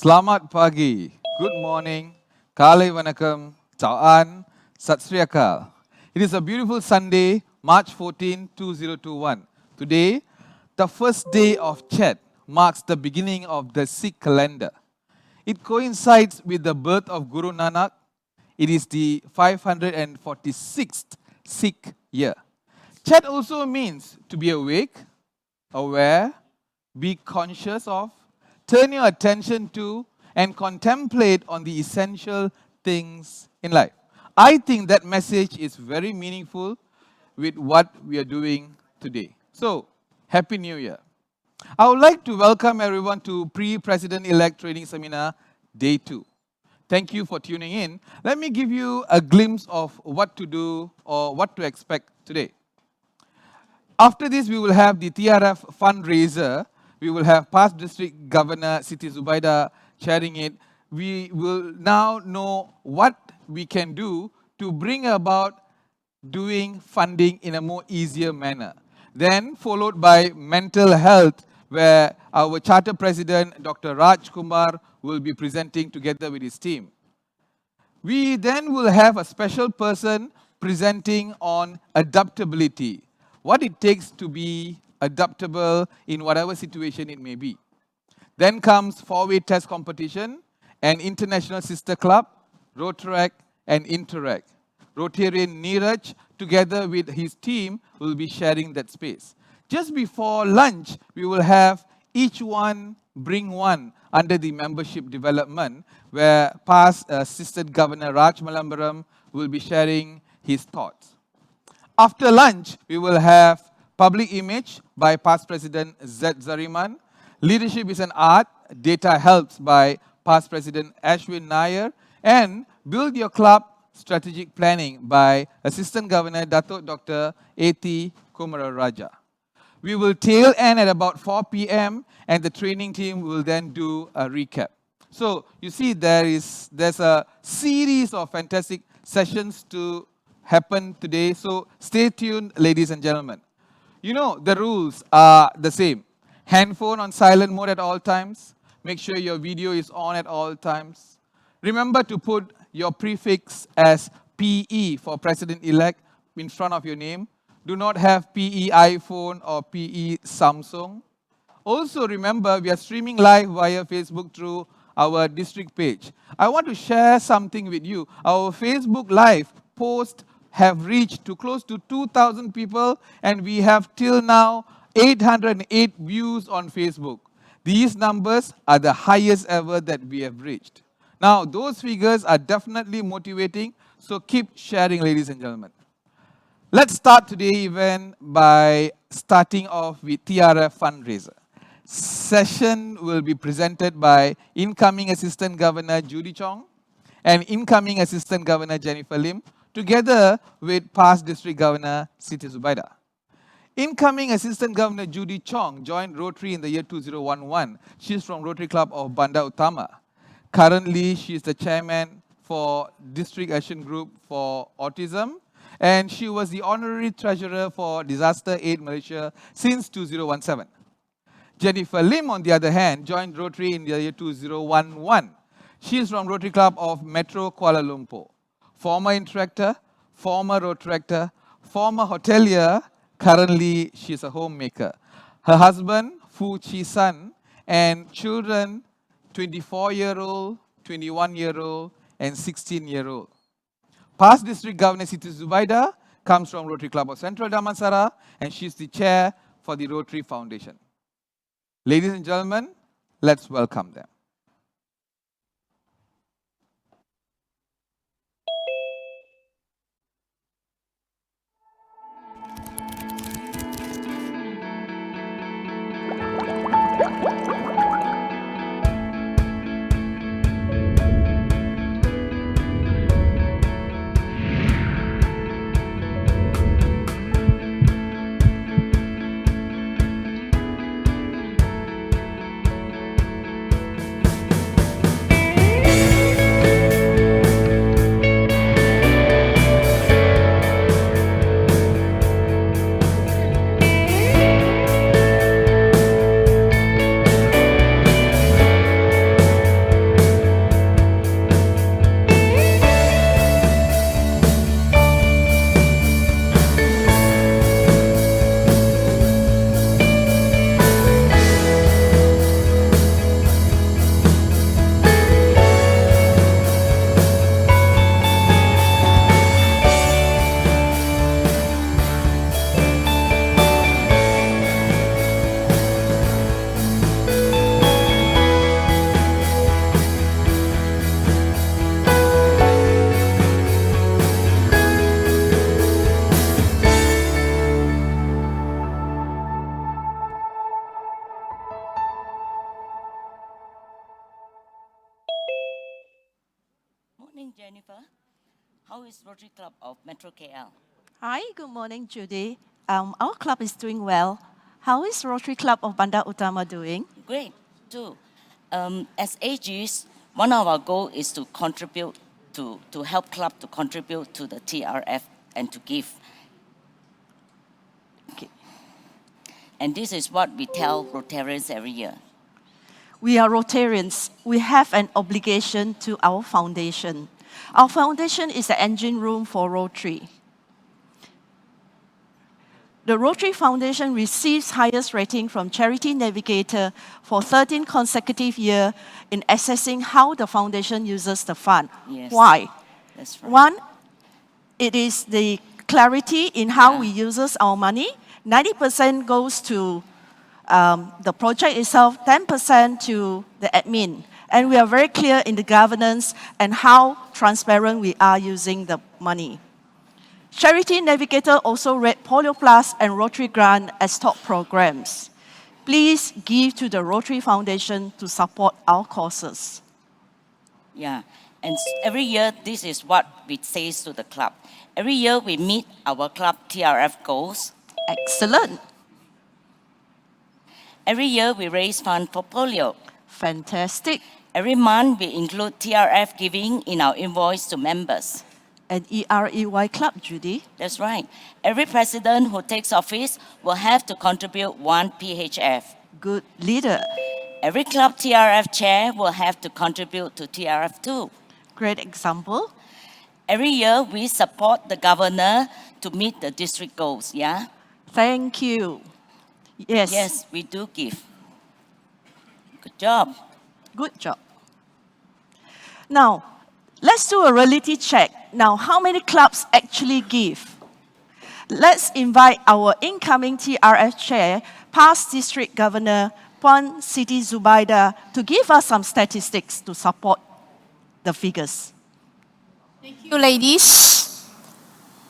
Selamat pagi, good morning, Kale Vanakkam, Chao Sat Sri Akal. It is a beautiful Sunday, March 14, 2021. Today, the first day of Chet marks the beginning of the Sikh calendar. It coincides with the birth of Guru Nanak. It is the 546th Sikh year. Chet also means to be awake, aware, be conscious of, turn your attention to, and contemplate on the essential things in life. I think that message is very meaningful with what we are doing today. So, Happy New Year. I would like to welcome everyone to Pre-President-Elect Training Seminar, Day 2. Thank you for tuning in. Let me give you a glimpse of what to do or what to expect today. After this, we will have the TRF fundraiser. We will have past district governor Siti Zubaida chairing it. We will now know what we can do to bring about doing funding in a more easier manner. Then followed by mental health, where our charter president, Dr. Raj Kumar, will be presenting together with his team. We then will have a special person presenting on adaptability, what it takes to be adaptable in whatever situation it may be. Then comes four-way test competition, an international sister club, Rotaract and Interact. Rotarian Neeraj, together with his team, will be sharing that space. Just before lunch, we will have each one bring one under the membership development, where past Assistant Governor Raj Malambaram will be sharing his thoughts. After lunch, we will have public image by past President Z. Zariman. Leadership is an art, data helps by past President Ashwin Nair, and build your club strategic planning by Assistant Governor Datuk Dr. A.T. Kumararaja. We will tail end at about 4 p.m. and the training team will then do a recap. So you see there's a series of fantastic sessions to happen today. So stay tuned, ladies and gentlemen. You know, the rules are the same. Handphone on silent mode at all times. Make sure your video is on at all times. Remember to put your prefix as PE for President-elect in front of your name. Do not have PE iPhone or PE Samsung. Also remember, we are streaming live via Facebook through our district page. I want to share something with you. Our Facebook Live posts have reached to close to 2,000 people, and we have till now 808 views on Facebook. These numbers are the highest ever that we have reached. Now, those figures are definitely motivating, so keep sharing, ladies and gentlemen. Let's start today's event by starting off with TRF fundraiser. Session will be presented by incoming Assistant Governor Judy Chong and incoming Assistant Governor Jennifer Lim, together with past District Governor Siti Zubaida. Incoming Assistant Governor Judy Chong joined Rotary in the year 2011. She's from Rotary Club of Bandar Utama. Currently, she is the chairman for District Action Group for Autism, and she was the honorary treasurer for Disaster Aid Malaysia since 2017. Jennifer Lim, on the other hand, joined Rotary in the year 2011. She is from Rotary Club of Metro Kuala Lumpur. Former interactor, former Rotaractor, former hotelier, currently she is a homemaker. Her husband, Fu Chi San, and children, 24-year-old, 21-year-old, and 16-year-old. Past District Governor Siti Zubaida comes from Rotary Club of Central Damansara, and she's the chair for the Rotary Foundation. Ladies and gentlemen, let's welcome them. morning, Jennifer. How is Rotary Club of Metro KL? Hi, good morning, Judy. Our club is doing well. How is Rotary Club of Bandar Utama doing? Great, too. As AGs, one of our goals is to contribute to help club to contribute to the TRF and to give. Okay. And this is what we tell Rotarians every year. We are Rotarians. We have an obligation to our foundation. Our foundation is the engine room for Rotary. The Rotary Foundation receives highest rating from Charity Navigator for 13 consecutive years in assessing how the foundation uses the fund. Yes. Why? That's right. One, it is the clarity in how we uses our money. 90% goes to the project itself, 10% to the admin. And we are very clear in the governance and how transparent we are using the money. Charity Navigator also rate Polio Plus and Rotary Grant as top programs. Please give to the Rotary Foundation to support our causes. Yeah, and every year, this is what we say to the club. Every year, we meet our club TRF goals. Excellent. Every year, we raise funds for polio. Fantastic. Every month, we include TRF giving in our invoice to members. An EREY club, Judy. That's right. Every president who takes office will have to contribute 1 PHF. Good leader. Every club TRF chair will have to contribute to TRF too. Great example. Every year, we support the governor to meet the district goals, yeah? Thank you. Yes. Yes, we do give. Good job. Good job. Now, let's do a reality check. Now, how many clubs actually give? Let's invite our incoming TRF chair, past district governor, Puan Siti Zubaida, to give us some statistics to support the figures. Thank you, ladies.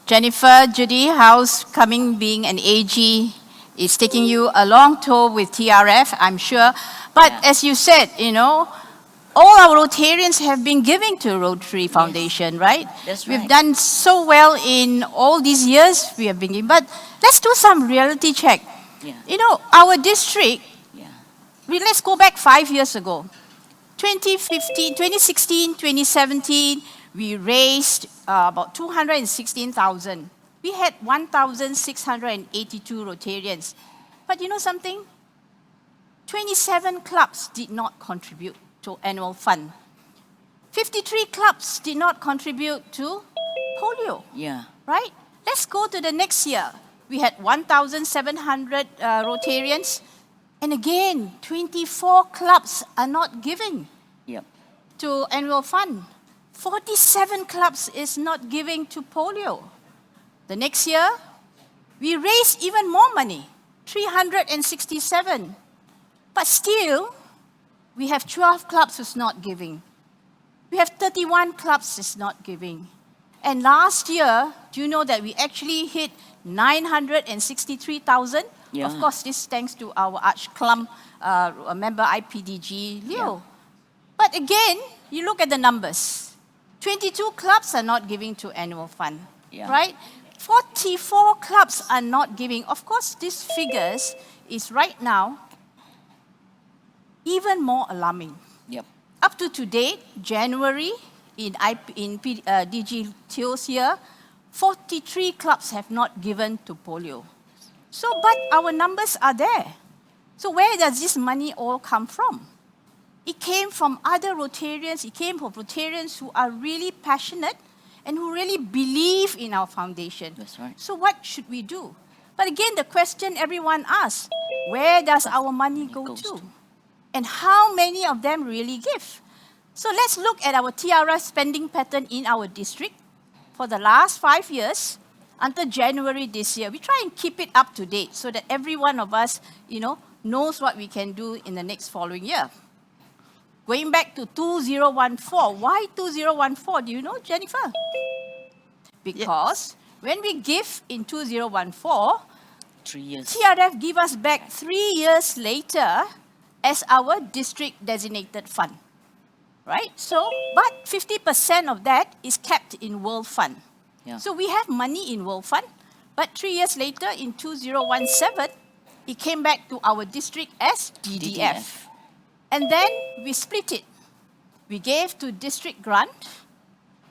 Jennifer, Judy, how's coming being an AG? It's taking you a long tour with TRF, I'm sure. But as you said, all our Rotarians have been giving to Rotary Foundation, right? That's right. We've done so well in all these years we have been giving. But let's do some reality check. Yeah. Our district, Yeah. let's go back 5 years ago. 2015, 2016, 2017, we raised about 216,000. We had 1,682 Rotarians. But you know something? 27 clubs did not contribute to annual fund. 53 clubs did not contribute to polio. Yeah. Right? Let's go to the next year. We had 1,700 Rotarians. And again, 24 clubs are not giving Yep. to annual fund. 47 clubs is not giving to polio. The next year, we raised even more money, 367. But still, we have 12 clubs who's not giving. We have 31 clubs who's not giving. And last year, do you know that we actually hit 963,000? Yeah. Of course, this thanks to our Arch-Clump member IPDG, Leo. But again, you look at the numbers. 22 clubs are not giving to annual fund, right? 44 clubs are not giving. Of course, these figures is right now even more alarming. Yep. Up to today, January, in DG Teo's year, 43 clubs have not given to polio. So, but our numbers are there. So where does this money all come from? It came from other Rotarians. It came from Rotarians who are really passionate and who really believe in our foundation. That's right. So what should we do? But again, the question everyone asks, where does our money go to? And how many of them really give? So let's look at our TRF spending pattern in our district for the last 5 years until January this year. We try and keep it up to date so that every one of us, knows what we can do in the next following year. Going back to 2014, why 2014? Do you know, Jennifer? Because when we give in 2014, 3 years. TRF give us back 3 years later as our district designated fund, right? So, but 50% of that is kept in World Fund. Yeah. So we have money in World Fund, but 3 years later, in 2017, it came back to our district as DDF. And then we split it. We gave to district grant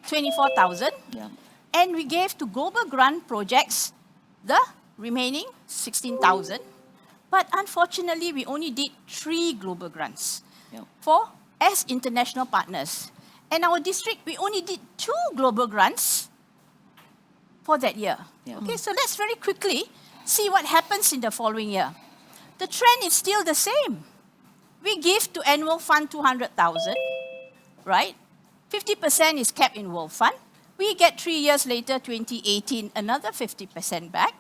24,000, Yeah. and we gave to global grant projects the remaining 16,000. But unfortunately, we only did 3 global grants Yeah. for as international partners. And our district, we only did 2 global grants for that year. Yeah. Okay, so let's very quickly see what happens in the following year. The trend is still the same. We give to annual fund 200,000, right? 50% is kept in World Fund. We get 3 years later, 2018, another 50% back.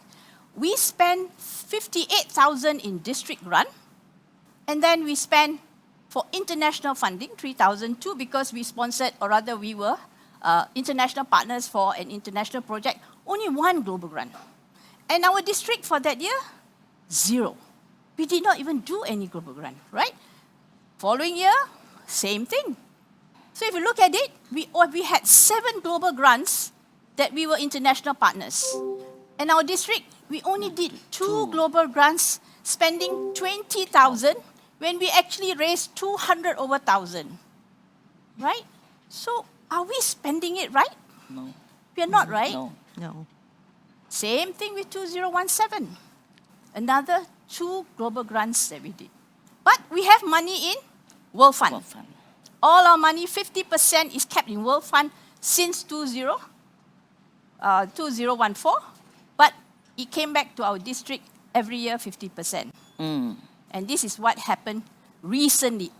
We spend 58,000 in district grant, and then we spend for international funding 3,000 too, because we sponsored, or rather we were international partners for an international project. Only 1 global grant, and our district for that year 0. We did not even do any global grant, right? Following year, same thing. So if you look at it, we had 7 global grants that we were international partners. And our district, we only did 2 global grants, spending 20,000 when we actually raised 200 over 1,000. Right? So are we spending it right? No. We are not, right? No. No. Same thing with 2017. Another 2 global grants that we did. But we have money in World Fund. World Fund. All our money, 50% is kept in World Fund since 2014, but it came back to our district every year 50%. Mm. And this is what happened recently,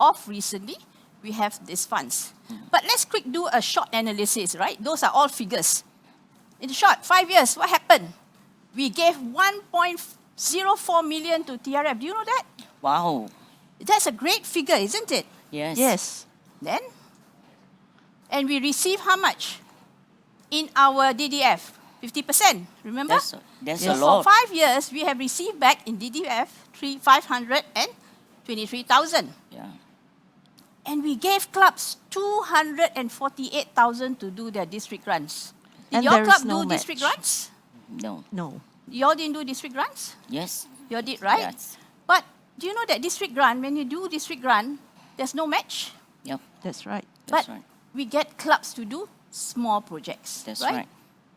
we have these funds. But let's quick do a short analysis, right? Those are all figures. In short, 5 years, what happened? We gave 1.04 million to TRF. Do you know that? Wow. That's a great figure, isn't it? Yes. Yes. Then, and we receive how much? In our DDF, 50%, remember? That's So a lot. for 5 years, we have received back in DDF 523,000. Yeah. And we gave clubs 248,000 to do their district grants. Did And your there is club no do district match. grants? No. No. You all didn't do district grants? Yes. You all did, right? Yes. But do you know that district grant, when you do district grant, there's no match? Yep. That's right. That's But right. we get clubs to do small projects. That's right.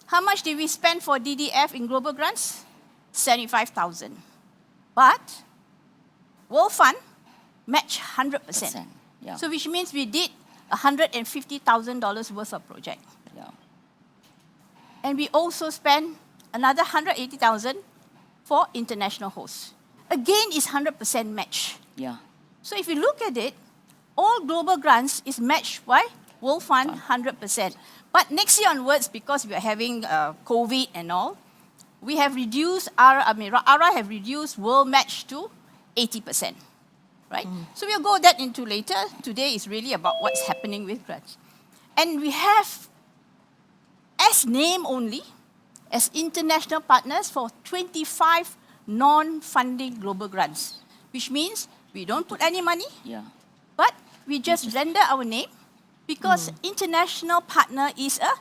How much did we spend for DDF in global grants? 75,000. But World Fund match 100%. Yeah. So which means we did $150,000 worth of project. Yeah. And we also spent another 180,000 for international hosts. Again, is 100% match. Yeah. So if you look at it, all global grants is matched by World Fund 100%. But next year onwards, because we are having COVID and all, we have reduced ARA have reduced world match to 80%. Right? So we'll go that into later. Today is really about what's happening with grants. And we have, as name only, as international partners for 25 non-funding global grants, which means we don't put any money, Yeah. but we just render our name because international partner is a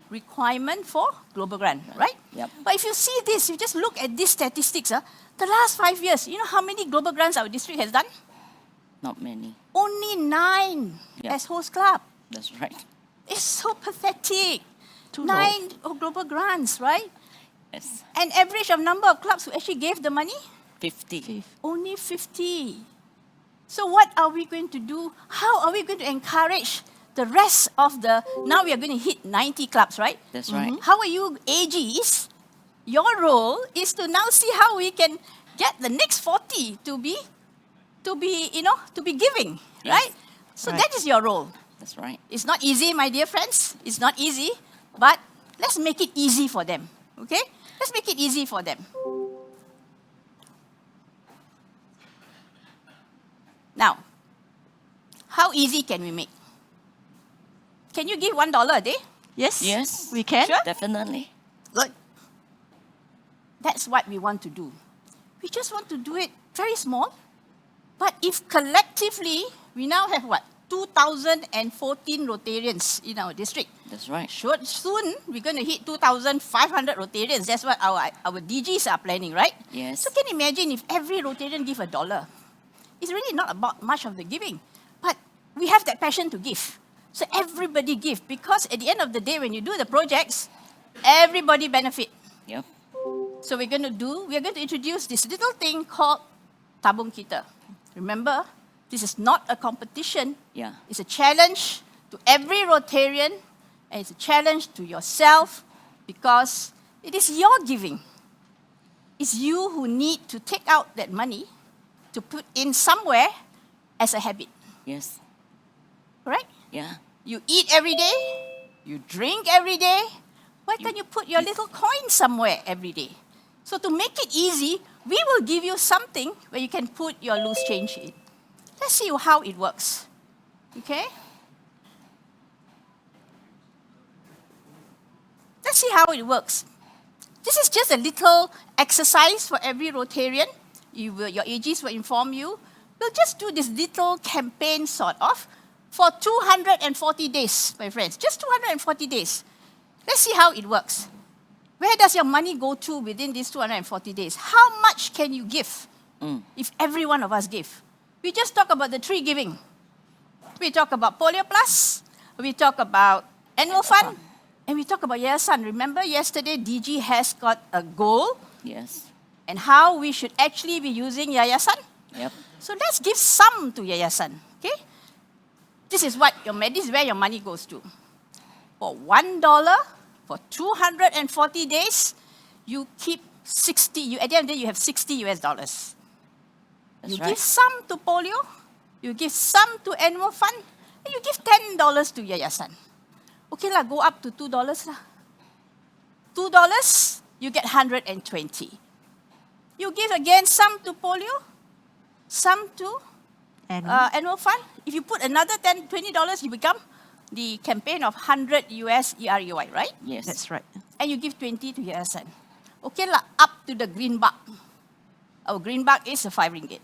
requirement for global grant, right? Yep. But if you see this, you just look at these statistics, the last 5 years, you know how many global grants our district has done? Not many. Only 9 Yep. as host club. That's right. It's so pathetic. Too 9 global grants, right? Yes. And average of number of clubs who actually gave the money? 50. Only 50. So what are we going to do? How are we going to encourage the rest of the, now we are going to hit 90 clubs, right? That's right. How are you, AGs? Your role is to now see how we can get the next 40 to be giving, Yes. right? So Right. that is your role. That's right. It's not easy, my dear friends. It's not easy, but let's make it easy for them, okay? Let's make it easy for them. Now, how easy can we make? Can you give $1 a day? Yes. Yes. We can. Sure. Definitely. Good. That's what we want to do. We just want to do it very small. But if collectively, we now have what? 2,014 Rotarians in our district. That's right. Soon, we're going to hit 2,500 Rotarians. That's what our DGs are planning, right? Yes. So can you imagine if every Rotarian give $1? It's really not about much of the giving, but we have that passion to give. So everybody give, because at the end of the day, when you do the projects, everybody benefit. Yep. So we're going to introduce this little thing called Tabung Kita. Remember, this is not a competition. Yeah. It's a challenge to every Rotarian, and it's a challenge to yourself, because it is your giving. It's you who need to take out that money to put in somewhere as a habit. Yes. Right? Yeah. You eat every day, you drink every day. Why can't you put your little coin somewhere every day? So to make it easy, we will give you something where you can put your loose change in. Let's see how it works. Okay? Let's see how it works. This is just a little exercise for every Rotarian. Your AGs will inform you. We'll just do this little campaign sort of for 240 days, my friends. Just 240 days. Let's see how it works. Where does your money go to within these 240 days? How much can you give if every one of us give? We just talk about the tree giving. We talk about Polio Plus. We talk about annual fund. And we talk about Yayasan. Remember yesterday DG has got a goal Yes. and how we should actually be using Yayasan. Yep. So let's give some to Yayasan. Okay? This is where your money goes to. For $1, for 240 days, you keep 60. At the end of the day, you have 60 US dollars. That's You right. give some to polio, you give some to animal fund, and you give $10 to Yayasan. Okay lah, go up to $2 lah. $2, you get 120. You give again some to polio, some to And annual fund. If you put another $20, you become the campaign of 100 US EREY, right? Yes. that's right. And you give 20 to Yayasan. Okay lah, up to the green bug. Our green bug is a 5 ringgit.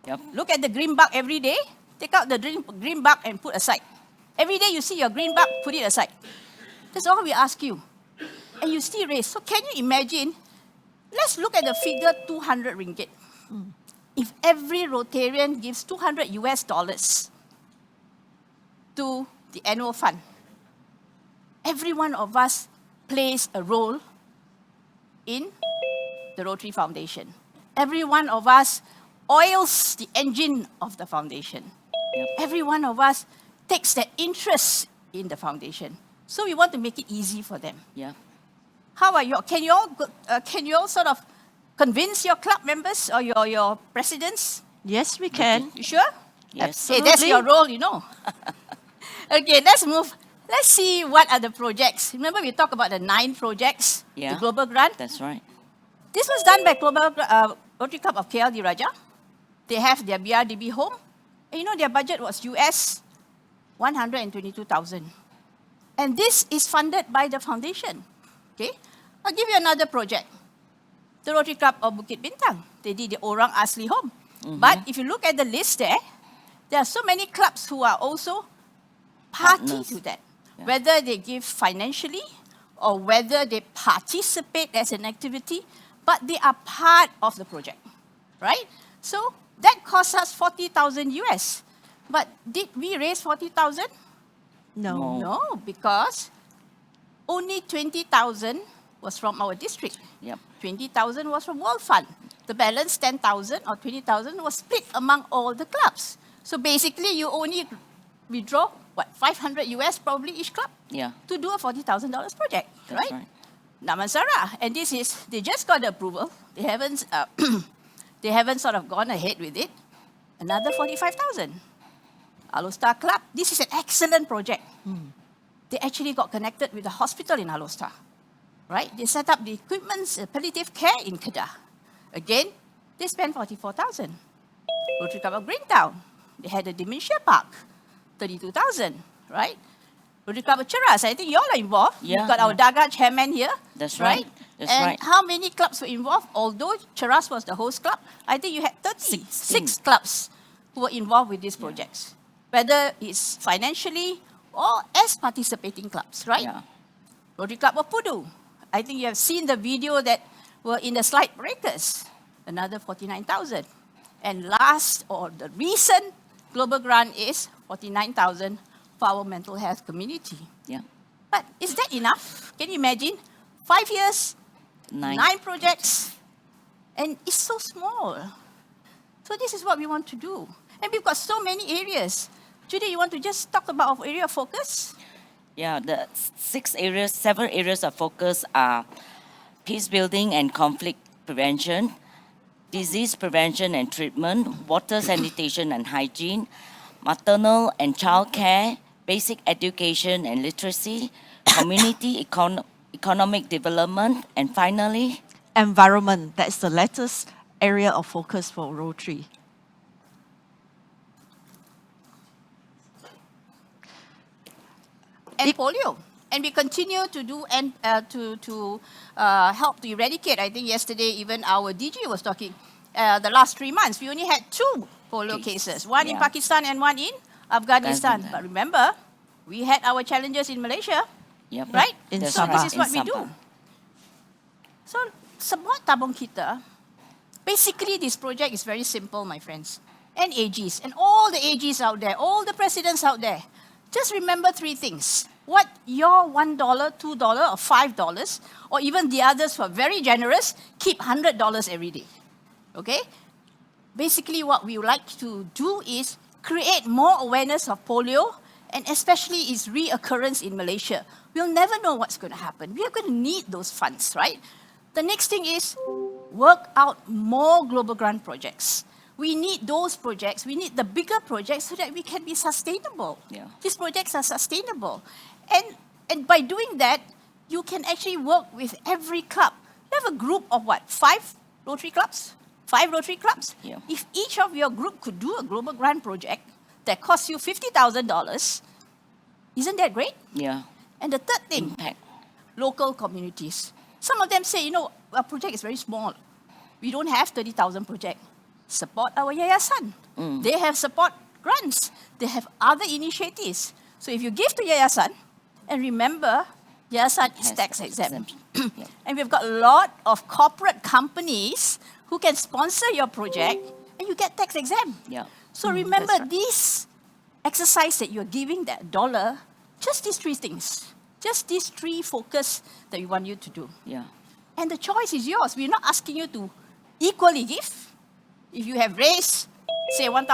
Yep. Look at the green bug every day. Take out the green bug and put aside. Every day you see your green bug, put it aside. That's all we ask you. And you still raise. So can you imagine? Let's look at the figure 200 ringgit. If every Rotarian gives 200 US dollars to the annual fund, every one of us plays a role in the Rotary Foundation. Every one of us oils the engine of the foundation. Yep. Every one of us takes that interest in the foundation. So we want to make it easy for them. Yeah. How are you? Can you all sort of convince your club members or your presidents? Yes, we can. You sure? Yes. Hey, that's Absolutely. your role, you know. Okay, let's move. Let's see what are the projects. Remember we talked about the 9 projects, Yeah. the global grant. That's right. This was done by Rotary Club of KL Diraja. They have their BRDB home. And you know their budget was US 122,000. And this is funded by the foundation. Okay? I'll give you another project. The Rotary Club of Bukit Bintang. They did the Orang Asli home. But if you look at the list there are so many clubs who are also party Partners. to that. Yeah. Whether they give financially or whether they participate as an activity, but they are part of the project, right? So that cost us 40,000 US. But did we raise 40,000? No. No, because only 20,000 was from our district. Yep. 20,000 was from World Fund. The balance, 10,000 or 20,000, was split among all the clubs. So basically, you only withdraw, 500 US probably each club Yeah. to do a $40,000 project, That's right? right. Damansara. And this is, they just got the approval. They haven't, they haven't sort of gone ahead with it. Another 45,000. Alostar Club, this is an excellent project. They actually got connected with the hospital in Alostar, right? They set up the equipment, palliative care in Kedah. Again, they spent 44,000. Rotary Club of Greentown, they had a dementia park, 32,000, right? Rotary Club of Cheras, I think you all are involved. Yeah, We've got our yeah. Daga chairman here. That's right. That's and right. how many clubs were involved? Although Cheras was the host club, I think you had 36 16. clubs who were involved with these projects. whether it's financially or as participating clubs, right? Yeah. Rotary Club of Pudu. I think you have seen the video that were in the slide breakers, another 49,000. And last, or the recent global grant is 49,000 for our mental health community. Yeah. But is that enough? Can you imagine? 5 years, 9 projects, and it's so small. So this is what we want to do. And we've got so many areas. Judy, you want to just talk about our area of focus? Yeah, the 7 areas of focus are peace building and conflict prevention, disease prevention and treatment, water sanitation and hygiene, maternal and child care, basic education and literacy, community economic development, and finally, Environment, that's the latest area of focus for Rotary. And polio. And we continue to do and to help to eradicate. I think yesterday even our DG was talking. The last 3 months, we only had 2 polio cases. One in Yeah. Pakistan and one in Afghanistan. Afghanistan. But remember, we had our challenges in Malaysia, yep, right? In that's So Sabah. this is in what we do. Sabah. So support tabung kita. Basically, this project is very simple, my friends. And AGs, and all the AGs out there, all the presidents out there, just remember 3 things. What your $1, $2, or $5, or even the others who are very generous, keep $100 every day. Okay? Basically, what we would like to do is create more awareness of polio, and especially its reoccurrence in Malaysia. We'll never know what's going to happen. We are going to need those funds, right? The next thing is work out more global grant projects. We need those projects. We need the bigger projects so that we can be sustainable. Yeah. These projects are sustainable. And by doing that, you can actually work with every club. You have a group of what? 5 Rotary clubs? 5 Rotary clubs? Yeah. If each of your group could do a global grant project that costs you $50,000, isn't that great? Yeah, And the third thing, impact. local communities. Some of them say, you know, our project is very small. We don't have 30,000 project. Support our yayasan. They have support grants. They have other initiatives. So if you give to yayasan, and remember, yayasan is Has tax exempt. Yeah. And we've got a lot of corporate companies who can sponsor your project, and you get tax exempt. Yeah. So remember, right. this exercise that you're giving that dollar, just these 3 things, just these 3 focus that we want you to do. Yeah. And the choice is yours. We're not asking you to equally give. If you have raised, say $1,000,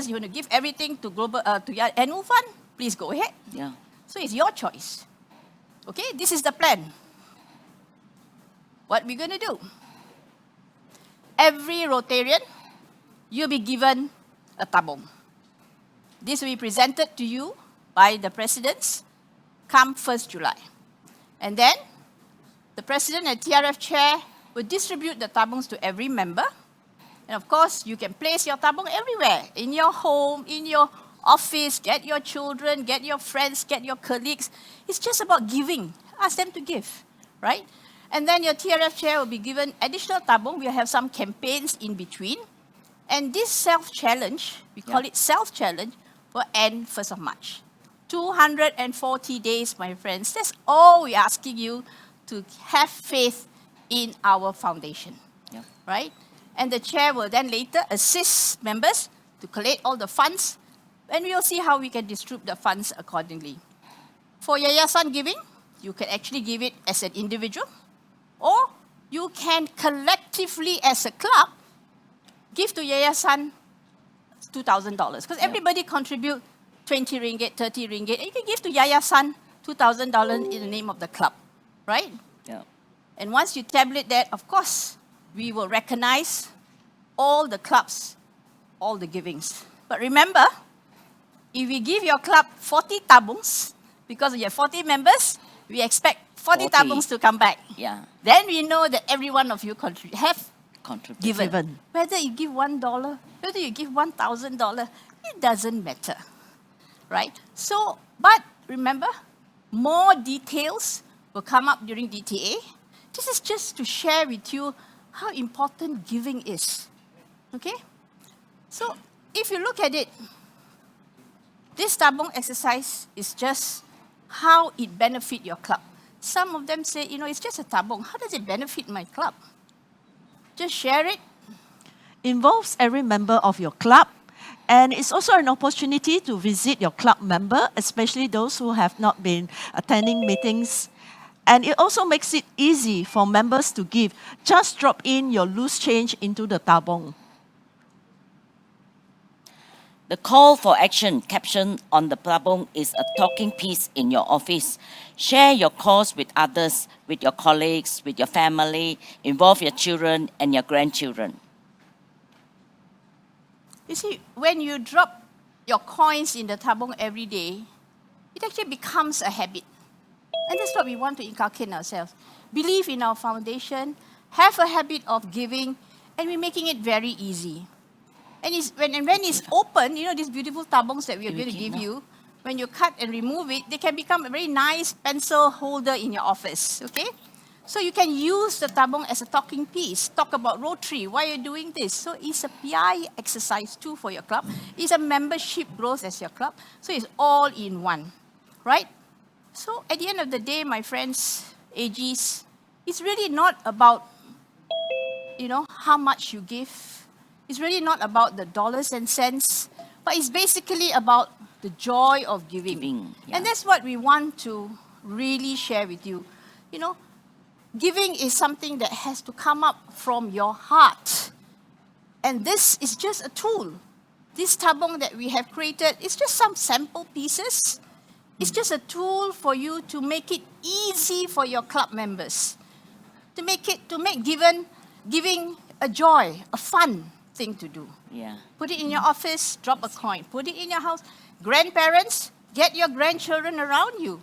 you want to give everything to to your annual fund, please go ahead. Yeah. So it's your choice. Okay, this is the plan. What we're going to do? Every Rotarian, you'll be given a tabung. This will be presented to you by the presidents come 1st July. And then the president and TRF chair will distribute the tabungs to every member. And of course, you can place your tabung everywhere, in your home, in your office, get your children, get your friends, get your colleagues. It's just about giving. Ask them to give, right? And then your TRF chair will be given additional tabung. We'll have some campaigns in between. And this self-challenge, we call it self-challenge, will end 1st of March. 240 days, my friends. That's all we're asking you to have faith in our foundation, Yeah. right? And the chair will then later assist members to collate all the funds, and we'll see how we can distribute the funds accordingly. For yayasan giving, you can actually give it as an individual, or you can collectively as a club give to yayasan $2,000, because everybody contribute 20 ringgit, 30 ringgit, and you can give to yayasan $2,000 in the name of the club, right? Yeah. And once you tabulate that, of course, we will recognize all the clubs, all the givings. But remember, if we give your club 40 tabungs, because you have 40 members, we expect 40 40. tabungs to come back. Yeah. Then we know that every one of you have Contribute. given. Whether you give $1, whether you give $1,000, it doesn't matter, right? So, but remember, more details will come up during DTA. This is just to share with you how important giving is, okay? So, if you look at it, This tabung exercise is just how it benefit your club. Some of them say, it's just a tabung. How does it benefit my club? Just share it. Involves every member of your club, and it's also an opportunity to visit your club member, especially those who have not been attending meetings. And it also makes it easy for members to give. Just drop in your loose change into the tabung. The call for action caption on the tabung is a talking piece in your office. Share your cause with others, with your colleagues, with your family, involve your children and your grandchildren. You see, when you drop your coins in the tabung every day, it actually becomes a habit. And that's what we want to inculcate in ourselves. Believe in our foundation, have a habit of giving, and we're making it very easy. And when it's open, these beautiful tabungs that we are going to give you, when you cut and remove it, they can become a very nice pencil holder in your office, okay? So you can use the tabung as a talking piece. Talk about Rotary, why you're doing this. So it's a PI exercise too for your club. It's a membership growth as your club. So it's all in one, right? So at the end of the day, my friends, AGs, it's really not about, how much you give. It's really not about the dollars and cents, but it's basically about the joy of giving. And that's what we want to really share with you. Giving is something that has to come up from your heart. And this is just a tool. This tabung that we have created is just some sample pieces. It's just a tool for you to make it easy for your club members. To make giving a joy, a fun thing to do. Yeah. Put it in your office, drop a coin. Put it in your house. Grandparents, get your grandchildren around you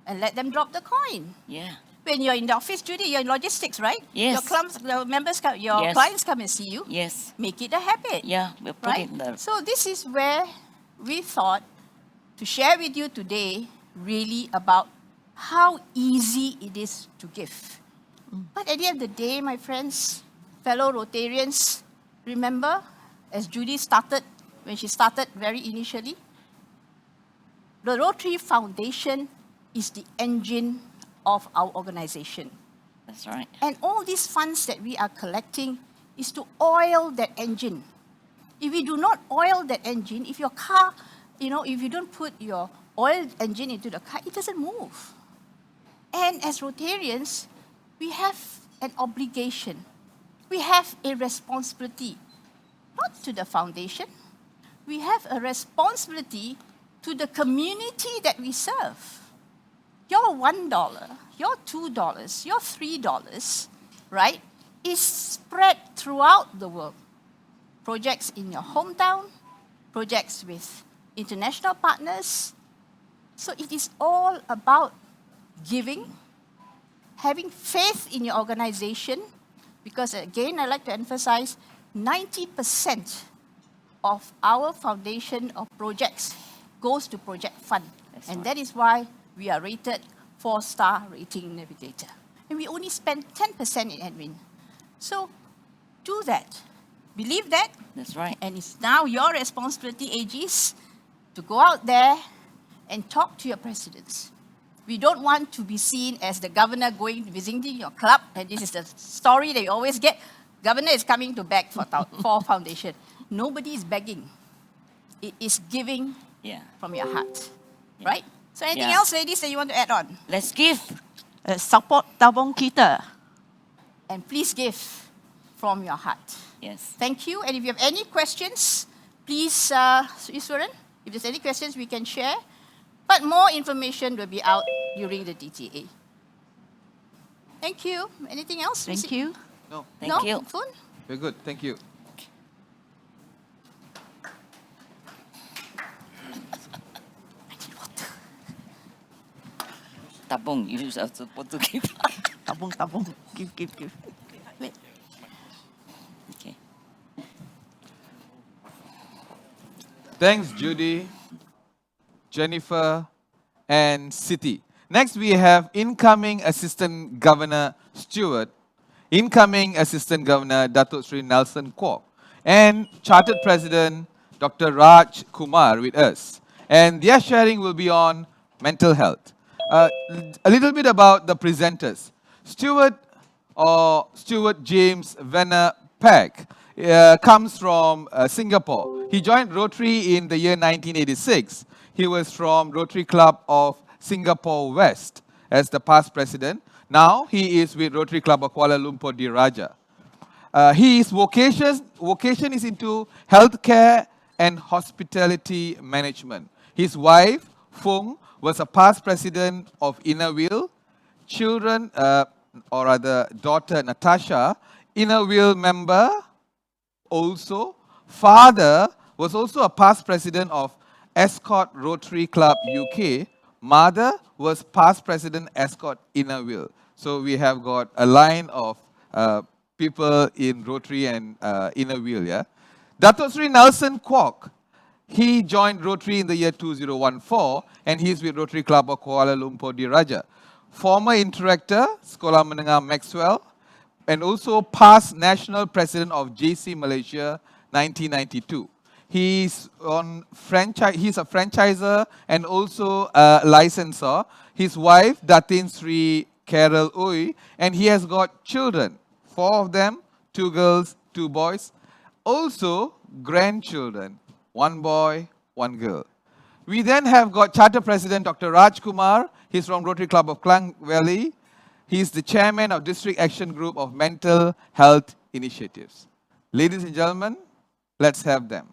and let them drop the coin. Yeah. When you're in the office, Judy, you're in logistics, right? Yes. Your Yes. clients come and see you. Yes. Make it a habit. Yeah, we'll put Right? it in the... So this is where we thought to share with you today really about how easy it is to give. But at the end of the day, my friends, fellow Rotarians, remember, as Judy started, when she started very initially, the Rotary Foundation is the engine of our organization. That's right. And all these funds that we are collecting is to oil that engine. If we do not oil that engine, if your car, if you don't put your oil engine into the car, it doesn't move. And as Rotarians, we have an obligation. We have a responsibility, not to the foundation. We have a responsibility to the community that we serve. Your $1, your $2, your $3, right, is spread throughout the world. Projects in your hometown, projects with international partners. So it is all about giving, having faith in your organization, because again, I like to emphasize, 90% of our foundation of projects goes to project fund. And that is why we are rated 4-star rating navigator. And we only spend 10% in admin. So do that. Believe that. That's right. And it's now your responsibility, AGs, to go out there and talk to your presidents. We don't want to be seen as the governor going visiting your club, and this is the story that you always get. Governor is coming to beg for foundation. Nobody is begging. It is giving from your heart, right? So anything else, ladies, that you want to add on? Let's give. Support tabung kita. And please give from your heart. Yes. Thank you. And if you have any questions, please, Iswaran, if there's any questions, we can share. But more information will be out during the DTA. Thank you. Anything else? Thank you. No, Thank you. Fun? we're good. Thank you. Tabung, you are supposed to give. Tabung, tabung. Give. Wait. Okay. Thanks, Judy, Jennifer, and Siti. Next, we have incoming Assistant Governor Stewart, incoming Assistant Governor Datuk Sri Nelson Kwok, and Chartered President Dr. Raj Kumar with us. and their sharing will be on mental health. A little bit about the presenters. Stuart James Venner Peck comes from Singapore. He joined Rotary in the year 1986. He was from Rotary Club of Singapore West as the past president. Now he is with Rotary Club of Kuala Lumpur Diraja. His vocation is into healthcare and hospitality management. His wife, Fung, was a past president of Inner Wheel. Children, or rather daughter Natasha, Inner Wheel member also. Father was also a past president of Escort Rotary Club UK. Mother was past president Escort Inner Wheel. So we have got a line of people in Rotary and Inner Wheel, yeah. Dato Sri Nelson Kwok, he joined Rotary in the year 2014 and he's with Rotary Club of Kuala Lumpur Diraja. Former Interactor, Sekolah Menengah Maxwell, and also past national president of JC Malaysia 1992. He's a franchisor and also a licensor. His wife, Datin Sri Carol Uy, and he has got children, 4 of them, 2 girls, 2 boys. Also, grandchildren, 1 boy, 1 girl. We then have got Charter President Dr. Raj Kumar. He's from Rotary Club of Klang Valley. He's the chairman of District Action Group of Mental Health Initiatives. Ladies and gentlemen, let's have them.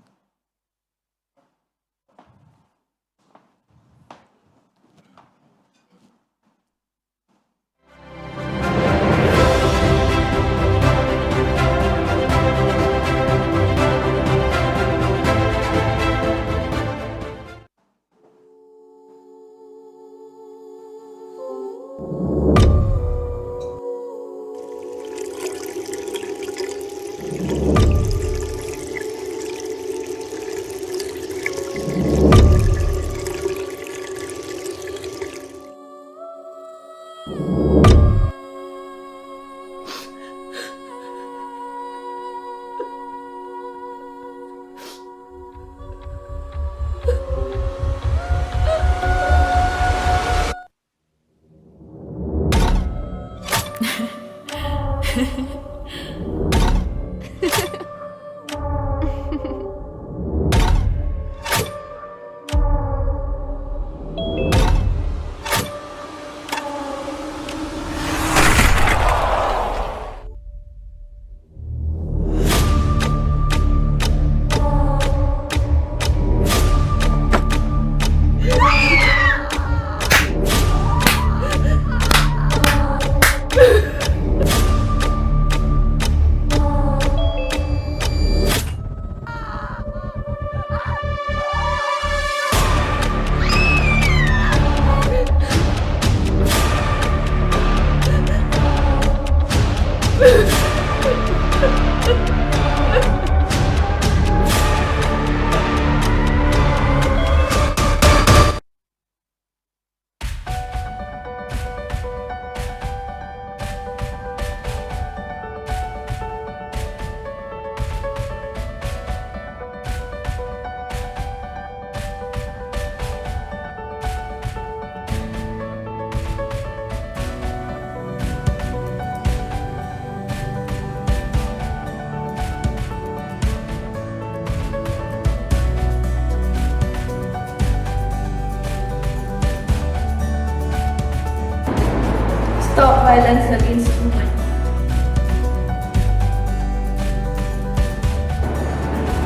Stop violence against women.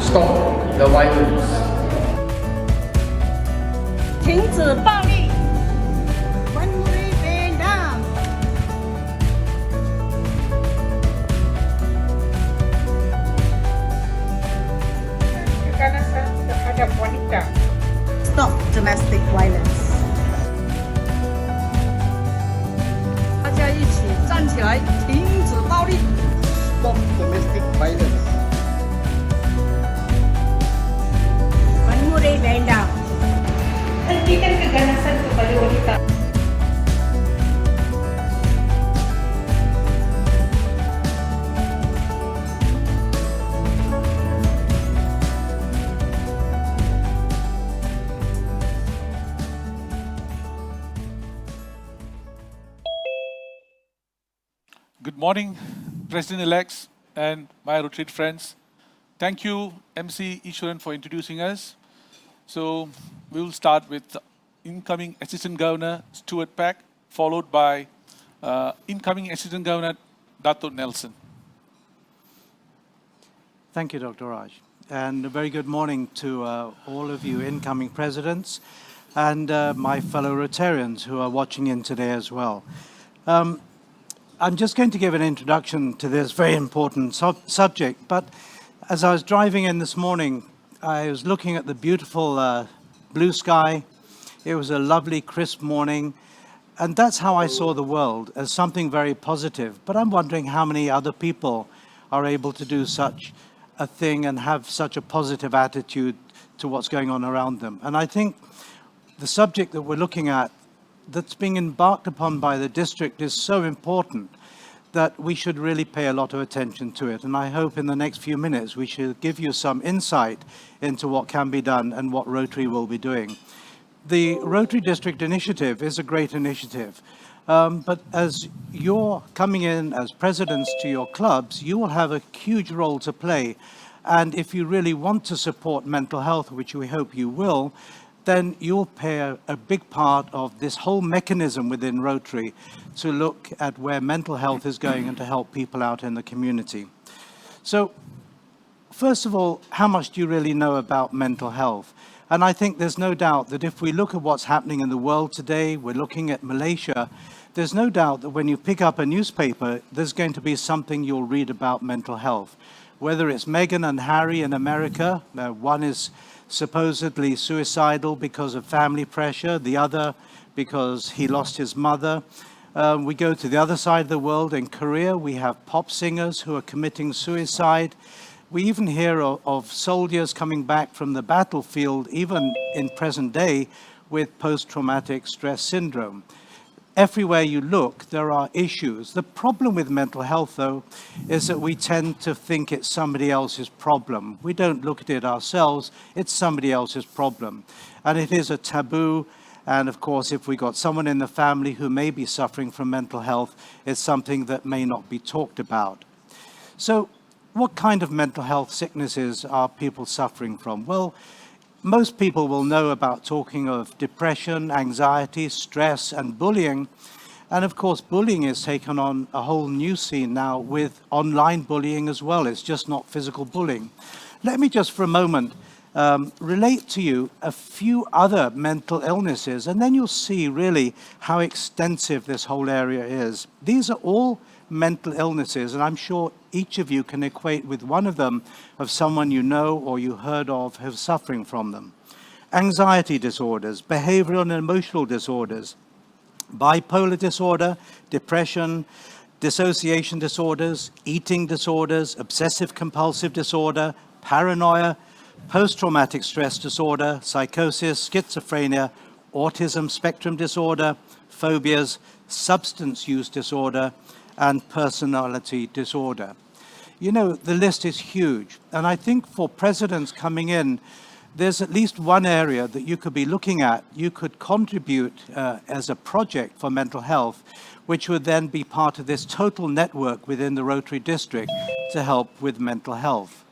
Stop the violence. 停止暴力，One Vietnam。Kekerasan terhadap wanita. Stop domestic violence。大家一起站起来，停止暴力。Stop domestic violence. One Vietnam。 Hentikan keganasan kepada wanita. Good morning, President-elects and my Rotary friends. Thank you, MC Iswaran, for introducing us. So we will start with incoming Assistant Governor Stuart Peck, followed by incoming Assistant Governor Dato Nelson. Thank you, Dr. Raj. And a very good morning to all of you incoming presidents and my fellow Rotarians who are watching in today as well. I'm just going to give an introduction to this very important subject, but as I was driving in this morning, I was looking at the beautiful blue sky. It was a lovely, crisp morning, and that's how I saw the world, as something very positive. But I'm wondering how many other people are able to do such a thing and have such a positive attitude to what's going on around them. And I think the subject that we're looking at that's being embarked upon by the district is so important that we should really pay a lot of attention to it. And I hope in the next few minutes we should give you some insight into what can be done and what Rotary will be doing. The Rotary District Initiative is a great initiative, but as you're coming in as presidents to your clubs, you will have a huge role to play. And if you really want to support mental health, which we hope you will, then you'll play a big part of this whole mechanism within Rotary to look at where mental health is going and to help people out in the community. So, first of all, how much do you really know about mental health? And I think there's no doubt that if we look at what's happening in the world today, we're looking at Malaysia, there's no doubt that when you pick up a newspaper, there's going to be something you'll read about mental health. Whether it's Meghan and Harry in America, one is supposedly suicidal because of family pressure, the other because he lost his mother. We go to the other side of the world. In Korea, we have pop singers who are committing suicide. We even hear of soldiers coming back from the battlefield, even in present day, with post-traumatic stress syndrome. Everywhere you look, there are issues. The problem with mental health, though, is that we tend to think it's somebody else's problem. We don't look at it ourselves, it's somebody else's problem. And it is a taboo, and of course, if we got someone in the family who may be suffering from mental health, it's something that may not be talked about. So, what kind of mental health sicknesses are people suffering from? Well, most people will know about talking of depression, anxiety, stress, and bullying. And of course, bullying is taken on a whole new scene now with online bullying as well. It's just not physical bullying. Let me just for a moment relate to you a few other mental illnesses, and then you'll see really how extensive this whole area is. These are all mental illnesses, and I'm sure each of you can equate with one of them of someone you know or you heard of who's suffering from them. Anxiety disorders, behavioral and emotional disorders, bipolar disorder, depression, dissociation disorders, eating disorders, obsessive compulsive disorder, paranoia, post-traumatic stress disorder, psychosis, schizophrenia, autism spectrum disorder, phobias, substance use disorder, and personality disorder. You know, the list is huge. And I think for presidents coming in, there's at least one area that you could be looking at. You could contribute as a project for mental health, which would then be part of this total network within the Rotary District to help with mental health.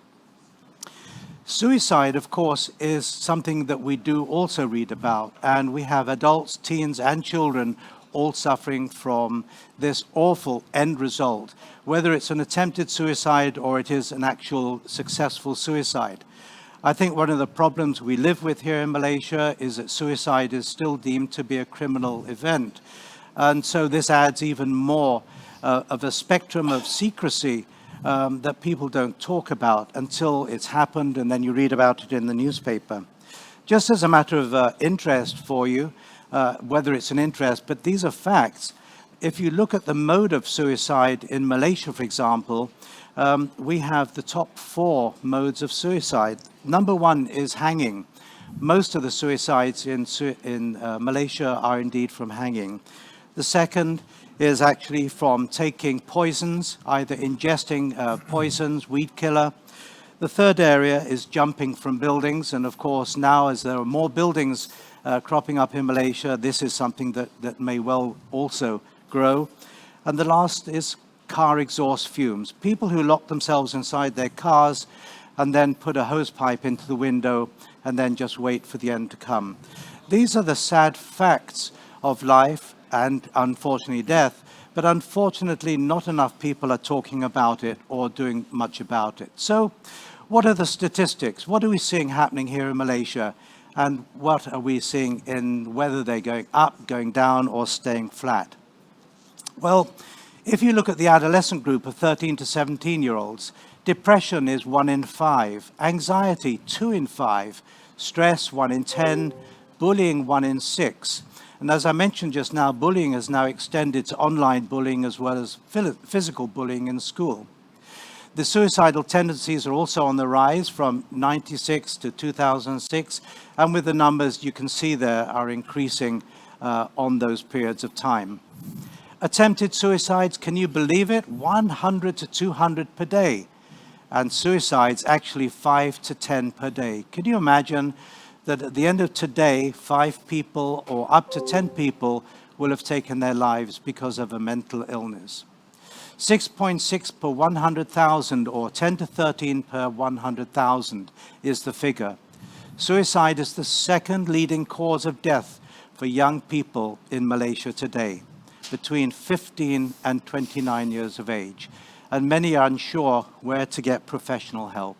Suicide, of course, is something that we do also read about. And we have adults, teens, and children all suffering from this awful end result, whether it's an attempted suicide or it is an actual successful suicide. I think one of the problems we live with here in Malaysia is that suicide is still deemed to be a criminal event. And so this adds even more of a spectrum of secrecy that people don't talk about until it's happened and then you read about it in the newspaper. Just as a matter of interest for you, whether it's an interest, but these are facts. If you look at the mode of suicide in Malaysia, for example, we have the top 4 modes of suicide. Number 1 is hanging. Most of the suicides in Malaysia are indeed from hanging. The second is actually from taking poisons, either ingesting poisons, weed killer. The third area is jumping from buildings, and of course now as there are more buildings cropping up in Malaysia, this is something that may well also grow. And the last is car exhaust fumes, people who lock themselves inside their cars and then put a hose pipe into the window and then just wait for the end to come. These are the sad facts of life and unfortunately death, but unfortunately not enough people are talking about it or doing much about it. So what are the statistics? What are we seeing happening here in Malaysia? And what are we seeing in whether they're going up, going down, or staying flat? Well, if you look at the adolescent group of 13 to 17-year-olds, depression is 1 in 5, anxiety 2 in 5, stress 1 in 10, bullying 1 in 6. And as I mentioned just now, bullying has now extended to online bullying as well as physical bullying in school. The suicidal tendencies are also on the rise from 96 to 2006, and with the numbers you can see there are increasing on those periods of time. Attempted suicides, can you believe it? 100 to 200 per day. And suicides actually 5 to 10 per day. Can you imagine that at the end of today, 5 people or up to 10 people will have taken their lives because of a mental illness? 6.6 per 100,000 or 10 to 13 per 100,000 is the figure. Suicide is the second leading cause of death for young people in Malaysia today, between 15 and 29 years of age, and many are unsure where to get professional help.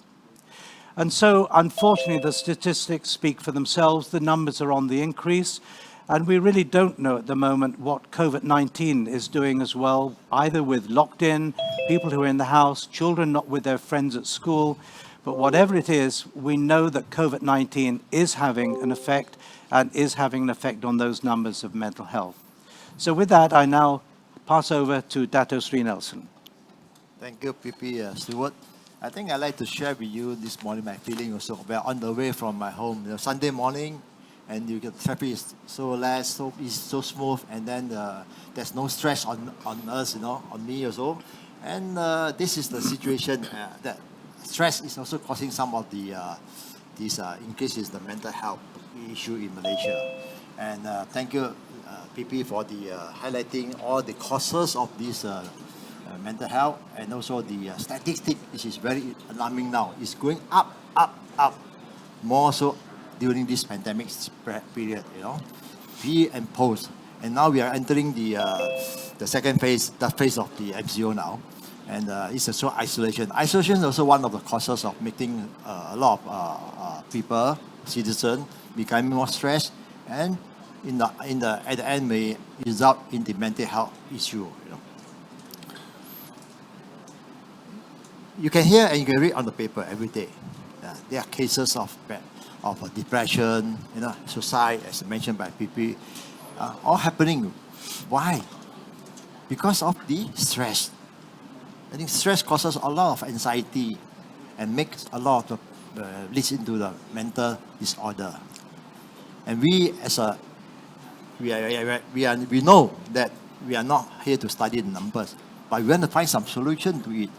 And so, unfortunately, the statistics speak for themselves. The numbers are on the increase, and we really don't know at the moment what COVID-19 is doing as well, either with locked-in, people who are in the house, children not with their friends at school. But whatever it is, we know that COVID-19 is having an effect and is having an effect on those numbers of mental health. So with that, I now pass over to Dato Sri Nelson. Thank you, PP Stewart. I think I'd like to share with you this morning my feeling also. We're on the way from my home. Sunday morning, and you get traffic is so less, so it's so smooth, and then there's no stress on us, on me also. And this is the situation that stress is also causing some of the these increases the mental health issue in Malaysia. And thank you, PP, for the highlighting all the causes of this mental health, and also the statistic, which is very alarming now. It's going up, more so during this pandemic period, pre and post. And now we are entering the second phase, that phase of the MCO now. And it's also isolation. Isolation is also one of the causes of making a lot of people, citizens, becoming more stressed, and at the end may result in the mental health issue. You can hear and you can read on the paper every day. There are cases of depression, suicide, as mentioned by PP, all happening. Why? Because of the stress. I think stress causes a lot of anxiety and makes a lot of leads into the mental disorder. And we know that we are not here to study the numbers, but we want to find some solution to it.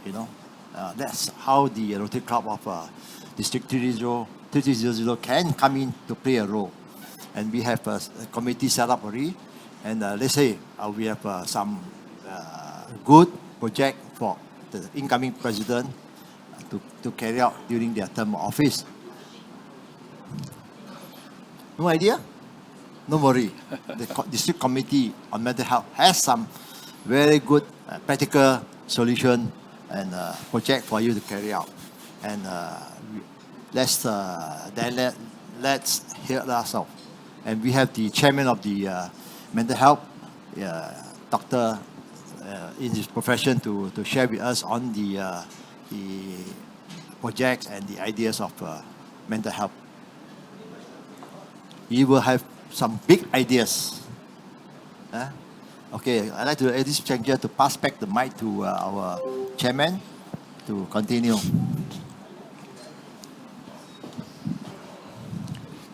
That's how the Rotary Club of District 3300 can come in to play a role. And we have a committee set up already. And let's say we have some good project for the incoming president to carry out during their term of office. No idea? No worry. The District Committee on Mental Health has some very good practical solution and project for you to carry out. And let's hear ourselves. And we have the chairman of the mental health, doctor in his profession, to share with us on the projects and the ideas of mental health. He will have some big ideas. Okay, I'd like to at this juncture to pass back the mic to our chairman to continue.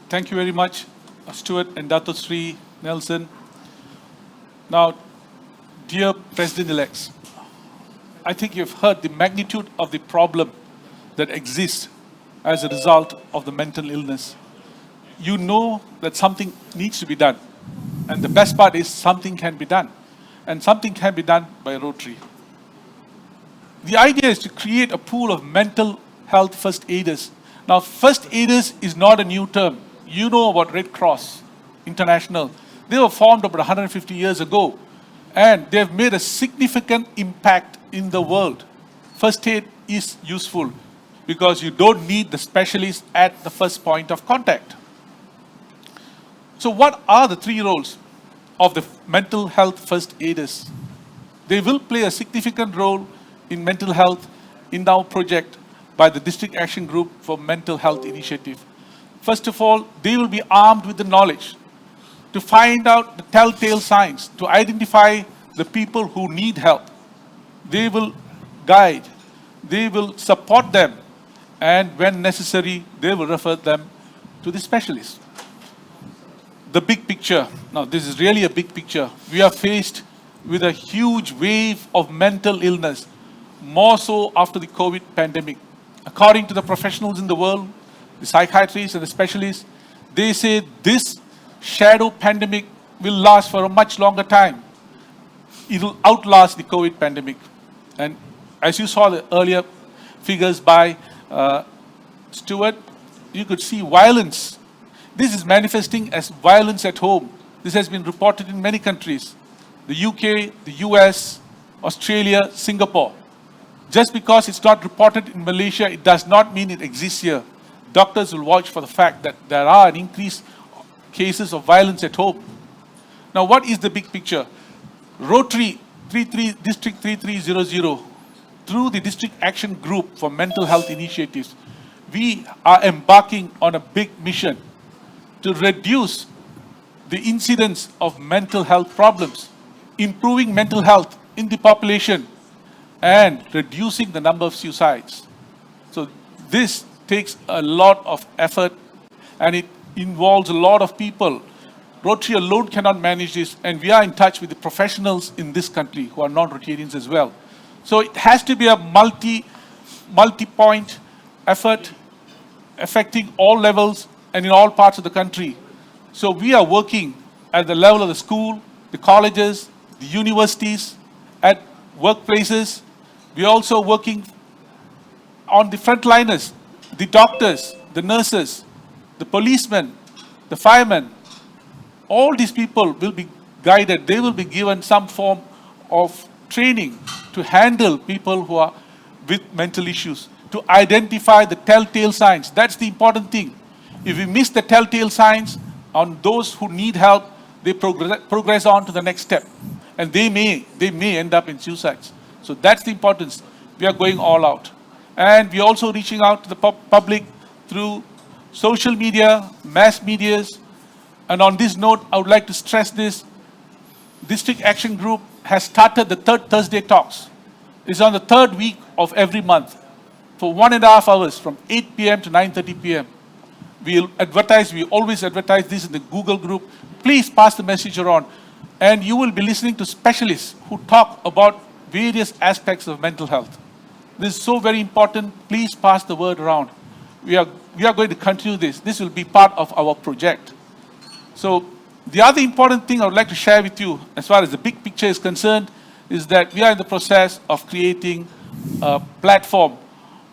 Thank you very much, Stuart and Dato Sri Nelson. Now, dear President-elects, I think you've heard the magnitude of the problem that exists as a result of the mental illness. You know that something needs to be done. And the best part is something can be done. And something can be done by Rotary. The idea is to create a pool of mental health first aiders. Now, first aiders is not a new term. You know about Red Cross International. They were formed about 150 years ago, and they've made a significant impact in the world. First aid is useful because you don't need the specialist at the first point of contact. So what are the three roles of the mental health first aiders? They will play a significant role in mental health in our project by the District Action Group for Mental Health Initiative. First of all, they will be armed with the knowledge to find out the telltale signs, to identify the people who need help. They will guide, they will support them, and when necessary, they will refer them to the specialist. The big picture. Now, this is really a big picture. We are faced with a huge wave of mental illness, more so after the COVID pandemic. According to the professionals in the world, the psychiatrists and the specialists, they say this shadow pandemic will last for a much longer time. It will outlast the COVID pandemic. And as you saw the earlier figures by Stuart, you could see violence. This is manifesting as violence at home. This has been reported in many countries. The UK, the US, Australia, Singapore. Just because it's not reported in Malaysia, it does not mean it exists here. Doctors will watch for the fact that there are an increased cases of violence at home. Now, what is the big picture? Rotary District 3300, through the District Action Group for Mental Health Initiatives, we are embarking on a big mission to reduce the incidence of mental health problems, improving mental health in the population, and reducing the number of suicides. So this takes a lot of effort, and it involves a lot of people. Rotary alone cannot manage this, and we are in touch with the professionals in this country who are non-Rotarians as well. So it has to be a multi-point effort affecting all levels and in all parts of the country. So we are working at the level of the school, the colleges, the universities, at workplaces. We are also working on the frontliners, the doctors, the nurses, the policemen, the firemen. All these people will be guided. They will be given some form of training to handle people who are with mental issues, to identify the telltale signs. That's the important thing. If we miss the telltale signs on those who need help, they progress on to the next step. And they may end up in suicides. So that's the importance. We are going all out. And we are also reaching out to the public through social media, mass medias. And on this note, I would like to stress this. District Action Group has started the third Thursday talks. It's on the third week of every month for 1.5 hours from 8 p.m. to 9:30 p.m. We always advertise this in the Google group. Please pass the message around. And you will be listening to specialists who talk about various aspects of mental health. This is so very important. Please pass the word around. We are going to continue this. This will be part of our project. So the other important thing I would like to share with you, as far as the big picture is concerned, is that we are in the process of creating a platform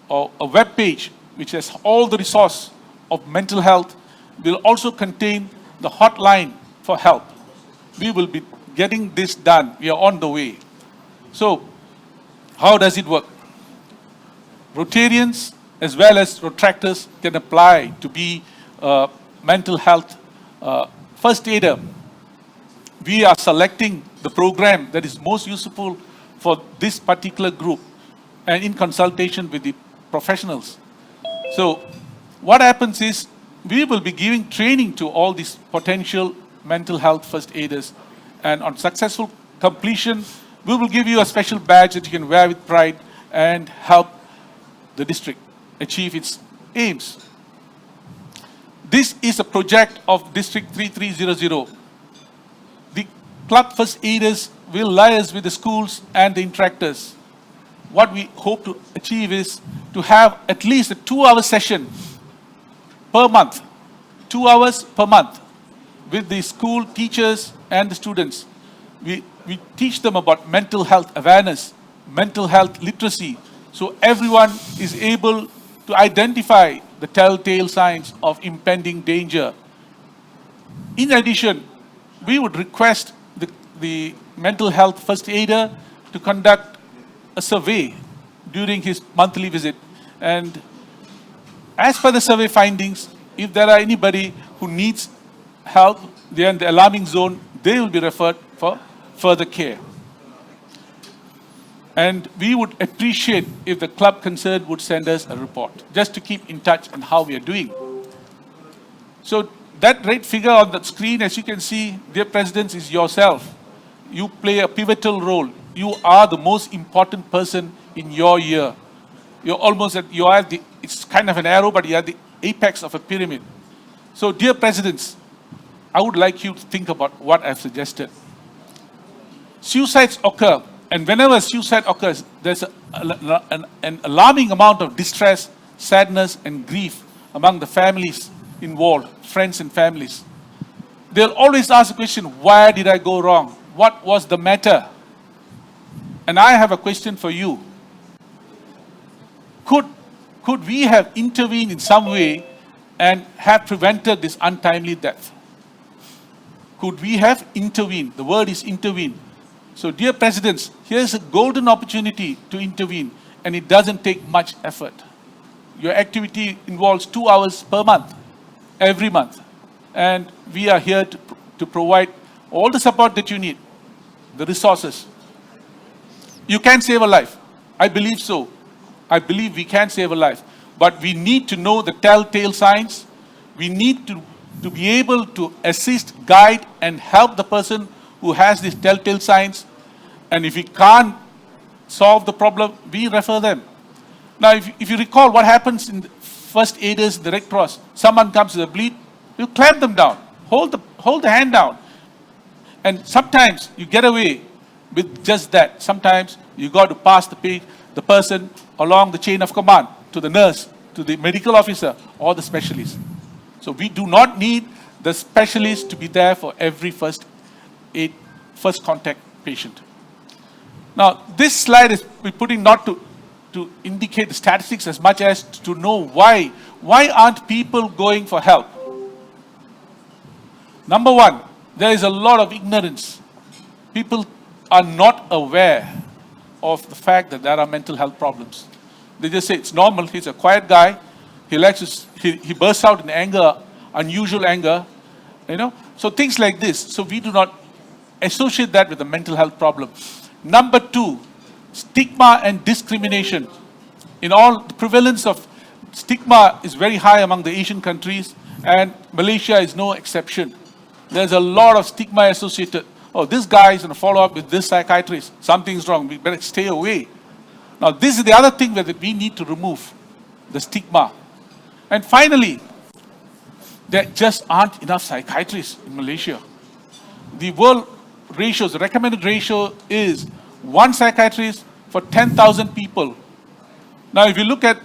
or a web page which has all the resource of mental health. Will also contain the hotline for help. We will be getting this done. We are on the way. So, how does it work? Rotarians as well as Rotractors can apply to be mental health first aider. We are selecting the program that is most useful for this particular group and in consultation with the professionals. So what happens is we will be giving training to all these potential mental health first aiders, and on successful completion, we will give you a special badge that you can wear with pride and help the district achieve its aims. This is a project of District 3300. The club first aiders will liaise with the schools and the interactors. What we hope to achieve is to have at least a 2-hour session per month, 2 hours per month with the school teachers and the students. We teach them about mental health awareness. mental health literacy, so everyone is able to identify the telltale signs of impending danger. In addition, we would request the mental health first aider to conduct a survey during his monthly visit. And as per the survey findings, if there are anybody who needs help, they are in the alarming zone, they will be referred for further care. And we would appreciate if the club concerned would send us a report, just to keep in touch on how we are doing. So that red figure on the screen, as you can see, dear presidents, is yourself. You play a pivotal role. You are the most important person in your year. You're almost at, you are the, it's kind of an arrow, but you are the apex of a pyramid. So dear presidents, I would like you to think about what I've suggested. Suicides occur, and whenever suicide occurs, there's an alarming amount of distress, sadness, and grief among the families involved, friends and families. They'll always ask the question, why did I go wrong? What was the matter? And I have a question for you. Could we have intervened in some way and have prevented this untimely death? Could we have intervened? The word is intervene. So dear presidents, here's a golden opportunity to intervene, and it doesn't take much effort. Your activity involves 2 hours per month, every month. And we are here to provide all the support that you need, the resources. You can save a life. I believe so. I believe we can save a life. But we need to know the telltale signs. We need to be able to assist, guide, and help the person who has these telltale signs. And if we can't solve the problem, we refer them. Now, if you recall what happens in the first aiders in the Red Cross, someone comes with a bleed, you clamp them down, hold the hand down. And sometimes you get away with just that. Sometimes you got to pass the person along the chain of command to the nurse, to the medical officer, or the specialist. So we do not need the specialist to be there for every first contact patient. Now, this slide is we're putting not to indicate the statistics as much as to know why. Why aren't people going for help? Number one, there is a lot of ignorance. People are not aware of the fact that there are mental health problems. They just say it's normal, he's a quiet guy, he bursts out in anger, unusual anger, So things like this. So we do not associate that with a mental health problem. Number two, stigma and discrimination. In all, the prevalence of stigma is very high among the Asian countries, and Malaysia is no exception. There's a lot of stigma associated. Oh, this guy is going to follow up with this psychiatrist. Something's wrong. We better stay away. Now, this is the other thing that we need to remove, the stigma. And finally, there just aren't enough psychiatrists in Malaysia. The world ratios, the recommended ratio is 1 psychiatrist for 10,000 people. Now, if you look at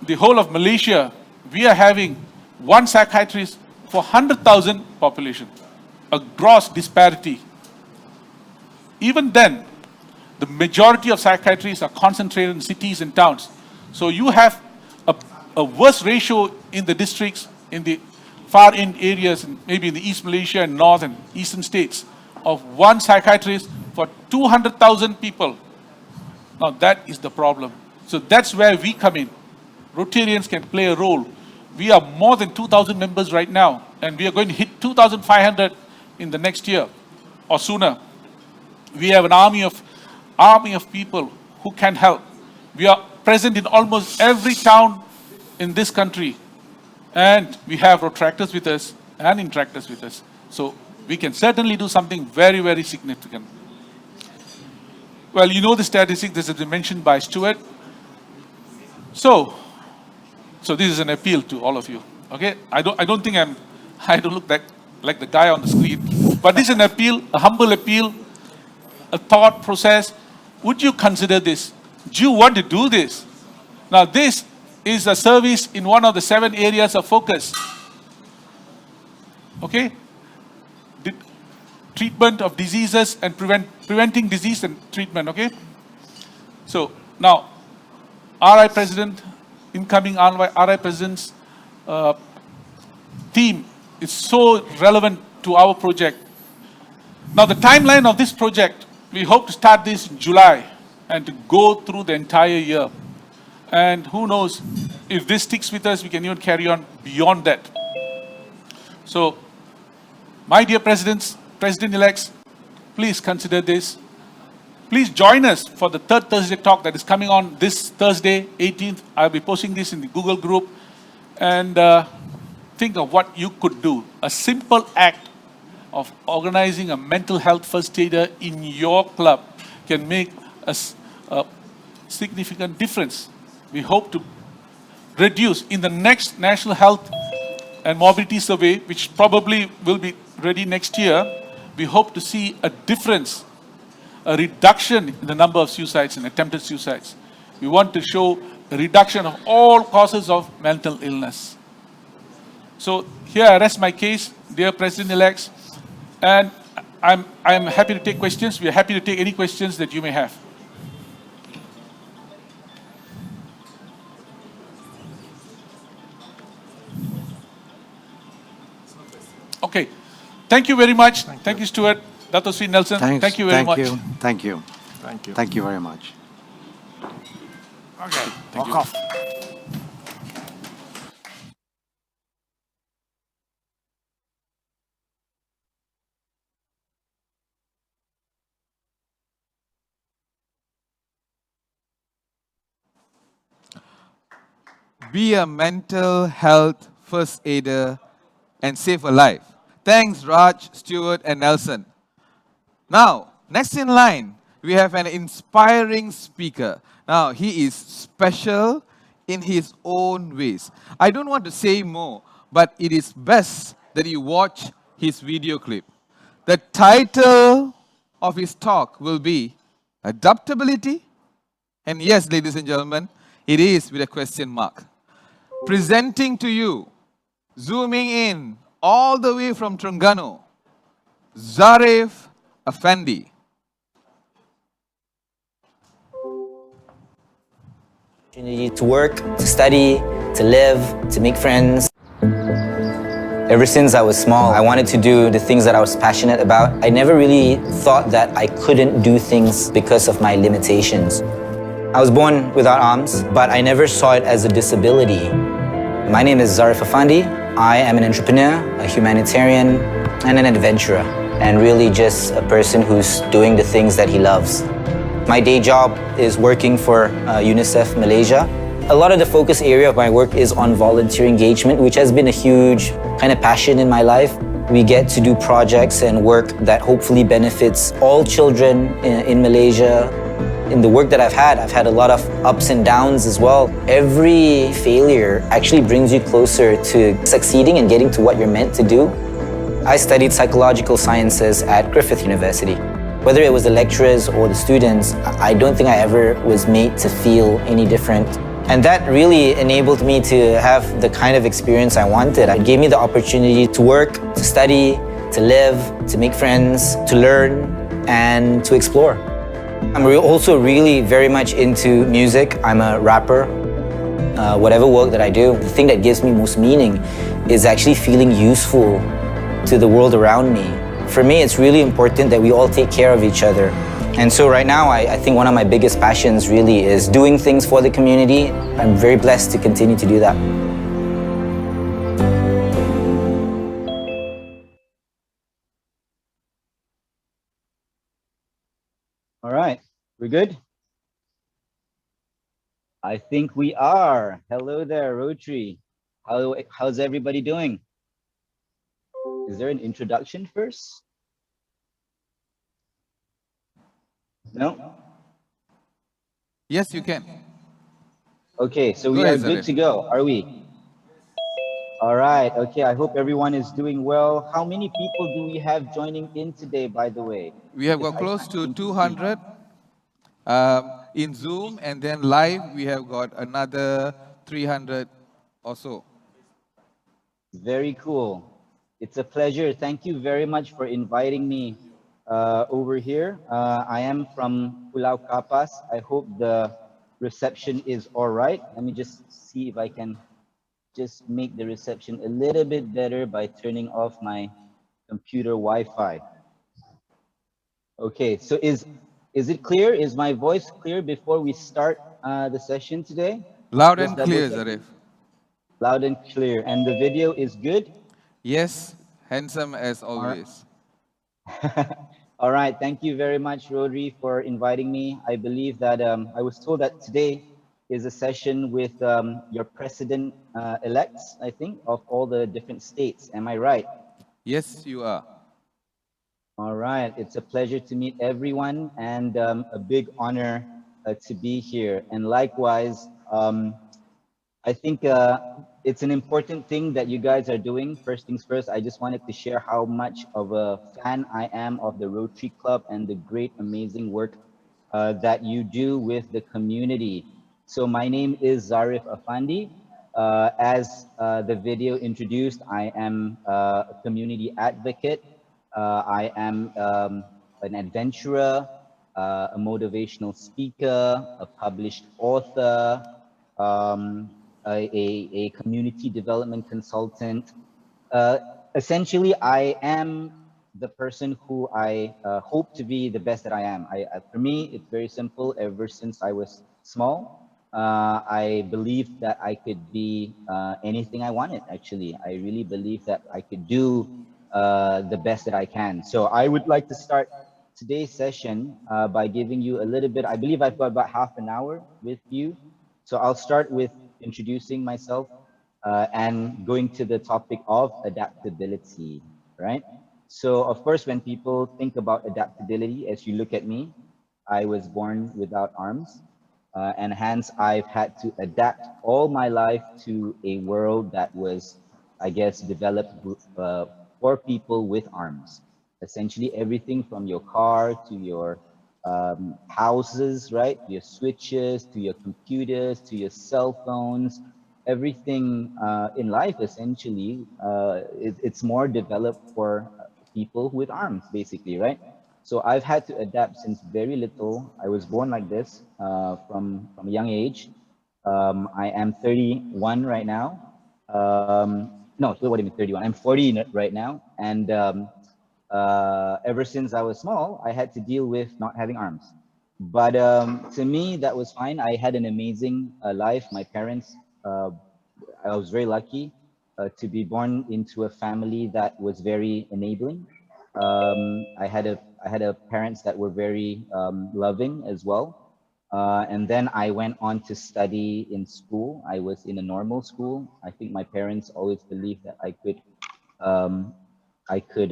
the whole of Malaysia, we are having 1 psychiatrist for 100,000 population, a gross disparity. Even then, the majority of psychiatrists are concentrated in cities and towns. So you have a worse ratio in the districts, in the far end areas, maybe in the East Malaysia and North and Eastern states, of 1 psychiatrist for 200,000 people. Now that is the problem. So that's where we come in. Rotarians can play a role. We are more than 2,000 members right now, and we are going to hit 2,500 in the next year or sooner. We have an army of people who can help. We are present in almost every town in this country, and we have Rotractors with us and Interactors with us. So we can certainly do something very, very significant. Well, you know the statistics. This has been mentioned by Stuart. So this is an appeal to all of you. Okay, I don't think I don't look like the guy on the screen, but this is an appeal, a humble appeal, a thought process. Would you consider this? Do you want to do this? Now, this is a service in one of the 7 areas of focus. Okay, treatment of diseases and preventing disease and treatment. Okay, So now, RI President, incoming RI President's theme is so relevant to our project. Now, the timeline of this project, we hope to start this in July and to go through the entire year. And who knows, if this sticks with us, we can even carry on beyond that. So, my dear presidents, president-elects, please consider this. Please join us for the third Thursday talk that is coming on this Thursday, 18th. I'll be posting this in the Google group. And think of what you could do. A simple act of organizing a mental health first aider in your club can make a significant difference. We hope to reduce in the next National Health and Mobility Survey, which probably will be ready next year. We hope to see a difference, a reduction in the number of suicides and attempted suicides. We want to show a reduction of all causes of mental illness. So here I rest my case, dear President-elects, and I'm happy to take questions. We are happy to take any questions that you may have. Okay. Thank you very much. Thank you, Stuart. Dato Sri Nelson. Thanks. Thank you very much. Thank you. Thank you. Thank you very much. Okay. Thank you. Walk off. Be a mental health first aider and save a life. Thanks, Raj, Stuart, and Nelson. Now, next in line, we have an inspiring speaker. Now, he is special in his own ways. I don't want to say more, but it is best that you watch his video clip. The title of his talk will be Adaptability. And yes, ladies and gentlemen, it is with a question mark. Presenting to you, zooming in all the way from Terengganu, Zarif Effendi. Opportunity to work, to study, to live, to make friends. Ever since I was small, I wanted to do the things that I was passionate about. I never really thought that I couldn't do things because of my limitations. I was born without arms, but I never saw it as a disability. My name is Zarif Effendi. I am an entrepreneur, a humanitarian, and an adventurer, and really just a person who's doing the things that he loves. My day job is working for UNICEF Malaysia. A lot of the focus area of my work is on volunteer engagement, which has been a huge kind of passion in my life. We get to do projects and work that hopefully benefits all children in Malaysia. In the work that I've had a lot of ups and downs as well. Every failure actually brings you closer to succeeding and getting to what you're meant to do. I studied psychological sciences at Griffith University. Whether it was the lecturers or the students, I don't think I ever was made to feel any different. And that really enabled me to have the kind of experience I wanted. It gave me the opportunity to work, to study, to live, to make friends, to learn, and to explore. I'm also really very much into music. I'm a rapper. Whatever work that I do, the thing that gives me most meaning is actually feeling useful to the world around me. For me, it's really important that we all take care of each other. And so right now, I think one of my biggest passions really is doing things for the community. I'm very blessed to continue to do that. All right, we're good? I think we are. Hello there, Rotary. How's everybody doing? Is there an introduction first? No? Yes, you can. Okay, so we are good to go, are we? All right, okay, I hope everyone is doing well. How many people do we have joining in today, by the way? We have got close to 200 in Zoom, and then live we have got another 300 or so. Very cool. It's a pleasure. Thank you very much for inviting me over here. I am from Pulau Kapas. I hope the reception is all right. Let me just see if I can just make the reception a little bit better by turning off my computer Wi-Fi. Okay, so is it clear? Is my voice clear before we start the session today? Loud Just and double clear, check. Zarif. Loud and clear. And the video is good? Yes, handsome as All right. always. All right. Thank you very much, Rodri, for inviting me. I believe that I was told that today is a session with your president elects, I think, of all the different states. Am I right? Yes, you are. All right. It's a pleasure to meet everyone and a big honor to be here. And likewise, I think it's an important thing that you guys are doing. First things first, I just wanted to share how much of a fan I am of the Rotary Club and the great, amazing work that you do with the community. So my name is Zarif Afandi. As the video introduced, I am a community advocate. I am an adventurer, a motivational speaker, a published author, um, a community development consultant. Uh, Essentially, I am the person who I hope to be the best that I am. For me, it's very simple. Ever since I was small, I believed that I could be anything I wanted, actually. I really believe that I could do the best that I can. So I would like to start today's session by giving you a little bit. I believe I've got about half an hour with you. So I'll start with introducing myself and going to the topic of adaptability, right? So of course, when people think about adaptability, as you look at me, I was born without arms, and hence I've had to adapt all my life to a world that was, I guess, developed for people with arms. Essentially, everything from your car to your houses, right? Your switches, to your computers, to your cell phones, everything in life essentially it's more developed for people with arms, basically, right? So I've had to adapt since very little. I was born like this from a young age. I am 31 right now. No, what do you mean 31? I'm 40 right now, and ever since I was small, I had to deal with not having arms. But to me, that was fine. I had an amazing life. My parents, I was very lucky to be born into a family that was very enabling. I had a parents that were very loving as well. And then I went on to study in school. I was in a normal school. I think my parents always believed that um, I could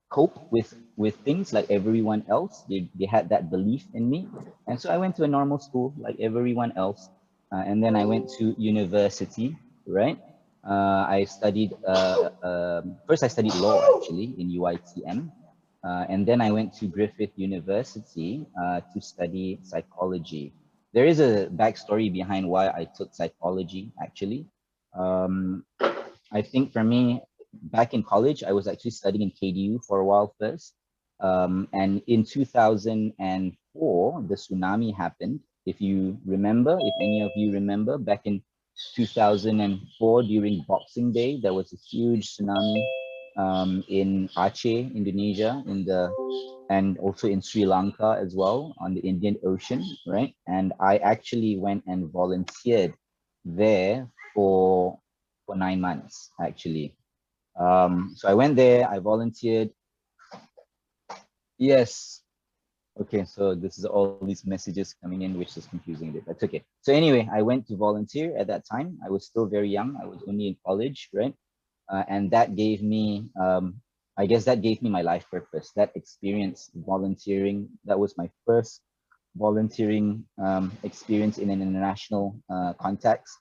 cope with things like everyone else. They had that belief in me, and so I went to a normal school like everyone else, and then I went to university. Right, I studied. First, I studied law actually in UITM, and then I went to Griffith University to study psychology. There is a backstory behind why I took psychology actually. Um, I think for me, back in college, I was actually studying in KDU for a while first. And in 2004, the tsunami happened. If you remember, if any of you remember, back in 2004 during Boxing Day, there was a huge tsunami in Aceh, Indonesia, and also in Sri Lanka as well on the Indian Ocean, right? And I actually went and volunteered there for 9 months actually. So I went there, I volunteered. Yes. Okay, so this is all these messages coming in, which is confusing a bit. That's okay. So anyway, I went to volunteer at that time. I was still very young. I was only in college, right? And that gave me, I guess that gave me my life purpose. That experience volunteering, that was my first volunteering experience in an international context.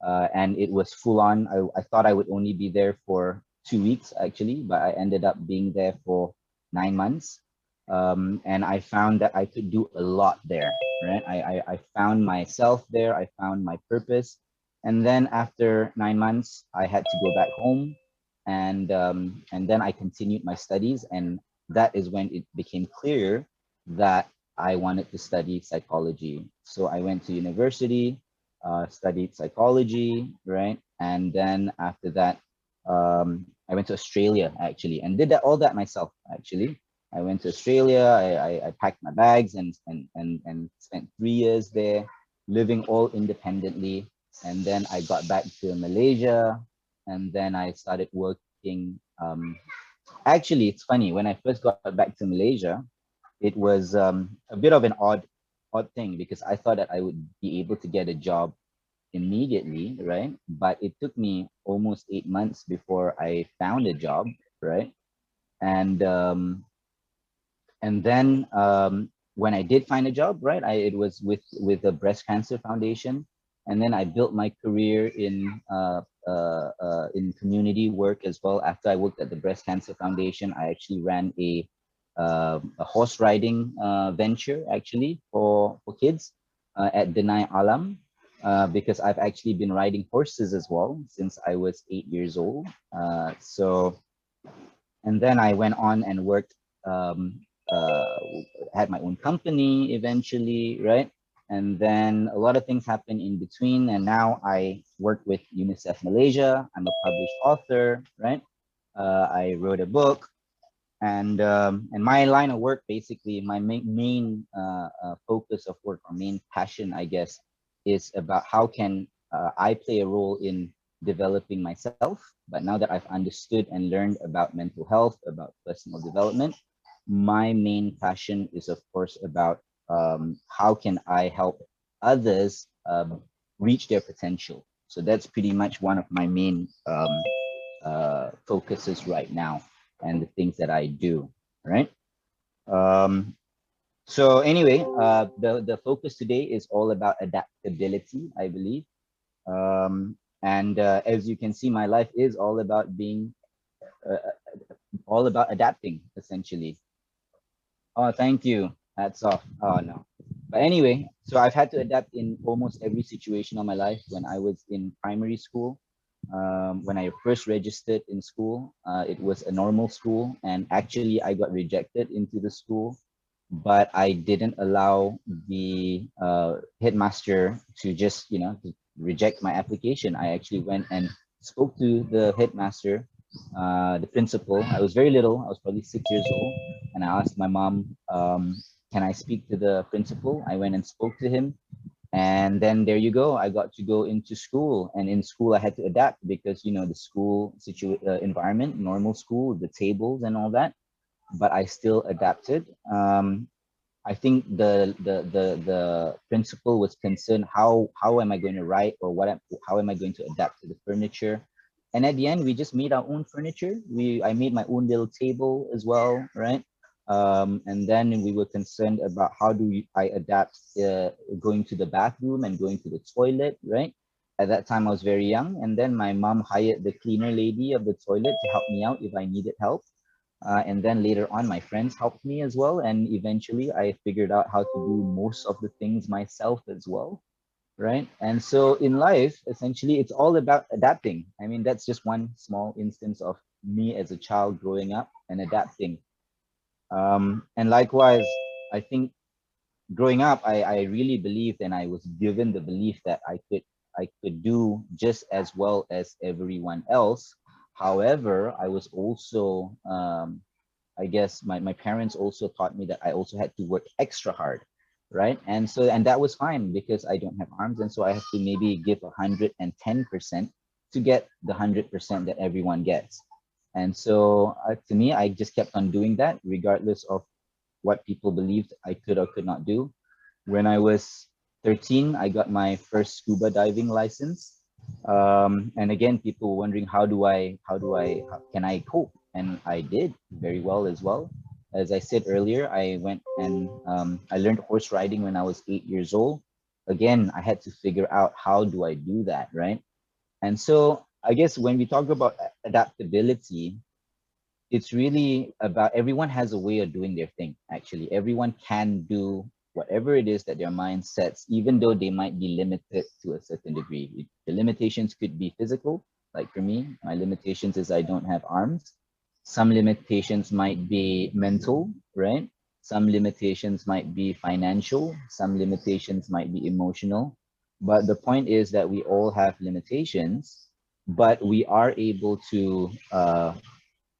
And it was full on. I thought I would only be there for 2 weeks actually, but I ended up being there for 9 months. And I found that I could do a lot there, right? I found myself there, I found my purpose. And then after 9 months, I had to go back home. and then I continued my studies, and that is when it became clear that I wanted to study psychology. So I went to university, studied psychology, right? And then after that, I went to Australia actually, and did that all that myself actually. I went to Australia. I packed my bags and spent 3 years there, living all independently. And then I got back to Malaysia, and then I started working. Actually, it's funny, when I first got back to Malaysia, it was a bit of an odd thing because I thought that I would be able to get a job immediately, right? But it took me almost 8 months before I found a job, right? And then when I did find a job, right, it was with the Breast Cancer Foundation, and then I built my career in community work as well. After I worked at the Breast Cancer Foundation, I actually ran a horse riding venture actually for kids at Denai Alam. Because I've actually been riding horses as well since I was 8 years old. And then I went on and worked, um, uh, had my own company eventually, right? And then a lot of things happened in between. And now I work with UNICEF Malaysia. I'm a published author, right? I wrote a book, and my line of work, basically my main focus of work, or main passion, I guess, is about how can I play a role in developing myself. But now that I've understood and learned about mental health, about personal development, my main passion is of course about how can I help others reach their potential. So that's pretty much one of my main focuses right now, and the things that I do, right? Um, so anyway, the focus today is all about adaptability, I believe. And as you can see, my life is all about being, all about adapting, essentially. Oh, thank you. Hats off. Oh, no. But anyway, so I've had to adapt in almost every situation of my life. When I was in primary school, when I first registered in school, it was a normal school, and actually I got rejected into the school, but I didn't allow the headmaster to just, to reject my application. I actually went and spoke to the headmaster, the principal. I was very little. I was probably 6 years old, and I asked my mom, "Can I speak to the principal?" I went and spoke to him, and then there you go. I got to go into school, and in school I had to adapt because the school environment, normal school, the tables and all that. But I still adapted. I think the principal was concerned, how am I going to write, or how am I going to adapt to the furniture. And at the end, we just made our own furniture. I made my own little table as well, right? And then we were concerned about how I adapt going to the bathroom and going to the toilet, right? At that time I was very young, and then my mom hired the cleaner lady of the toilet to help me out if I needed help. And then later on, my friends helped me as well. And eventually I figured out how to do most of the things myself as well. Right. And so in life, essentially, it's all about adapting. I mean, that's just one small instance of me as a child growing up and adapting. And likewise, I think growing up, I really believed, and I was given the belief that I could do just as well as everyone else. However, I was also I guess my parents also taught me that I also had to work extra hard, right? And that was fine because I don't have arms, and so I have to maybe give 110% to get the 100% that everyone gets. And so to me, I just kept on doing that regardless of what people believed I could or could not do. When I was 13, I got my first scuba diving license. And again, people were wondering, how can I cope? And I did very well as well. As I said earlier, I went and I learned horse riding when I was 8 years old. Again, I had to figure out, how do I do that, right? And so I guess when we talk about adaptability, it's really about, everyone has a way of doing their thing. Actually, everyone can do whatever it is that their mind sets, even though they might be limited to a certain degree. The limitations could be physical, Like for me, my limitations is I don't have arms. Some limitations might be mental, right? Some limitations might be financial. Some limitations might be emotional. But the point is that we all have limitations, but we are able to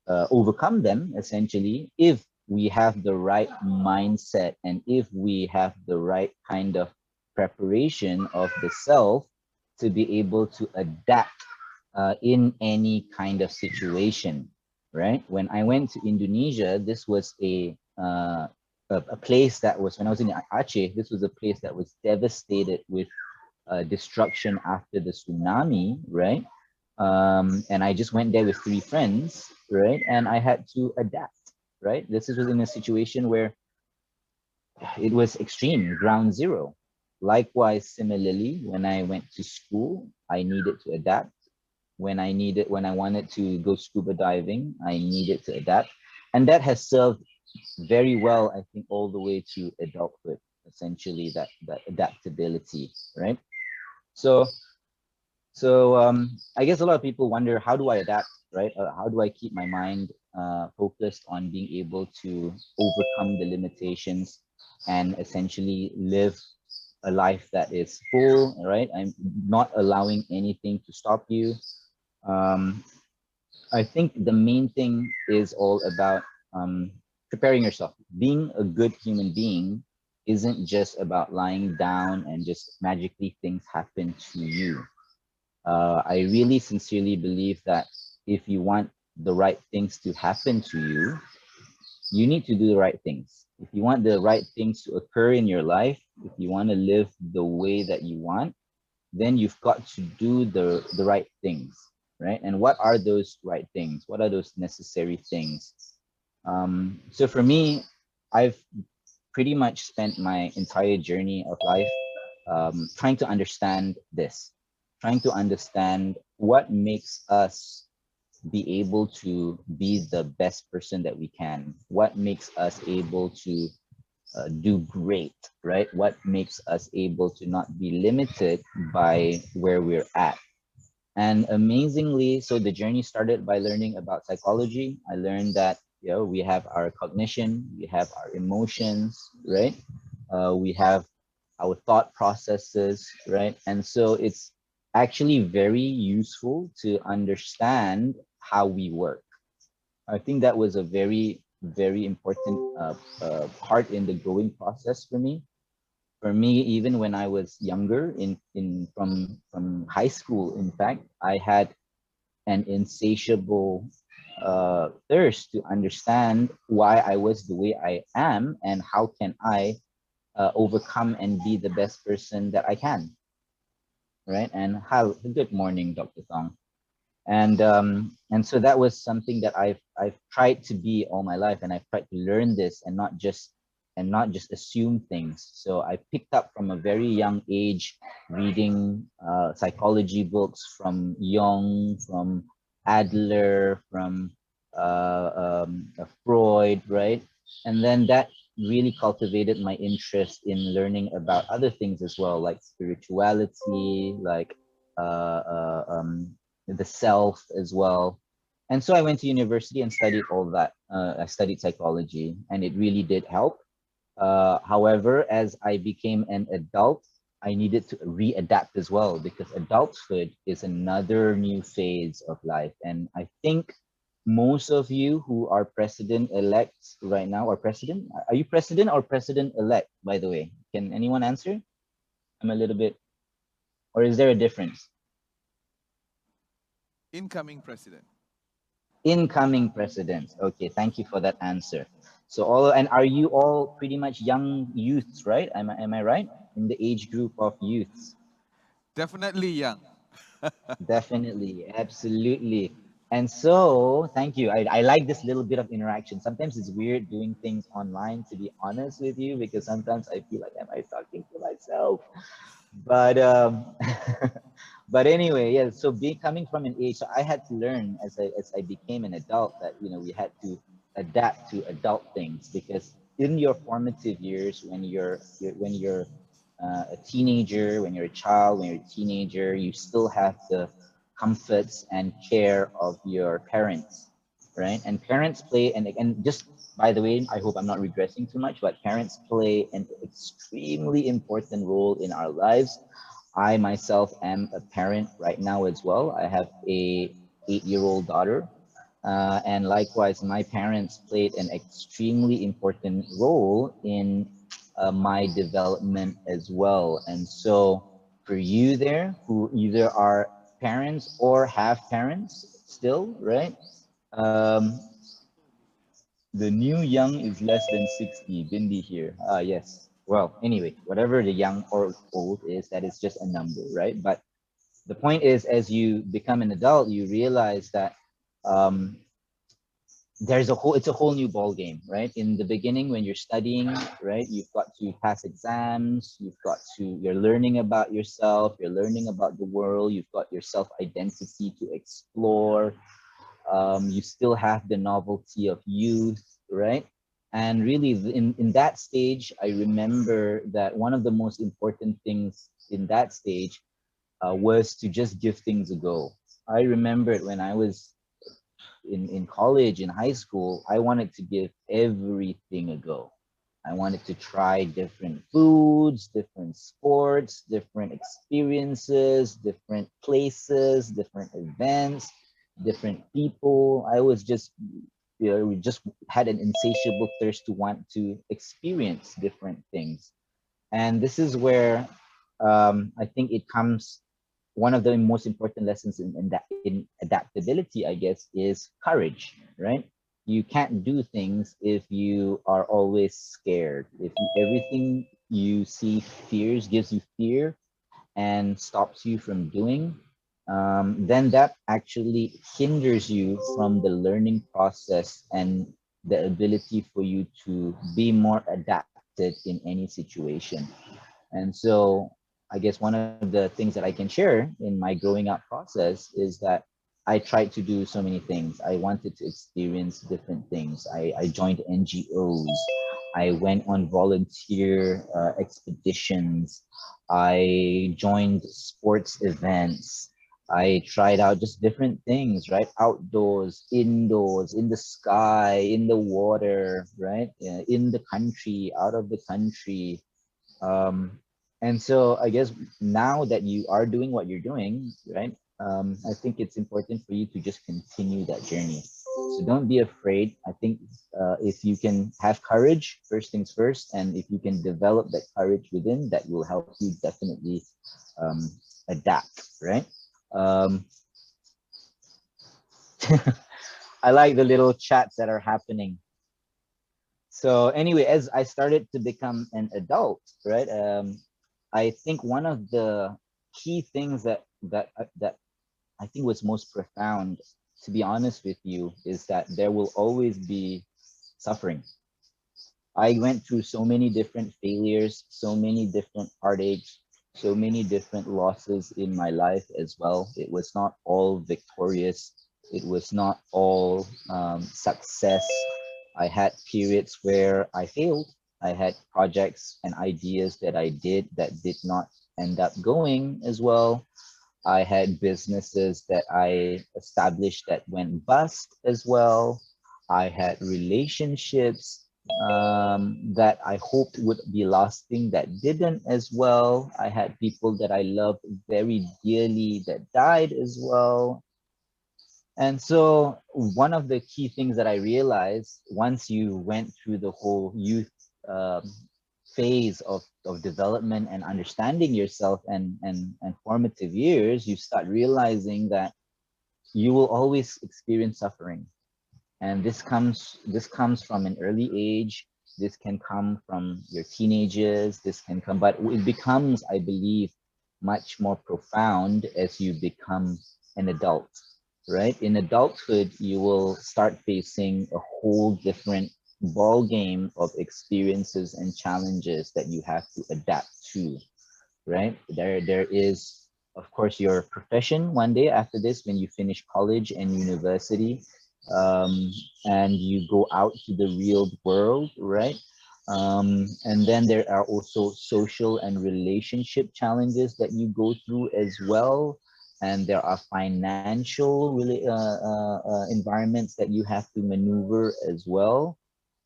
overcome them essentially if we have the right mindset and if we have the right kind of preparation of the self to be able to adapt in any kind of situation, right? When I went to Indonesia, this was a place that was, when I was in Aceh, this was a place that was devastated with destruction after the tsunami, right? And I just went there with 3 friends, right? And I had to adapt, right? This was in a situation where it was extreme, ground zero. Likewise, similarly, when I went to school, I needed to adapt. When I wanted to go scuba diving, I needed to adapt. And that has served very well, I think, all the way to adulthood, essentially that adaptability, right? So I guess a lot of people wonder, how do I adapt, right? How do I keep my mind focused on being able to overcome the limitations and essentially live a life that is full, right? I'm not allowing anything to stop you. Um, I think the main thing is all about preparing yourself. Being a good human being isn't just about lying down and just magically things happen to you. I really sincerely believe that if you want the right things to happen to you, you need to do the right things. If you want the right things to occur in your life, if you want to live the way that you want, then you've got to do the right things, right? And what are those right things? What are those necessary things? So for me, I've pretty much spent my entire journey of life trying to understand this, trying to understand what makes us be able to be the best person that we can, what makes us able to do great, right? What makes us able to not be limited by where we're at. And amazingly, so the journey started by learning about psychology. I learned that, you know, we have our cognition, we have our emotions, right? We have our thought processes, right? And so it's actually very useful to understand how we work. I think that was a very, very important part in the growing process for me. For me, even when I was younger, in from high school, in fact, I had an insatiable thirst to understand why I was the way I am and how can I overcome and be the best person that I can, right? And how, good morning, Dr. Thong. And so that was something that I've tried to be all my life, and I've tried to learn this and not just assume things. So I picked up from a very young age reading psychology books from Jung, from Adler, from Freud, right? And then that really cultivated my interest in learning about other things as well, like spirituality, like the self as well. And so I went to university and studied all that. I studied psychology, and it really did help. However, as I became an adult, I needed to readapt as well, because adulthood is another new phase of life. And I think most of you who are president-elects right now, or president, are you president or president-elect, by the way? Can anyone answer? I'm a little bit, or is there a difference? Incoming president. Incoming president. Okay, thank you for that answer. So all, and are you all pretty much young youths, right? Am I right? In the age group of youths? Definitely young. Definitely, absolutely. And so, thank you. I like this little bit of interaction. Sometimes it's weird doing things online, to be honest with you, because sometimes I feel like, am I talking to myself? But but anyway, yeah. So coming from an age, so I had to learn as I became an adult that, you know, we had to adapt to adult things, because in your formative years, when you're a teenager, when you're a child, when you're a teenager, you still have the comforts and care of your parents, right? And parents play, and just by the way, I hope I'm not regressing too much, but parents play an extremely important role in our lives. I myself am a parent right now as well. I have a 8-year-old daughter, and likewise, my parents played an extremely important role in my development as well. And so, for you there who either are parents or have parents still, right? Um, the new young is less than 60. Bindi here. Yes. Well, anyway, whatever the young or old is, that is just a number, right? But the point is, as you become an adult, you realize that um, it's a whole new ball game, right? In the beginning, when you're studying, right, you've got to pass exams, you're learning about yourself, you're learning about the world, you've got your self identity to explore. You still have the novelty of youth, right? And really, in that stage, I remember that one of the most important things in that stage was to just give things a go. I remembered when I was in college, in high school, I wanted to give everything a go. I wanted to try different foods, different sports, different experiences, different places, different events, different people. I was just, we just had an insatiable thirst to want to experience different things. And this is where I think it comes, one of the most important lessons in adaptability, I guess, is courage, right? You can't do things if you are always scared. If everything you see gives you fear and stops you from doing, then that actually hinders you from the learning process and the ability for you to be more adapted in any situation. And so I guess one of the things that I can share in my growing up process is that I tried to do so many things. I wanted to experience different things. I joined NGOs. I went on volunteer expeditions. I joined sports events. I tried out just different things, right? Outdoors, indoors, in the sky, in the water, right? In the country, out of the country. um, and so I guess now that you are doing what you're doing, right? I think it's important for you to just continue that journey. So don't be afraid. I think if you can have courage, first things first, and if you can develop that courage within, that will help you definitely um, adapt, right? Um, I like the little chats that are happening. So anyway, as I started to become an adult, right? I think one of the key things that I think was most profound, to be honest with you, is that there will always be suffering. I went through so many different failures, so many different heartaches, so many different losses in my life as well. It was not all victorious. It was not all success. I had periods where I failed. I had projects and ideas that I did that did not end up going as well. I had businesses that I established that went bust as well. I had relationships that I hoped would be lasting that didn't as well. I had people that I loved very dearly that died as well. And so, one of the key things that I realized once you went through the whole youth um, phase of development and understanding yourself and formative years, you start realizing that you will always experience suffering. And this comes from an early age. This can come from your teenagers. This can come, but it becomes, I believe, much more profound as you become an adult, right? In adulthood, you will start facing a whole different ball game of experiences and challenges that you have to adapt to, right? There is, of course, your profession one day after this when you finish college and university, um, and you go out to the real world, right? And then there are also social and relationship challenges that you go through as well. and there are financial environments that you have to maneuver as well.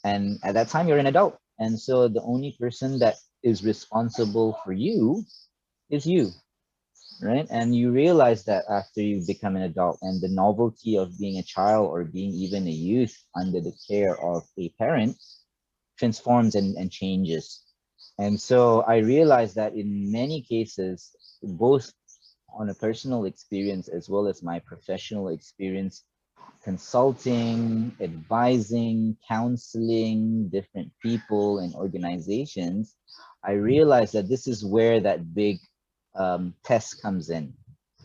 And at that time, you're an adult. And so the only person that is responsible for you is you, right? And you realize that after you become an adult, and the novelty of being a child or being even a youth under the care of a parent transforms and changes. And so I realized that in many cases, both on a personal experience as well as my professional experience, consulting, advising, counseling different people and organizations, I realized that this is where that big test comes in,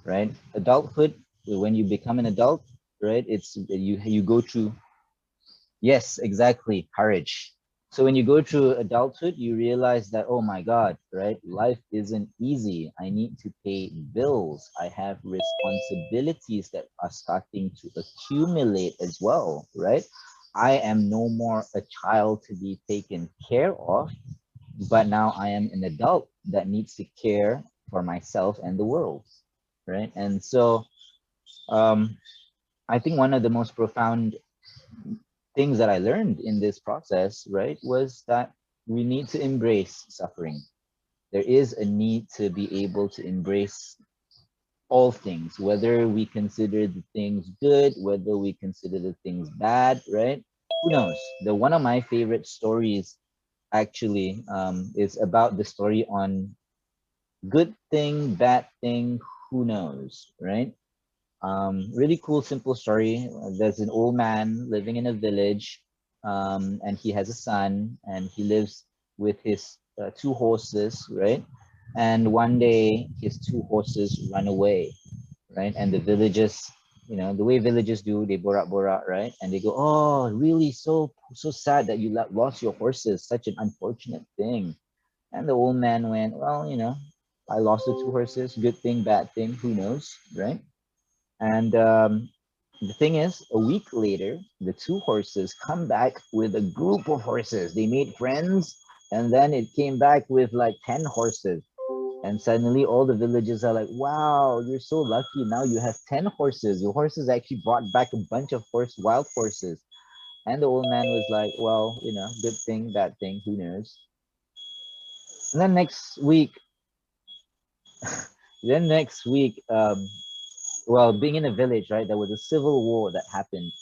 right? Adulthood, when you become an adult, right? It's you go through. Yes, exactly. Courage. So when you go through adulthood, you realize that, oh my God, right? Life isn't easy. I need to pay bills. I have responsibilities that are starting to accumulate as well, right? I am no more a child to be taken care of, but now I am an adult that needs to care for myself and the world, right? And so um, I think one of the most profound things that I learned in this process, right, was that we need to embrace suffering. There is a need to be able to embrace all things, whether we consider the things good, whether we consider the things bad, right? Who knows? The one of my favorite stories actually is about the story on good thing, bad thing, who knows, right? Really cool, simple story. There's an old man living in a village, and he has a son, and he lives with his two horses, right? And one day, his two horses run away, right? And the villagers, the way villagers do, they borak borak, right? And they go, "Oh, really? So sad that you lost your horses. Such an unfortunate thing." And the old man went, "Well, I lost the two horses. Good thing, bad thing, who knows, right?" And the thing is, a week later, the two horses come back with a group of horses. They made friends, and then it came back with like 10 horses. And suddenly, all the villagers are like, wow, you're so lucky. Now you have 10 horses. Your horses actually brought back a bunch of wild horses. And the old man was like, well, good thing, bad thing, who knows? And then next week, well, being in a village, right, there was a civil war that happened,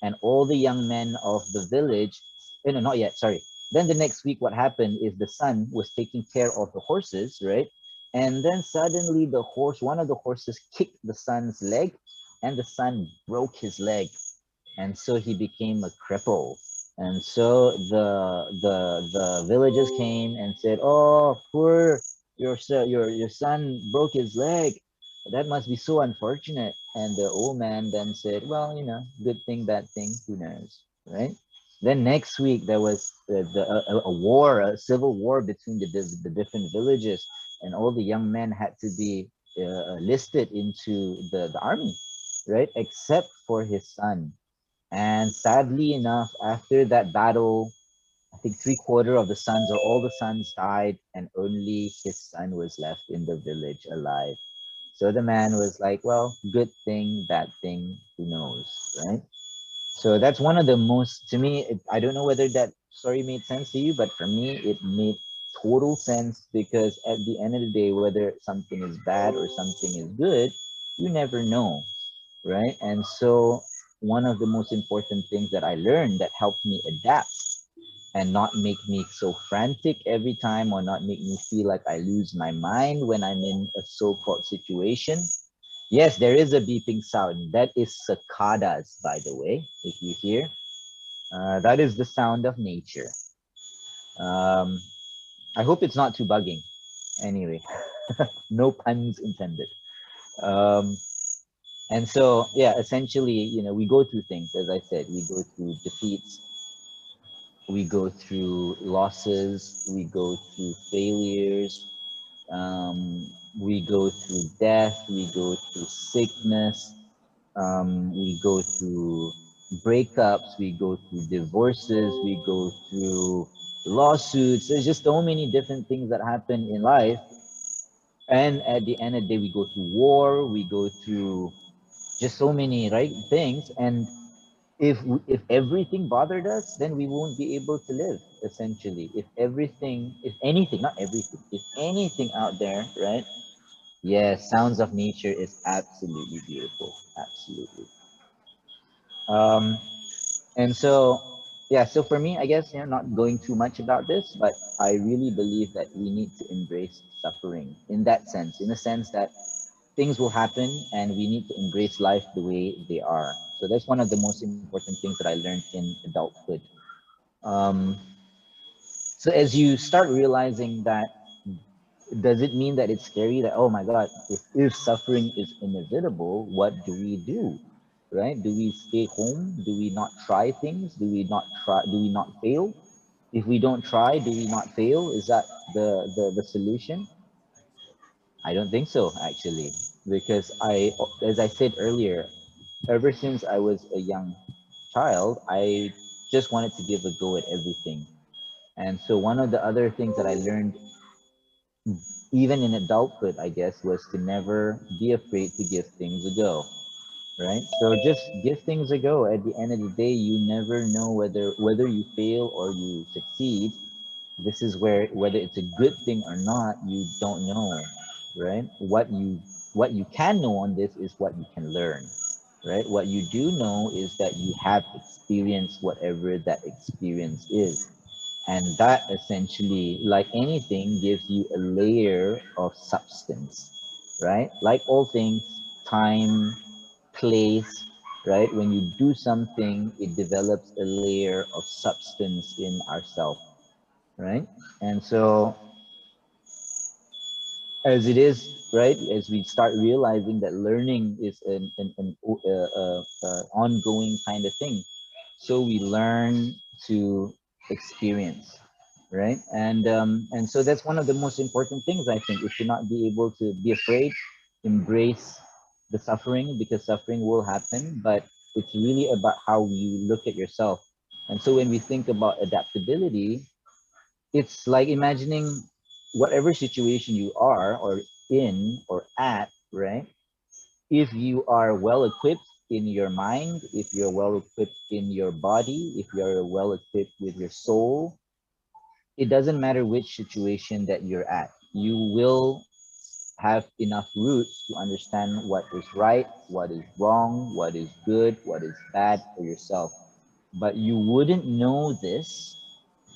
and all the young men of the village, no, not yet, sorry. Then the next week, what happened is the son was taking care of the horses, right? And then suddenly one of the horses kicked the son's leg, and the son broke his leg, and so he became a cripple. And so the villagers came and said, "Oh, poor your son broke his leg. That must be so unfortunate." And the old man then said, "Well, good thing, bad thing, who knows, right?" Then next week there was a war, a civil war between the different villages, and all the young men had to be listed into the army, right? Except for his son. And sadly enough, after that battle, I think three-quarter of the sons or all the sons died, and only his son was left in the village alive. So the man was like, well, good thing, bad thing, who knows, right? So that's one of the most, to me, I don't know whether that story made sense to you, but for me, it made total sense, because at the end of the day, whether something is bad or something is good, you never know, right? And so one of the most important things that I learned that helped me adapt and not make me so frantic every time, or not make me feel like I lose my mind when I'm in a so-called situation. Yes, there is a beeping sound. That is cicadas, by the way, if you hear. That is the sound of nature. Um, I hope it's not too bugging. Anyway, no puns intended. Um, and so, yeah, essentially, we go through things, as I said, we go through defeats, we go through losses, we go through failures, we go through death, we go through sickness, we go through breakups, we go through divorces, we go through lawsuits. There's just so many different things that happen in life. And at the end of the day, we go through war, we go through just so many right things, and if everything bothered us, then we won't be able to live. Essentially, if everything, if anything, not everything, if anything out there, right? Yes, sounds of nature is absolutely beautiful, absolutely. Um, and so, yeah, so for me, I guess, not going too much about this, but I really believe that we need to embrace suffering in that sense, in the sense that things will happen and we need to embrace life the way they are. So that's one of the most important things that I learned in adulthood. Um, so as you start realizing that, does it mean that it's scary that, oh my God, if suffering is inevitable, what do we do? Right? Do we stay home? Do we not try things? Do we not fail? If we don't try, do we not fail? Is that the solution? I don't think so, actually, because as I said earlier, ever since I was a young child, I just wanted to give a go at everything. And so one of the other things that I learned, even in adulthood, I guess, was to never be afraid to give things a go. Right? So just give things a go. At the end of the day, you never know whether you fail or you succeed. This is where, whether it's a good thing or not, you don't know, right? What you can know on this is what you can learn, right? What you do know is that you have experienced whatever that experience is, and that essentially, like anything, gives you a layer of substance, right? Like all things, time, place, right? When you do something, it develops a layer of substance in ourselves, right? And so, as it is, right, as we start realizing that learning is an ongoing kind of thing, so we learn to experience, right? And so that's one of the most important things, I think, is to not be able to be afraid, embrace the suffering, because suffering will happen, but it's really about how you look at yourself. And so when we think about adaptability, it's like imagining whatever situation you are or in or at, right? If you are well equipped in your mind, if you're well equipped in your body, if you're well equipped with your soul, it doesn't matter which situation that you're at. You will have enough roots to understand what is right, what is wrong, what is good, what is bad for yourself. But you wouldn't know this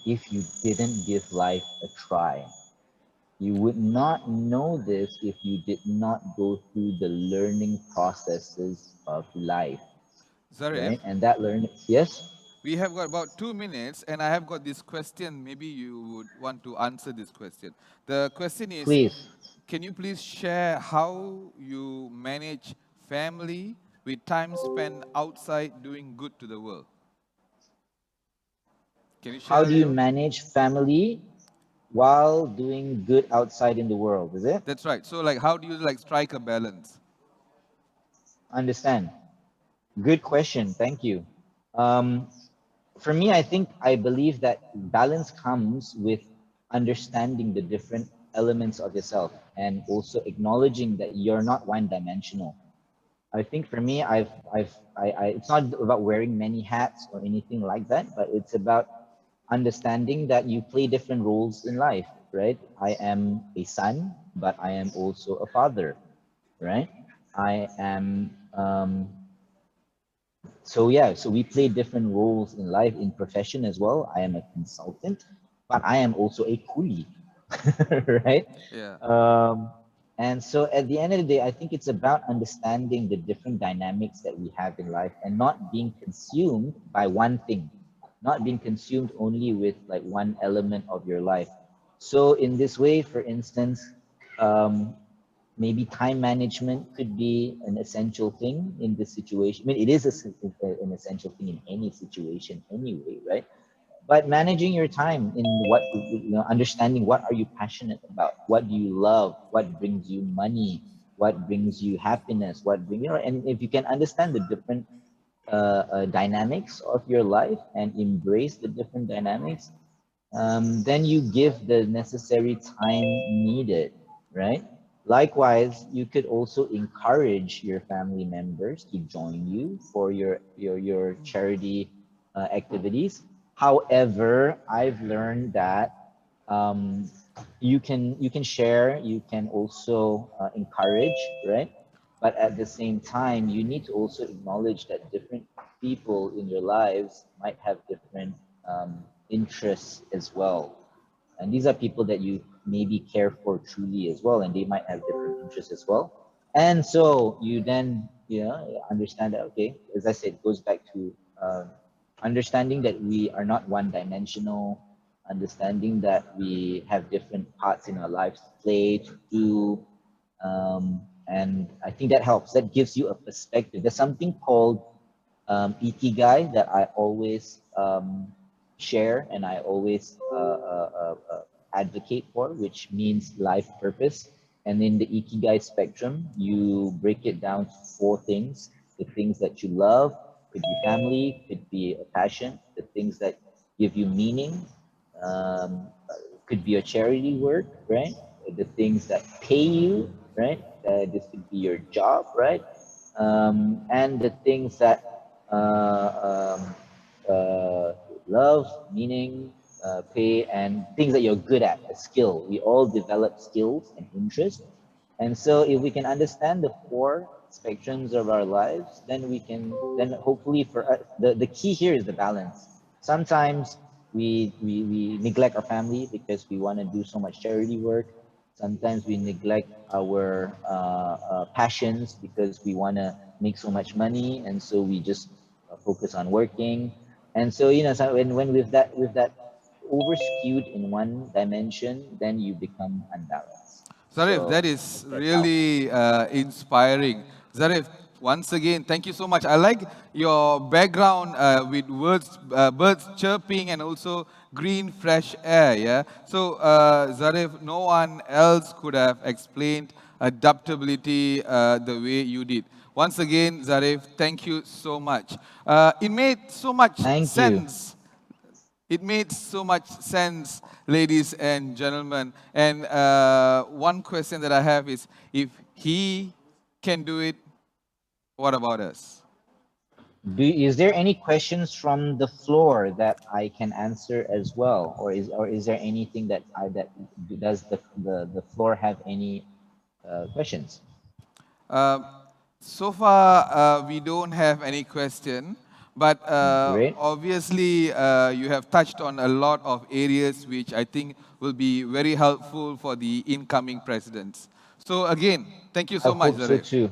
if you didn't give life a try. You would not know this if you did not go through the learning processes of life, Zarif, right? And that learning, yes, we have got about 2 minutes, and I have got this question. Maybe you would want to answer this question. The question is, please. can you please share how you manage family with time spent outside doing good to the world? Can you How share do a you little? manage family while doing good outside in the world? Is it? That's right. So, like, how do you like strike a balance? Understand. Good question. Thank you. Um, for me, I believe that balance comes with understanding the different elements of yourself and also acknowledging that you're not one-dimensional. I think for me, it's not about wearing many hats or anything like that, but it's about understanding that you play different roles in life, right? I am a son, but I am also a father, right? I am so yeah, so we play different roles in life, in profession as well. I am a consultant, but I am also a coolie, right? Yeah. Um, and so at the end of the day, I think it's about understanding the different dynamics that we have in life and not being consumed by one thing, not being consumed only with like one element of your life. So in this way, for instance, um, maybe time management could be an essential thing in this situation. I mean, it is an essential thing in any situation anyway, right? But managing your time in what, understanding what are you passionate about, what do you love, what brings you money, what brings you happiness, what bring, and if you can understand the different dynamics of your life and embrace the different dynamics, then you give the necessary time needed, right? Likewise, you could also encourage your family members to join you for your charity activities. However, I've learned that you can share, you can also encourage, right? But at the same time, you need to also acknowledge that different people in your lives might have different interests as well. And these are people that you maybe care for truly as well, and they might have different interests as well. And so you then, understand that, okay, as I said, it goes back to understanding that we are not one dimensional, understanding that we have different parts in our lives to play, to do. And I think that helps. That gives you a perspective. There's something called ikigai that I always share and I always advocate for, which means life purpose. And in the ikigai spectrum, you break it down to four things: the things that you love, could be family, could be a passion, the things that give you meaning, um, could be your charity work, right? The things that pay you, right? This could be your job, right? And the things that love, meaning, pay, and things that you're good at, a skill. We all develop skills and interests. And so if we can understand the four spectrums of our lives, then we can, then hopefully for us, the key here is the balance. Sometimes we neglect our family because we want to do so much charity work. Sometimes we neglect our passions because we want to make so much money, and so we just focus on working. And so so when with that over skewed in one dimension, then you become unbalanced. Zarif, So that I is hope that helps. really inspiring. Zarif, once again, thank you so much. I like your background with words, birds chirping and also green, fresh air. Yeah. So, Zarif, no one else could have explained adaptability the way you did. Once again, Zarif, thank you so much. It made so much Thank you. sense. It made so much sense, ladies and gentlemen. And one question that I have is, if he can do it, what about us? Is there any questions from the floor that I can answer as well, or is there anything that does the floor have any questions? Uh, so far, we don't have any question, but Great. obviously, you have touched on a lot of areas which I think will be very helpful for the incoming presidents. So again, thank you I so much, hope so Zarif. too.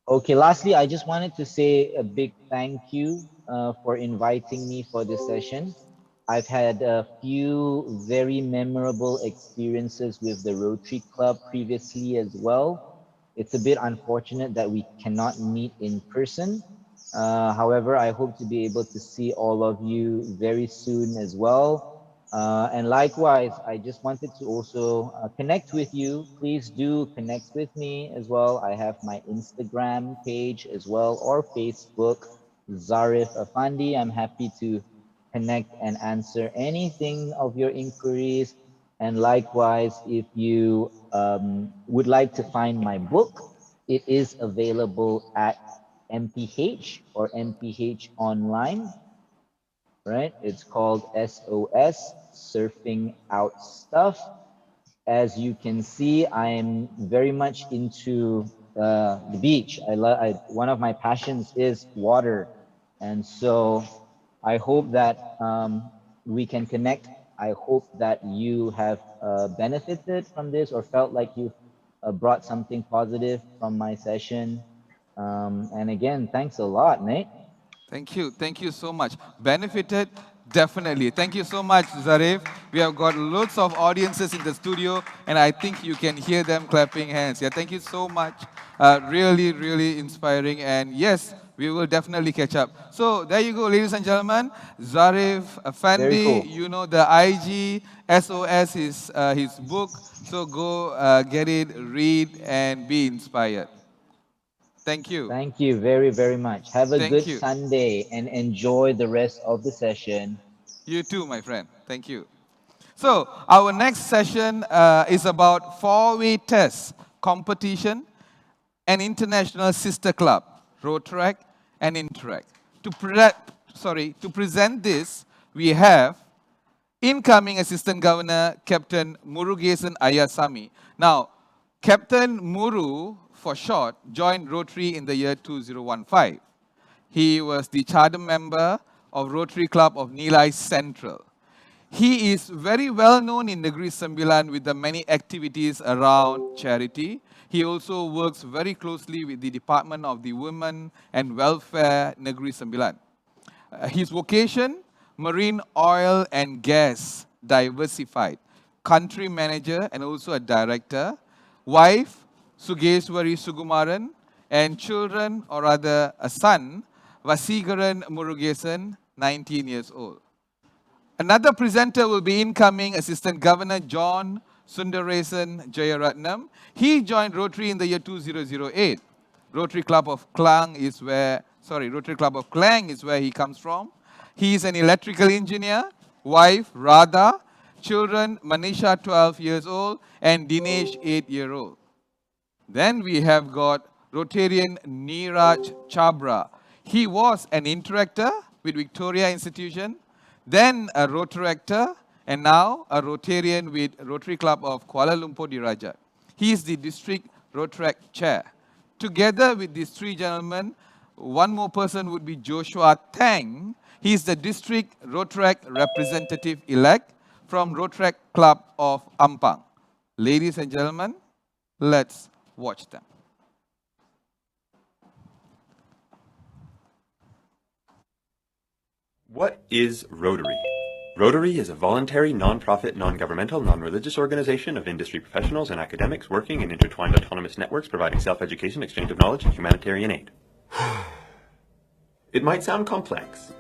Okay, lastly, I just wanted to say a big thank you for inviting me for this session. I've had a few very memorable experiences with the Rotary Club previously as well. It's a bit unfortunate that we cannot meet in person. However, I hope to be able to see all of you very soon as well. And likewise, I just wanted to also connect with you. Please do connect with me as well. I have my Instagram page as well, or Facebook, Zarif Afandi. I'm happy to connect and answer anything of your inquiries. And likewise, if you would like to find my book, it is available at MPH or MPH Online, right? It's called SOS, Surfing Out Stuff. As you can see, I'm very much into the beach. One of my passions is water. And so I hope that we can connect. I hope that you have benefited from this or felt like you've brought something positive from my session. And again, thanks a lot, Nate. Thank you. Thank you so much. Benefited? Definitely. Thank you so much, Zarif. We have got loads of audiences in the studio, and I think you can hear them clapping hands. Yeah, thank you so much. Really, really inspiring. And yes, we will definitely catch up. So there you go, ladies and gentlemen. Zarif Very Effendi, cool. you know the IG, SOS is his book. So go get it, read, and be inspired. Thank you. Thank you very, very much. Have a Thank good you. Sunday and enjoy the rest of the session. You too, my friend. Thank you. So, our next session is about four-way tests competition, and international sister club, Rotaract and Interact. To present this, we have incoming Assistant Governor, Captain Murugesan Ayasami. Now, Captain Muru, for short, joined Rotary in the year 2015. He was the charter member of Rotary Club of Nilai Central. He is very well known in Negeri Sembilan with the many activities around charity. He also works very closely with the Department of the Women and Welfare Negeri Sembilan. His vocation, marine oil and gas diversified, country manager and also a director, wife, Sugeswari Sugumaran, and children, or rather a son, Vasigaran Murugesan, 19 years old. Another presenter will be incoming Assistant Governor John Sundaresan Jayaratnam. He joined Rotary in the year 2008. Rotary Club of Klang is where he comes from. He is an electrical engineer, wife Radha, children Manisha 12 years old and Dinesh 8-year-old. Then we have got Rotarian Neeraj Chabra. He was an interactor with Victoria Institution, then a Rotaractor, and now a Rotarian with Rotary Club of Kuala Lumpur Diraja. He is the District Rotaract Chair. Together with these three gentlemen, one more person would be Joshua Tang. He is the District Rotaract Representative-elect from Rotaract Club of Ampang. Ladies and gentlemen, let's watch them. What is Rotary? Rotary is a voluntary, non-profit, non-governmental, non-religious organization of industry professionals and academics working in intertwined autonomous networks providing self-education, exchange of knowledge, and humanitarian aid. It might sound complex,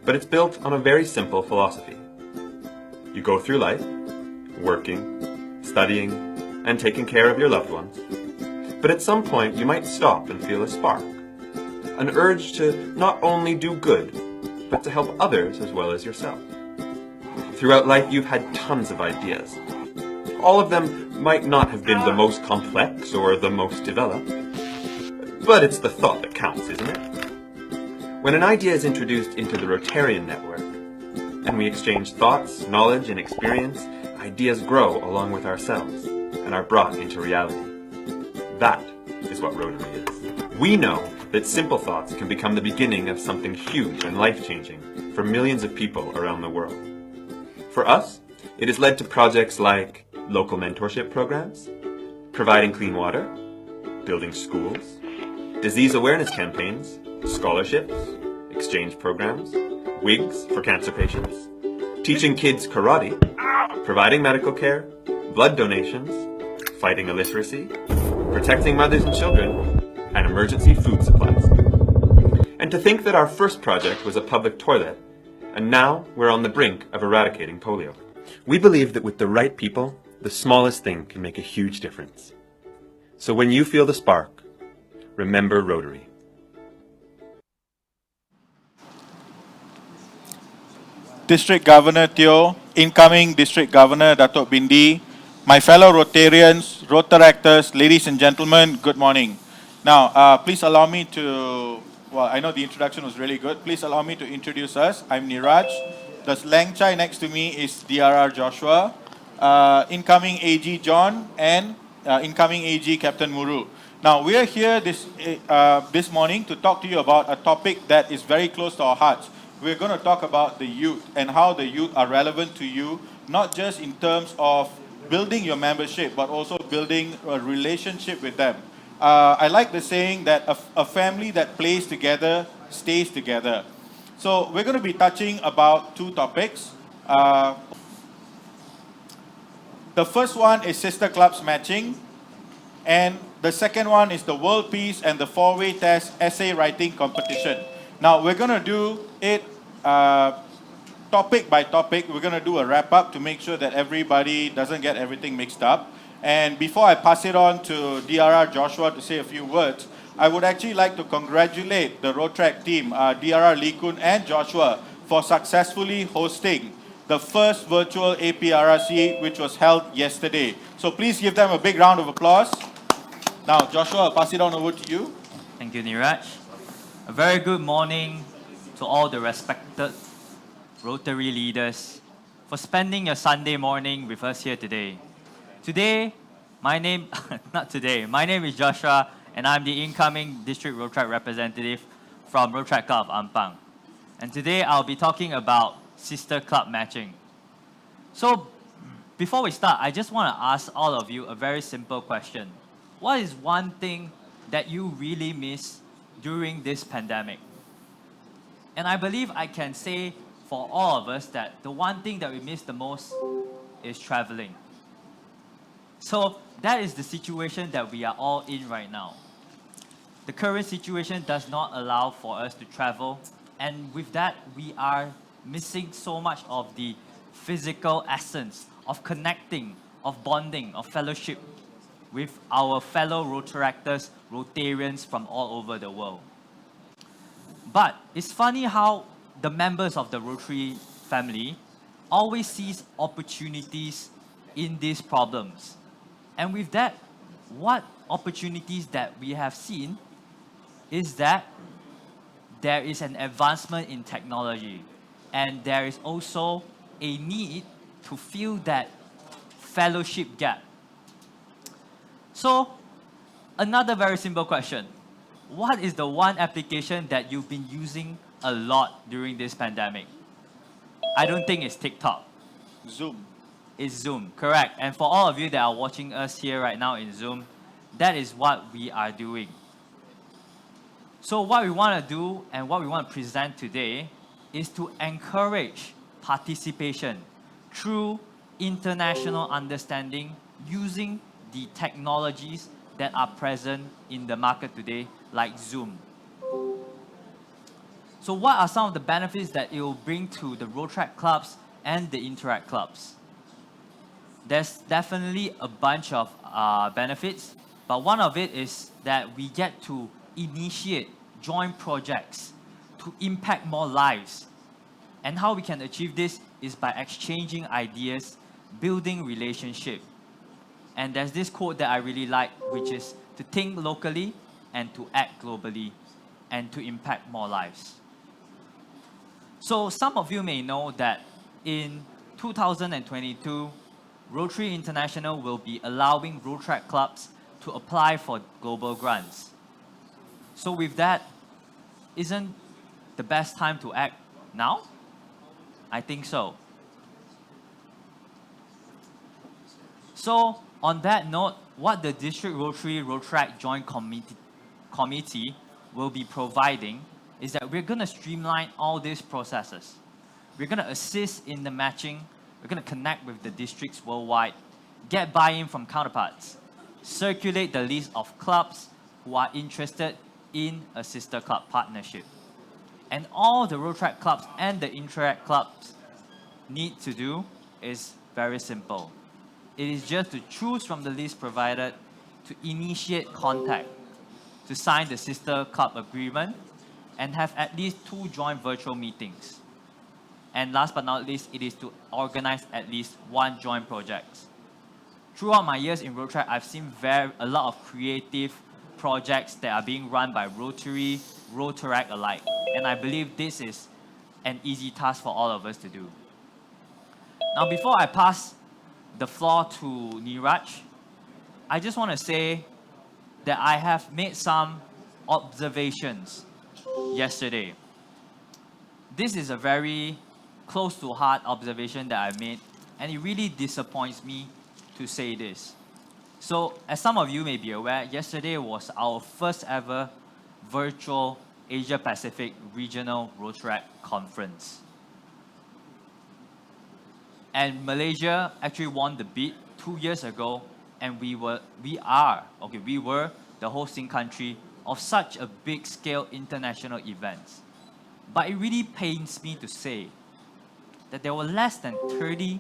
but it's built on a very simple philosophy. You go through life, working, studying, and taking care of your loved ones. But at some point, you might stop and feel a spark, an urge to not only do good, but to help others as well as yourself. Throughout life, you've had tons of ideas. All of them might not have been the most complex or the most developed, but it's the thought that counts, isn't it? When an idea is introduced into the Rotarian network, and we exchange thoughts, knowledge, and experience, ideas grow along with ourselves and are brought into reality. That is what Rotary is. We know that simple thoughts can become the beginning of something huge and life-changing for millions of people around the world. For us, it has led to projects like local mentorship programs, providing clean water, building schools, disease awareness campaigns, scholarships, exchange programs, wigs for cancer patients, teaching kids karate, providing medical care, blood donations, fighting illiteracy, protecting mothers and children, and emergency food supplies. And to think that our first project was a public toilet, and now we're on the brink of eradicating polio. We believe that with the right people, the smallest thing can make a huge difference. So when you feel the spark, remember Rotary. District Governor Teo, incoming District Governor Datuk Bindi, my fellow Rotarians, Rotaractors, ladies and gentlemen, good morning. Now, please allow me to, well, I know the introduction was really good. Please allow me to introduce us. I'm Neeraj. The Langchai next to me is DRR Joshua, incoming AG John, and incoming AG Captain Muru. Now, we are here this morning to talk to you about a topic that is very close to our hearts. We're going to talk about the youth and how the youth are relevant to you, not just in terms of building your membership, but also building a relationship with them. I like the saying that a family that plays together stays together. So we're going to be touching about two topics. The first one is sister clubs matching, and the second one is the World Peace and the four-way test essay writing competition. Now we're going to do it topic by topic. We're going to do a wrap-up to make sure that everybody doesn't get everything mixed up. And before I pass it on to DRR Joshua to say a few words, I would actually like to congratulate the Rotaract team, DRR Lee Kun and Joshua, for successfully hosting the first virtual APRRC, which was held yesterday. So please give them a big round of applause. Now, Joshua, I'll pass it on over to you. Thank you, Niraj. A very good morning to all the respected Rotary leaders for spending your Sunday morning with us here today. My name is Joshua, and I'm the incoming District Road Track representative from Road Track Club of Ampang. And today I'll be talking about sister club matching. So before we start, I just want to ask all of you a very simple question. What is one thing that you really miss during this pandemic? And I believe I can say for all of us that the one thing that we miss the most is traveling. So that is the situation that we are all in right now. The current situation does not allow for us to travel, and with that, we are missing so much of the physical essence of connecting, of bonding, of fellowship with our fellow Rotaractors, Rotarians from all over the world. But it's funny how the members of the Rotary family always sees opportunities in these problems. And with that, what opportunities that we have seen is that there is an advancement in technology, and there is also a need to fill that fellowship gap. So, another very simple question. What is the one application that you've been using a lot during this pandemic? I don't think it's TikTok. Zoom. It's Zoom, correct. And for all of you that are watching us here right now in Zoom, that is what we are doing. So what we want to do and what we want to present today is to encourage participation through international understanding using the technologies that are present in the market today, like Zoom. So what are some of the benefits that it will bring to the Road Track clubs and the Interact clubs? There's definitely a bunch of benefits, but one of it is that we get to initiate joint projects to impact more lives. And how we can achieve this is by exchanging ideas, building relationship. And there's this quote that I really like, which is to think locally and to act globally and to impact more lives. So some of you may know that in 2022, Rotary International will be allowing road track clubs to apply for global grants. So with that, isn't the best time to act now? I think so. So on that note, what the District Rotary Road Track Joint Committee will be providing is that we're going to streamline all these processes. We're going to assist in the matching. We're going to connect with the districts worldwide, get buy-in from counterparts, circulate the list of clubs who are interested in a sister club partnership. And all the road track clubs and the Interact clubs need to do is very simple. It is just to choose from the list provided, to initiate contact, to sign the sister club agreement, and have at least 2 joint virtual meetings. And last but not least, it is to organize at least 1 joint project. Throughout my years in Road Track, I've seen a lot of creative projects that are being run by Rotary, Rotaract alike. And I believe this is an easy task for all of us to do. Now, before I pass the floor to Niraj, I just want to say that I have made some observations yesterday. This is a very close to heart observation that I made, and it really disappoints me to say this. So, as some of you may be aware, yesterday was our first ever virtual Asia Pacific Regional Road Track Conference. And Malaysia actually won the bid 2 years ago, and we were the hosting country of such a big scale international event. But it really pains me to say that there were less than 30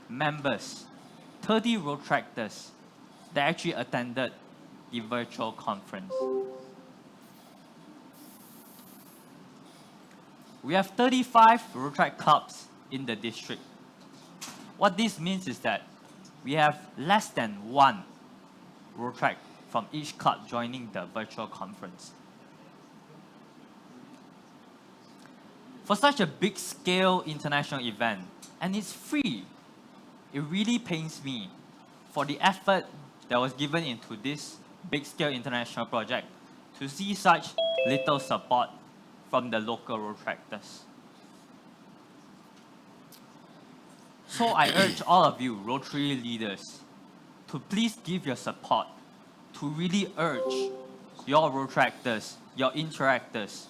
members, 30 road tractors that actually attended the virtual conference. We have 35 road track clubs in the district. What this means is that we have less than 1 road track from each club joining the virtual conference. For such a big scale international event, and it's free, it really pains me for the effort that was given into this big scale international project to see such little support from the local Rotractors. So I urge all of you Rotary leaders to please give your support to really urge your Rotractors, your interactors,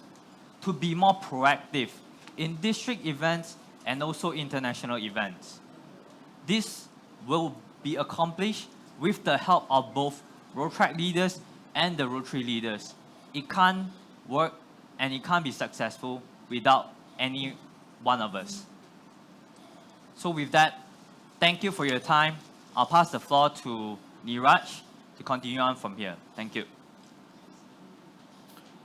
to be more proactive in district events and also international events. This will be accomplished with the help of both Rotract leaders and the Rotary leaders. It can't work and it can't be successful without any one of us. So with that, thank you for your time. I'll pass the floor to Niraj to continue on from here. Thank you.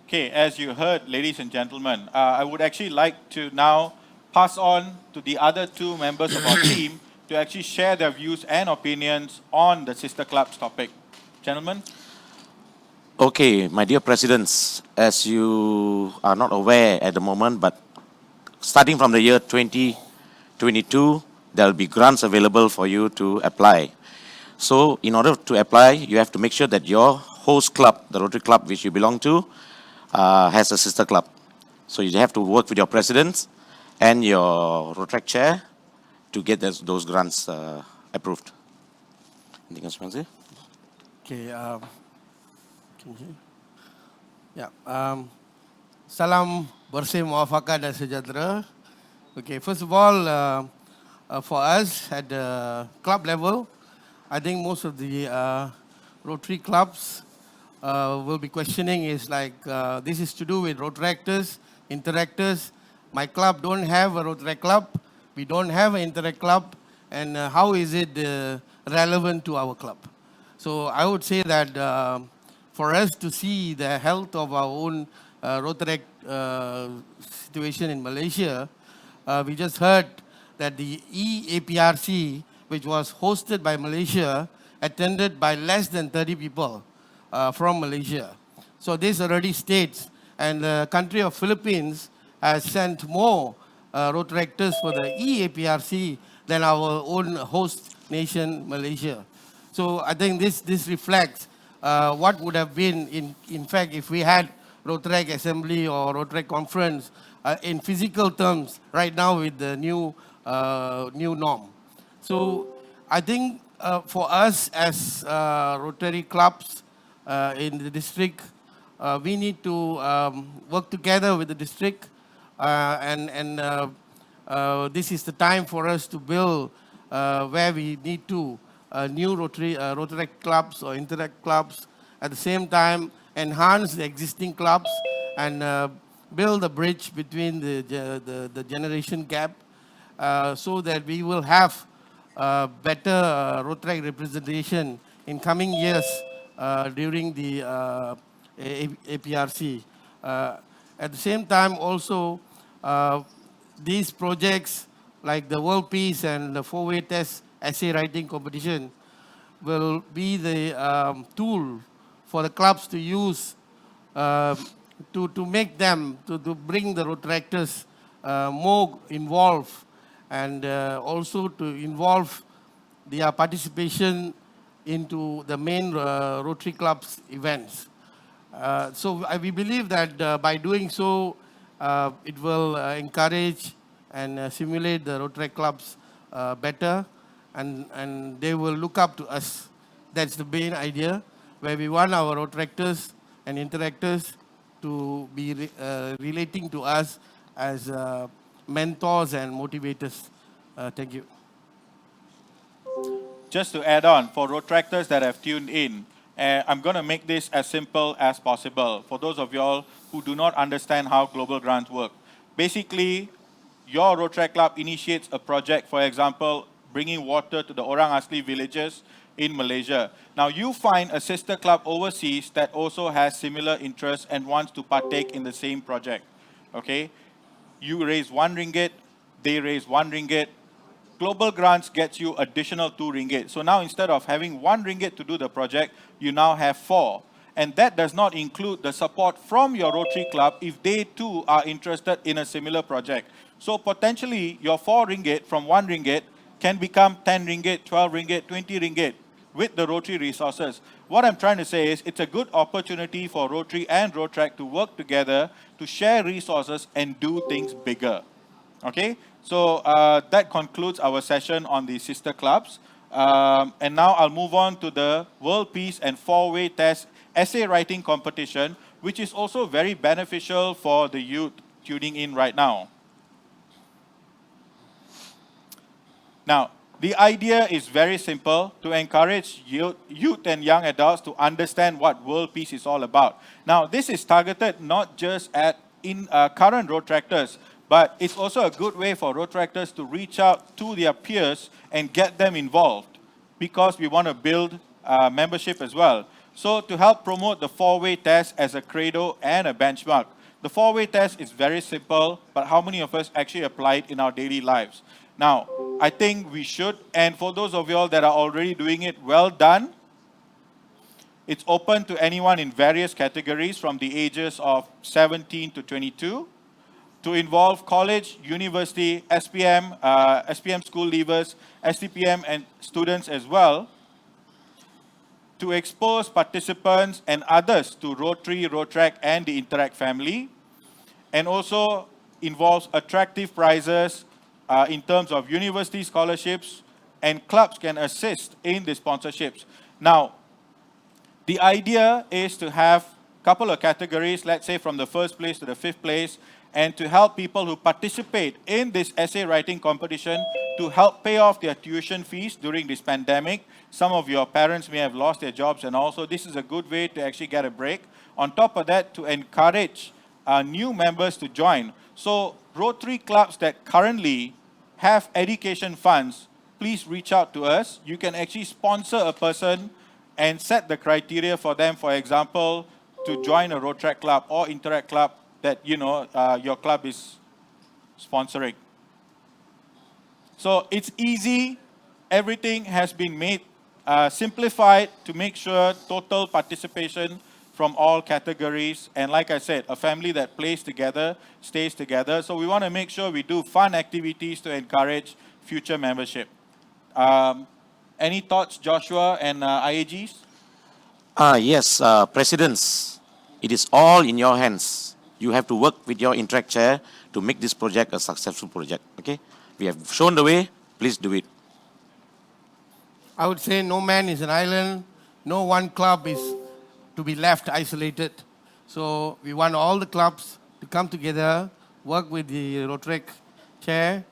Okay, as you heard, ladies and gentlemen, I would actually like to now pass on to the other two members of our team to actually share their views and opinions on the Sister Clubs topic. Gentlemen? Okay, my dear presidents, as you are not aware at the moment, but starting from the year 2022, there will be grants available for you to apply. So in order to apply, you have to make sure that your host club, the Rotary Club which you belong to, has a sister club. So you have to work with your presidents and your Rotary chair to get those grants approved. Anything else, Manzi? Okay. Salam bersih, muafakat dan sejahtera. Okay, first of all, for us at the club level, I think most of the Rotary clubs will be questioning is like, this is to do with Rotaractors, Interactors. My club don't have a Rotary club. We don't have an Interact club. And how is it relevant to our club? So I would say that for us to see the health of our own Rotaract situation in Malaysia, we just heard that the EAPRC, which was hosted by Malaysia, attended by less than 30 people from Malaysia. So this already states, and the country of Philippines has sent more Rotaractors for the EAPRC than our own host nation, Malaysia. So I think this reflects what would have been, in fact, if we had Rotaract Assembly or Rotaract Conference in physical terms right now with the new norm. So I think for us as Rotary clubs in the district, we need to work together with the district and this is the time for us to build where we need to new Rotaract clubs or Interact clubs. At the same time, enhance the existing clubs and build a bridge between the generation gap so that we will have better Rotaract representation in coming years during the APRC. At the same time, also, these projects like the World Peace and the four-way test essay writing competition will be the tool for the clubs to use to make them, to bring the Rotaractors more involved and also to involve their participation into the main Rotary Club's events. So we believe that by doing so, it will encourage and simulate the Rotary clubs better, and they will look up to us. That's the main idea, where we want our Rotaractors and Interactors to be relating to us as mentors and motivators. Thank you. Just to add on, for Rotaractors that have tuned in, I'm going to make this as simple as possible for those of y'all who do not understand how global grants work. Basically, your Rotaract Club initiates a project, for example, bringing water to the Orang Asli villages in Malaysia. Now, you find a sister club overseas that also has similar interests and wants to partake in the same project, okay? You raise 1 ringgit, they raise 1 ringgit, Global grants gets you additional 2 ringgit. So now instead of having 1 ringgit to do the project, you now have 4. And that does not include the support from your Rotary Club if they too are interested in a similar project. So potentially your 4 ringgit from 1 ringgit can become 10 ringgit, 12 ringgit, 20 ringgit with the Rotary resources. What I'm trying to say is it's a good opportunity for Rotary and Rotrac to work together to share resources and do things bigger. Okay, so that concludes our session on the sister clubs. And now I'll move on to the World Peace and 4-Way Test essay writing competition, which is also very beneficial for the youth tuning in right now. Now, the idea is very simple, to encourage youth and young adults to understand what world peace is all about. Now, this is targeted not just at current Rotractors, but it's also a good way for Rotractors to reach out to their peers and get them involved, because we want to build membership as well. So to help promote the 4-way test as a credo and a benchmark, the 4-way test is very simple, but how many of us actually apply it in our daily lives? Now, I think we should, and for those of you all that are already doing it, well done. It's open to anyone in various categories from the ages of 17 to 22, to involve college, university, SPM, SPM school leavers, STPM and students as well, to expose participants and others to Rotary, Rotrac and the Interact family, and also involves attractive prizes in terms of university scholarships, and clubs can assist in the sponsorships. Now, the idea is to have a couple of categories, let's say from the 1st place to the 5th place, and to help people who participate in this essay writing competition to help pay off their tuition fees during this pandemic. Some of your parents may have lost their jobs, and also this is a good way to actually get a break. On top of that, to encourage new members to join. So Rotary clubs that currently have education funds, please reach out to us. You can actually sponsor a person and set the criteria for them, for example, to join a Rotrac club or Interact club that your club is sponsoring. So it's easy. Everything has been made simplified to make sure total participation from all categories. And like I said, a family that plays together stays together. So we want to make sure we do fun activities to encourage future membership. Any thoughts, Joshua and IAGs? Yes, presidents, it is all in your hands. You have to work with your Interact chair to make this project a successful project, okay? We have shown the way, please do it. I would say no man is an island, no one club is to be left isolated. So we want all the clubs to come together, work with the Rotary chair,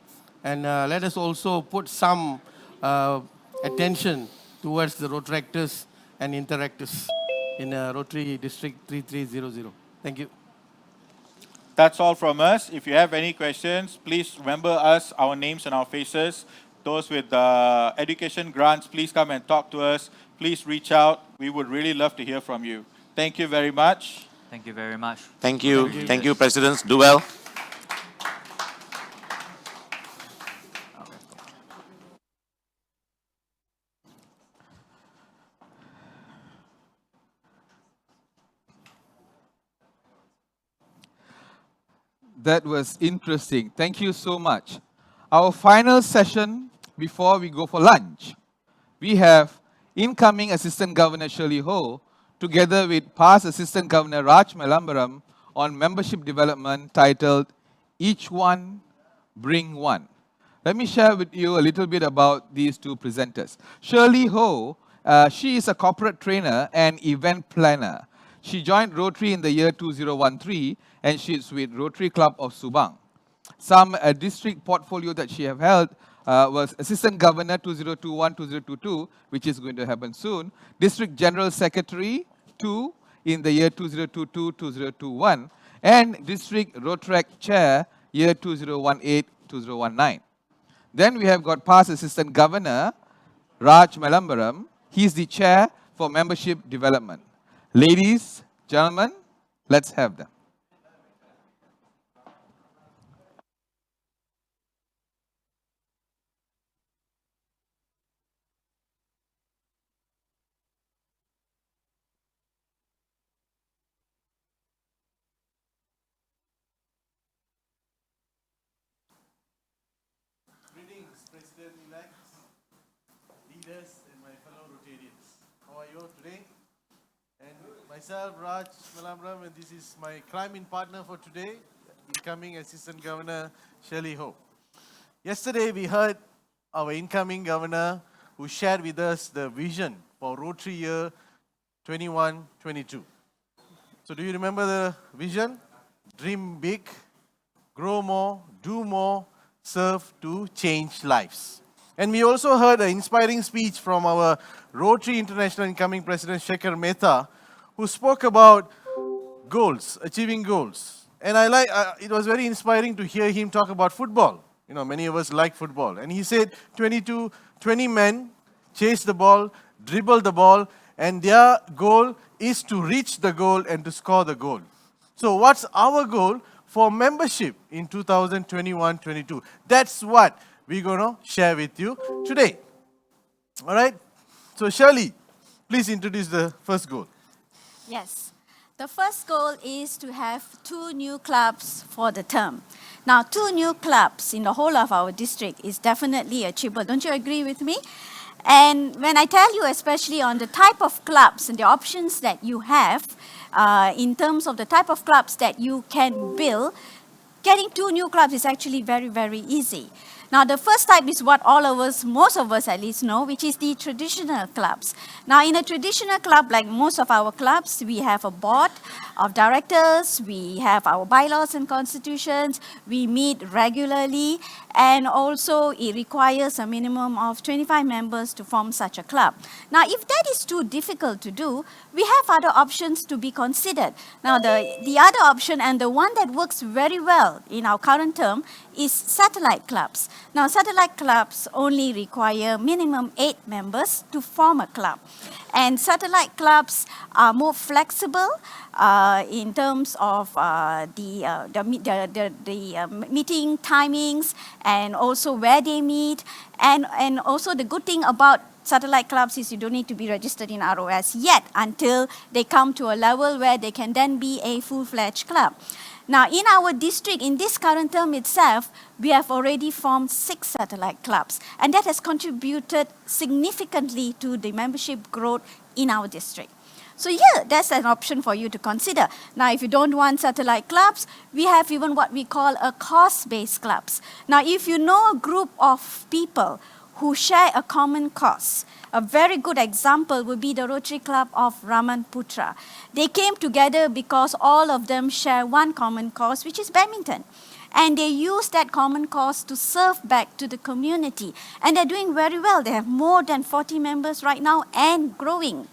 and let us also put some attention towards the Rotractors and Interactors in Rotary District 3300. Thank you. That's all from us. If you have any questions, please remember us, our names and our faces. Those with education grants, please come and talk to us. Please reach out. We would really love to hear from you. Thank you very much. Thank you very much. Thank you. Thank you, presidents. Do well. That was interesting. Thank you so much. Our final session before we go for lunch, we have incoming Assistant Governor Shirley Ho together with past Assistant Governor Raj Melambaram on membership development titled Each One Bring One. Let me share with you a little bit about these two presenters. Shirley Ho, she is a corporate trainer and event planner. She joined Rotary in the year 2013 and she's with Rotary Club of Subang. Some district portfolio that she have held was Assistant Governor 2021-2022, which is going to happen soon, District General Secretary 2 in the year 2022-2021, and District Rotrac Chair year 2018-2019. Then we have got past Assistant Governor Raj Melambaram. He's the Chair for Membership Development. Ladies, gentlemen, let's have them. President-elect, leaders, and my fellow Rotarians. How are you today? And myself, Raj Malabram, and this is my climbing partner for today, incoming Assistant Governor Shirley Ho. Yesterday, we heard our incoming governor who shared with us the vision for Rotary year 21-22. So do you remember the vision? Dream big, grow more, do more, serve to change lives. And we also heard an inspiring speech from our Rotary International incoming President Shekhar Mehta, who spoke about goals, achieving goals. And it was very inspiring to hear him talk about football. You know, many of us like football. And he said 20 men chase the ball, dribble the ball, and their goal is to reach the goal and to score the goal. So what's our goal for membership in 2021-22? That's what we're going to share with you today. All right? So Shirley, please introduce the first goal. Yes. The first goal is to have 2 new clubs for the term. Now, 2 new clubs in the whole of our district is definitely achievable. Don't you agree with me? And when I tell you especially on the type of clubs and the options that you have, in terms of the type of clubs that you can build, getting 2 new clubs is actually very, very easy. Now, the first type is what all of us, most of us at least know, which is the traditional clubs. Now, in a traditional club, like most of our clubs, we have a board of directors, we have our bylaws and constitutions, we meet regularly, and also it requires a minimum of 25 members to form such a club. Now, if that is too difficult to do, we have other options to be considered. Now, the other option, and the one that works very well in our current term, is satellite clubs. Now, satellite clubs only require minimum 8 members to form a club. And satellite clubs are more flexible in terms of the meeting timings and also where they meet. And also the good thing about satellite clubs is you don't need to be registered in ROS yet until they come to a level where they can then be a full-fledged club. Now, in our district, in this current term itself, we have already formed 6 satellite clubs, and that has contributed significantly to the membership growth in our district. So yeah, that's an option for you to consider. Now, if you don't want satellite clubs, we have even what we call a cause-based clubs. Now, if you know a group of people who share a common cause, a very good example would be the Rotary Club of Raman Putra. They came together because all of them share one common cause, which is badminton. And they use that common cause to serve back to the community. And they're doing very well. They have more than 40 members right now and growing.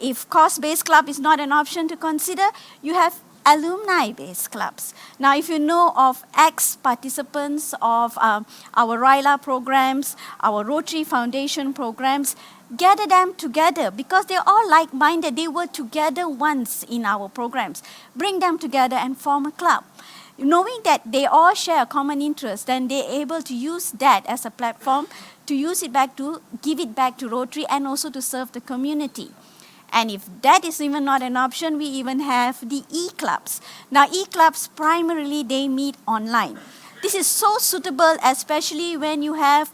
If cause-based club is not an option to consider, you have alumni-based clubs. Now, if you know of ex-participants of our RILA programs, our Rotary Foundation programs, gather them together because they're all like-minded. They were together once in our programs. Bring them together and form a club. Knowing that they all share a common interest, then they're able to use that as a platform to use it back to, give it back to Rotary and also to serve the community. And if that is even not an option, we even have the e-clubs. Now, e-clubs, primarily, they meet online. This is so suitable, especially when you have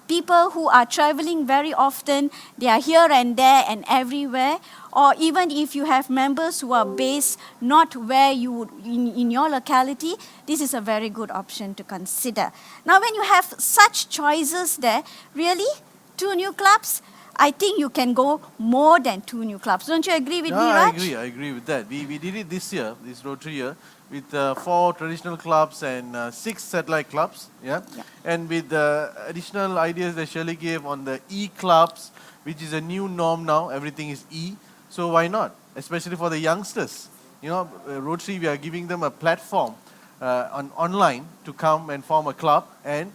people who are traveling very often. They are here and there and everywhere. Or even if you have members who are based not where you would, in your locality, this is a very good option to consider. Now, when you have such choices there, really, 2 new clubs, I think you can go more than 2 new clubs. Don't you agree with me, Raj? I agree with that. We did it this year, this Rotary year, with 4 traditional clubs and 6 satellite clubs. Yeah? And with the additional ideas that Shirley gave on the e-clubs, which is a new norm now, everything is e. So why not? Especially for the youngsters. You know, Rotary, we are giving them a platform online to come and form a club and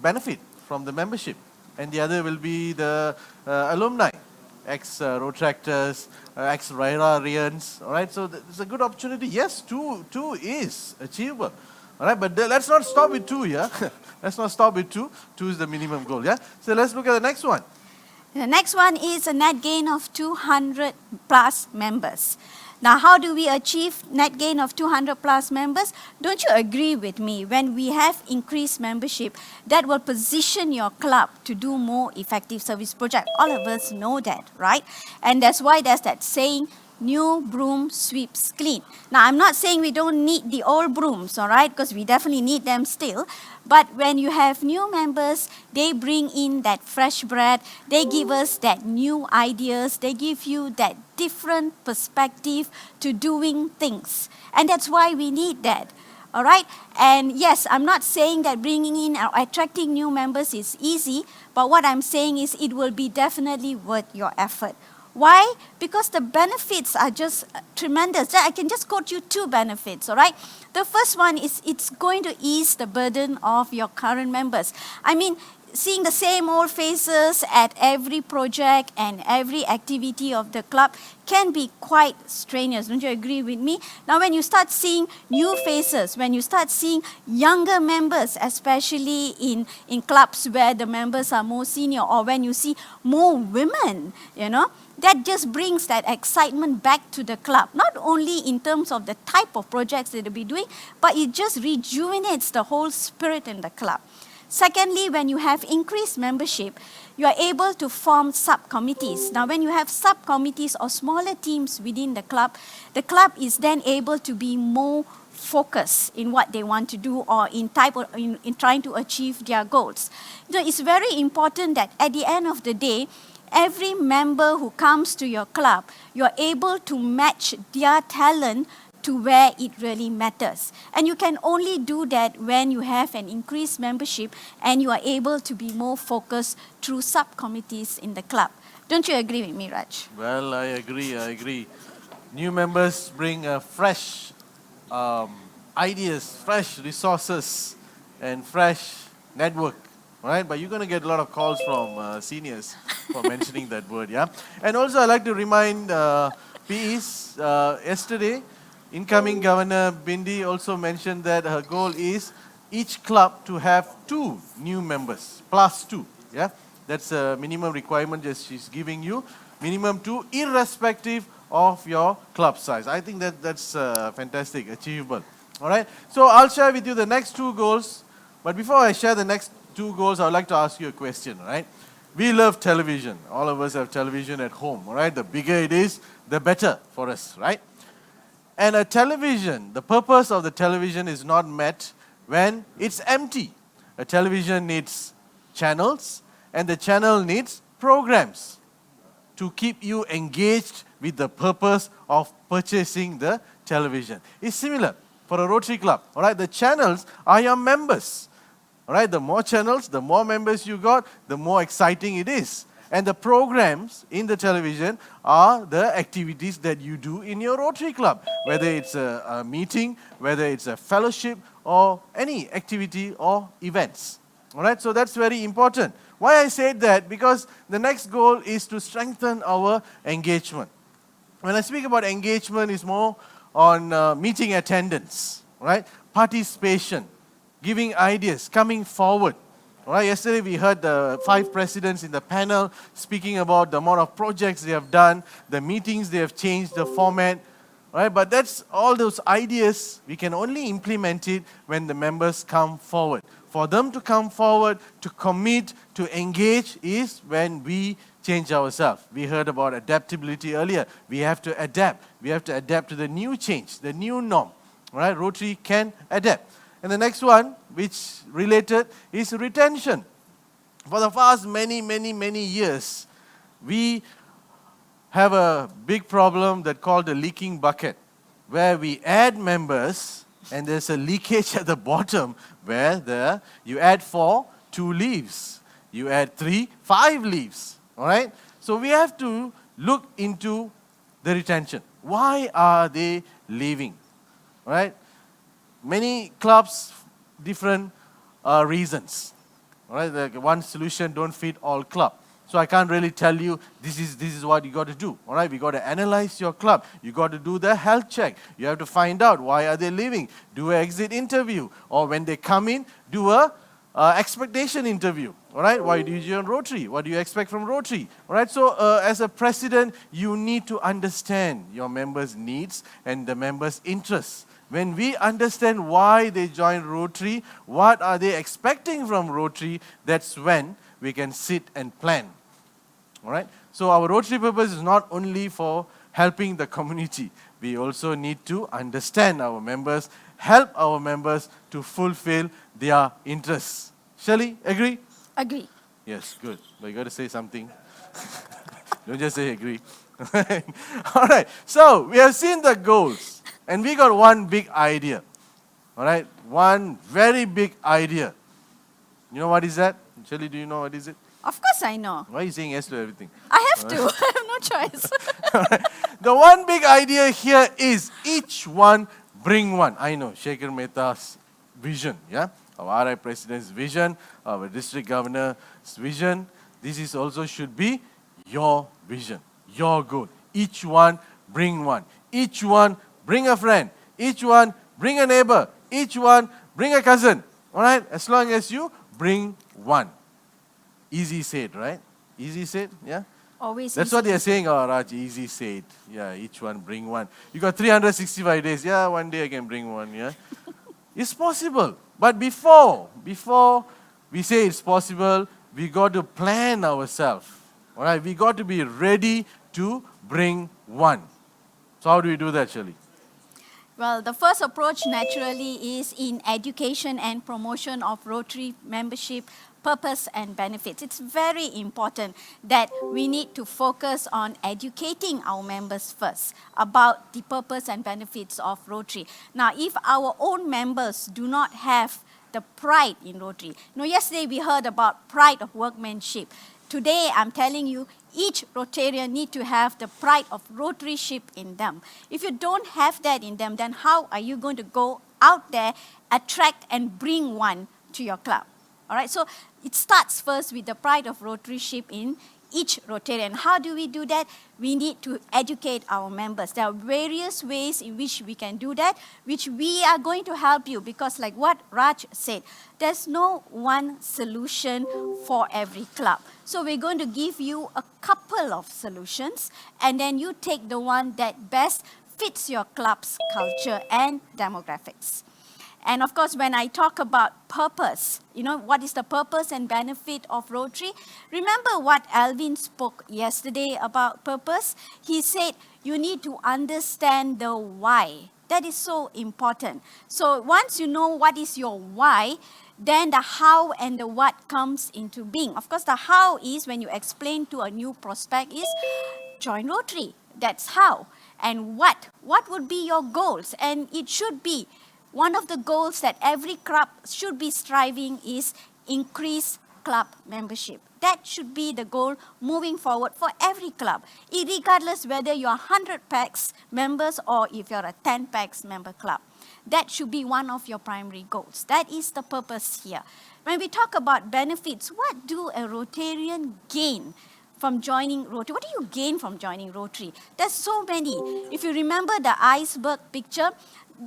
benefit from the membership. And the other will be the alumni, ex-Rotractors, ex-Rotarians, all right? So it's a good opportunity. Yes, two is achievable, all right? But let's not stop with 2, yeah? Let's not stop with 2. 2 is the minimum goal, yeah? So let's look at the next one. The next one is a net gain of 200 plus members. Now, how do we achieve net gain of 200 plus members? Don't you agree with me? When we have increased membership, that will position your club to do more effective service project. All of us know that, right? And that's why there's that saying, new broom sweeps clean. Now, I'm not saying we don't need the old brooms, all right, because we definitely need them still. But when you have new members, they bring in that fresh breath, they give us that new ideas, they give you that different perspective to doing things. And that's why we need that. All right? And yes, I'm not saying that bringing in or attracting new members is easy, but what I'm saying is it will be definitely worth your effort. Why? Because the benefits are just tremendous. I can just quote you 2 benefits, all right? The first one is it's going to ease the burden of your current members. I mean, seeing the same old faces at every project and every activity of the club can be quite strenuous. Don't you agree with me? Now, when you start seeing new faces, when you start seeing younger members, especially in clubs where the members are more senior, or when you see more women, you know, that just brings that excitement back to the club, not only in terms of the type of projects that they'll be doing, but it just rejuvenates the whole spirit in the club. Secondly, when you have increased membership, you are able to form subcommittees. Now, when you have subcommittees or smaller teams within the club is then able to be more focused in what they want to do or in trying to achieve their goals. You know, it's very important that at the end of the day, every member who comes to your club, you're able to match their talent to where it really matters. And you can only do that when you have an increased membership and you are able to be more focused through subcommittees in the club. Don't you agree with me, Raj? Well, I agree. New members bring fresh ideas, fresh resources, and fresh network. Right, but you're going to get a lot of calls from seniors for mentioning that word, yeah? And also, I'd like to remind PEs, yesterday, incoming Governor Bindi also mentioned that her goal is each club to have 2 new members, plus 2, yeah? That's a minimum requirement that she's giving you, minimum 2, irrespective of your club size. I think that's fantastic, achievable, all right? So I'll share with you the next 2 goals, but before I share the next 2 goals, I would like to ask you a question, right? We love television. All of us have television at home, all right? The bigger it is, the better for us, right? And a television, the purpose of the television is not met when it's empty. A television needs channels, and the channel needs programs to keep you engaged with the purpose of purchasing the television. It's similar for a Rotary Club, all right? The channels are your members. All right, the more channels, the more members you got, the more exciting it is. And the programs in the television are the activities that you do in your Rotary Club, whether it's a meeting, whether it's a fellowship, or any activity or events. All right, so that's very important. Why I said that? Because the next goal is to strengthen our engagement. When I speak about engagement, it's more on meeting attendance, right? Participation, giving ideas, coming forward. All right, yesterday we heard the 5 presidents in the panel speaking about the amount of projects they have done, the meetings they have changed, the format. All right, but that's all those ideas, we can only implement it when the members come forward. For them to come forward, to commit, to engage is when we change ourselves. We heard about adaptability earlier. We have to adapt. We have to adapt to the new change, the new norm. All right, Rotary can adapt. And the next one, which related, is retention. For the past many years, we have a big problem that called the leaking bucket, where we add members and there's a leakage at the bottom where you add 4, 2 leaves. You add 3, 5 leaves. All right? So we have to look into the retention. Why are they leaving? All right? Many clubs, different reasons. All right, like one solution don't fit all club. So I can't really tell you this is what you got to do. All right, we got to analyze your club. You got to do the health check. You have to find out why are they leaving. Do an exit interview, or when they come in, do a expectation interview. All right, why do you join Rotary? What do you expect from Rotary? All right, so as a president, you need to understand your members' needs and the members' interests. When we understand why they join Rotary, what are they expecting from Rotary, that's when we can sit and plan. All right, so our Rotary purpose is not only for helping the community. We also need to understand our members, help our members to fulfill their interests. Shirley, agree? Agree. Yes, good. But you got to say something. Don't just say agree. All right, so we have seen the goals, and we got one big idea. All right, one very big idea. You know what is that? Shirley, do you know what is it? Of course I know. Why are you saying yes to everything? I have to. I have no choice. The one big idea here is each one bring one. I know, Shekhar Mehta's vision, yeah? Our RI President's vision, our District Governor's vision. This is also should be your vision, your goal. Each one bring one. Each one bring a friend. Each one bring a neighbor. Each one bring a cousin. All right? As long as you bring one. Easy said, right? Easy said, yeah? Always That's easy. what they're saying, oh Raj, easy said. Yeah, each one bring one. You got 365 days. Yeah, one day I can bring one, yeah? It's possible. But before we say it's possible, we got to plan ourselves. All right, we got to be ready to bring one. So how do we do that, Shirley? Well, the first approach naturally is in education and promotion of Rotary membership, purpose and benefits. It's very important that we need to focus on educating our members first about the purpose and benefits of Rotary. Now, if our own members do not have the pride in Rotary, yesterday we heard about pride of workmanship. Today, I'm telling you, each Rotarian need to have the pride of Rotaryship in them. If you don't have that in them, then how are you going to go out there, attract and bring one to your club? All right, so it starts first with the pride of Rotaryship in each Rotarian. How do we do that? We need to educate our members. There are various ways in which we can do that, which we are going to help you, because like what Raj said, there's no one solution for every club. So we're going to give you a couple of solutions, and then you take the one that best fits your club's culture and demographics. And of course, when I talk about purpose, what is the purpose and benefit of Rotary? Remember what Alvin spoke yesterday about purpose? He said, you need to understand the why. That is so important. So once you know what is your why, then the how and the what comes into being. Of course, the how is when you explain to a new prospect is join Rotary. That's how. And what would be your goals? And it should be one of the goals that every club should be striving is increase club membership. That should be the goal moving forward for every club, regardless whether you're 100 PAX members or if you're a 10 PAX member club. That should be one of your primary goals. That is the purpose here. When we talk about benefits, what do a Rotarian gain from joining Rotary? What do you gain from joining Rotary? There's so many. If you remember the iceberg picture,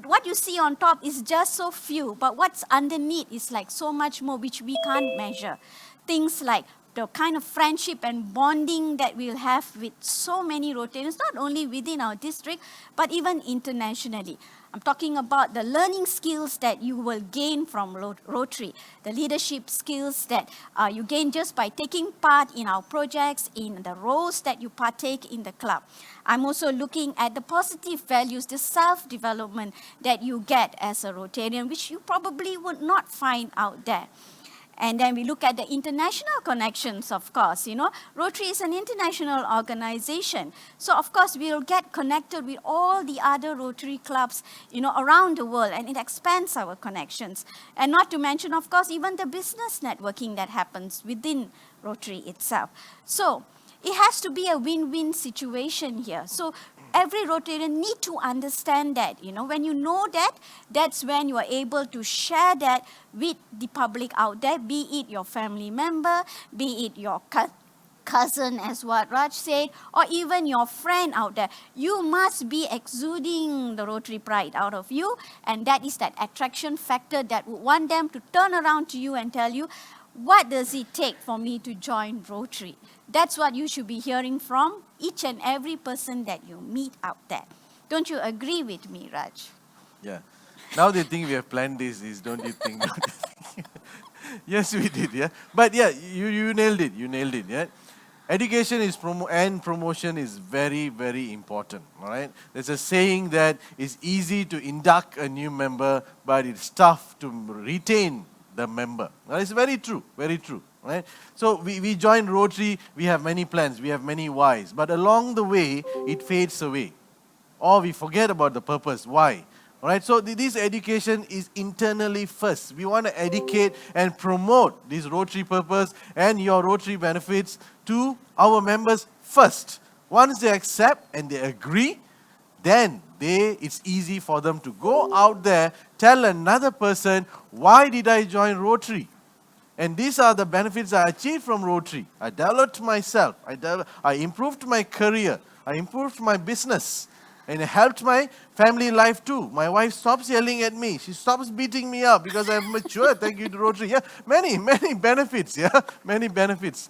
what you see on top is just so few, but what's underneath is like so much more which we can't measure. Things like the kind of friendship and bonding that we'll have with so many Rotarians, not only within our district, but even internationally. I'm talking about the learning skills that you will gain from Rotary, the leadership skills that you gain just by taking part in our projects, in the roles that you partake in the club. I'm also looking at the positive values, the self-development that you get as a Rotarian, which you probably would not find out there. And then we look at the international connections, of course. Rotary is an international organization. So, of course, we'll get connected with all the other Rotary clubs, around the world, and it expands our connections. And not to mention, of course, even the business networking that happens within Rotary itself. So, it has to be a win-win situation here. So, every Rotarian need to understand that, when you know that, that's when you are able to share that with the public out there, be it your family member, be it your cousin, as what Raj said, or even your friend out there. You must be exuding the Rotary pride out of you, and that is that attraction factor that would want them to turn around to you and tell you, what does it take for me to join Rotary? That's what you should be hearing from each and every person that you meet out there. Don't you agree with me, Raj? Yeah. Now they think we have planned this, don't you think? Yes, we did, yeah. But yeah, you nailed it, yeah. Education is and promotion is very, very important, all right? There's a saying that it's easy to induct a new member, but it's tough to retain the member. Now, it's very true, right? So we join Rotary, we have many plans, we have many whys, but along the way, it fades away. Or we forget about the purpose, why? All right, so this education is internally first. We want to educate and promote this Rotary purpose and your Rotary benefits to our members first. Once they accept and they agree, then it's easy for them to go out there, tell another person, why did I join Rotary? And these are the benefits I achieved from Rotary. I developed myself, I improved my career, I improved my business. And it helped my family life too. My wife stops yelling at me. She stops beating me up because I've matured. Thank you to Rotary. Yeah, many benefits. Yeah, many benefits.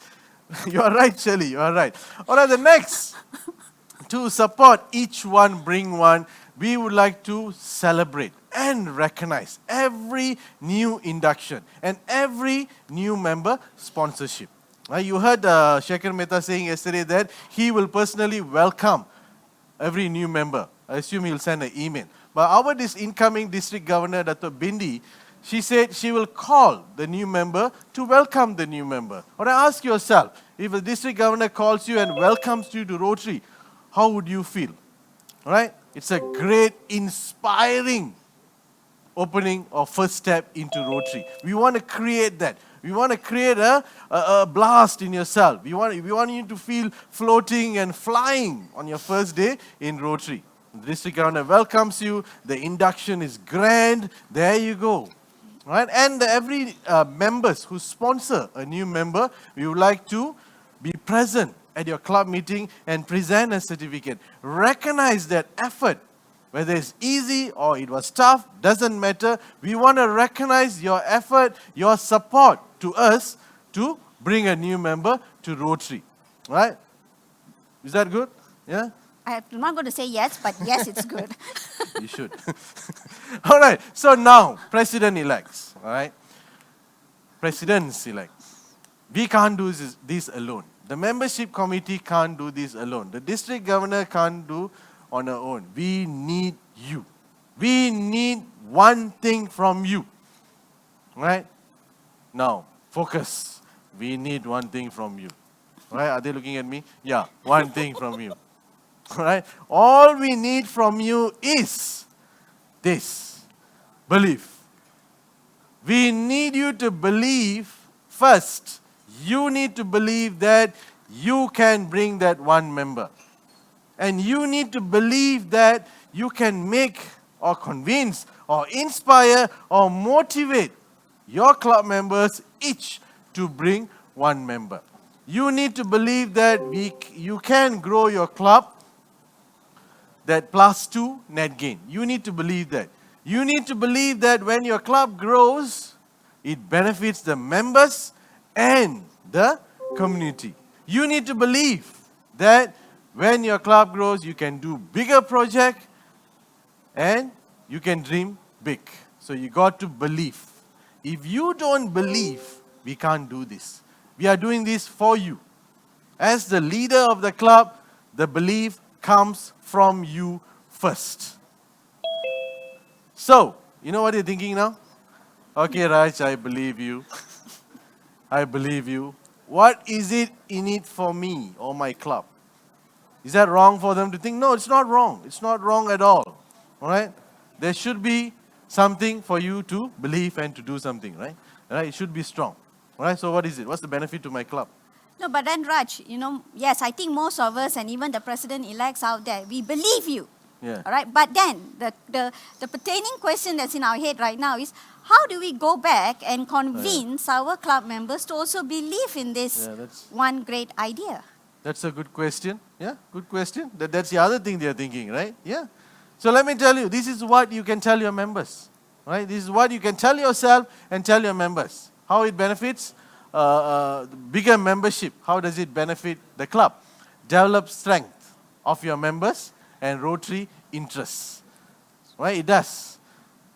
You are right, Shelley. You are right. All right, the next. To support each one, bring one, we would like to celebrate and recognize every new induction and every new member sponsorship. You heard Shekhar Mehta saying yesterday that he will personally welcome every new member. I assume he'll send an email. But our incoming district governor, Dr. Bindi, she said she will call the new member to welcome the new member. Or ask yourself, if a district governor calls you and welcomes you to Rotary, how would you feel? All right? It's a great, inspiring opening or first step into Rotary. We want to create that. We want to create a blast in yourself. We want you to feel floating and flying on your first day in Rotary. The district governor welcomes you. The induction is grand. There you go. Right? And every members who sponsor a new member, we would like to be present at your club meeting and present a certificate. Recognize that effort. Whether it's easy or it was tough, doesn't matter. We want to recognize your effort, your support to us to bring a new member to Rotary. Right? Is that good? Yeah? I'm not going to say yes, but yes, it's good. You should. All right. So now, President-elects. All right? Presidents-elects. We can't do this alone. The membership committee can't do this alone. The district governor can't do on our own. We need you. We need one thing from you. Right? Now, focus. We need one thing from you. Right? Are they looking at me? Yeah, one thing from you. Right? All we need from you is this. Belief. We need you to believe first. You need to believe that you can bring that one member. And you need to believe that you can make or convince or inspire or motivate your club members each to bring one member. You need to believe that you can grow your club, that +2 net gain. You need to believe that. You need to believe that when your club grows, it benefits the members and the community. You need to believe that when your club grows, you can do bigger project and you can dream big. So you got to believe. If you don't believe, we can't do this. We are doing this for you. As the leader of the club, the belief comes from you first. So, you know what you're thinking now? Okay, Raj, I believe you. I believe you. What is it in it for me or my club? Is that wrong for them to think? No, it's not wrong. It's not wrong at all. All right? There should be something for you to believe and to do something, right? Right? It should be strong. All right? So what is it? What's the benefit to my club? No, but then Raj, yes, I think most of us and even the president-elects out there, we believe you. Yeah. All right? But then the pertaining question that's in our head right now is, how do we go back and convince our club members to also believe in this one great idea? That's a good question. Yeah, good question. That's the other thing they're thinking, right? Yeah. So let me tell you, this is what you can tell your members, right? This is what you can tell yourself and tell your members. How it benefits bigger membership. How does it benefit the club? Develop strength of your members and Rotary interests, right? It does.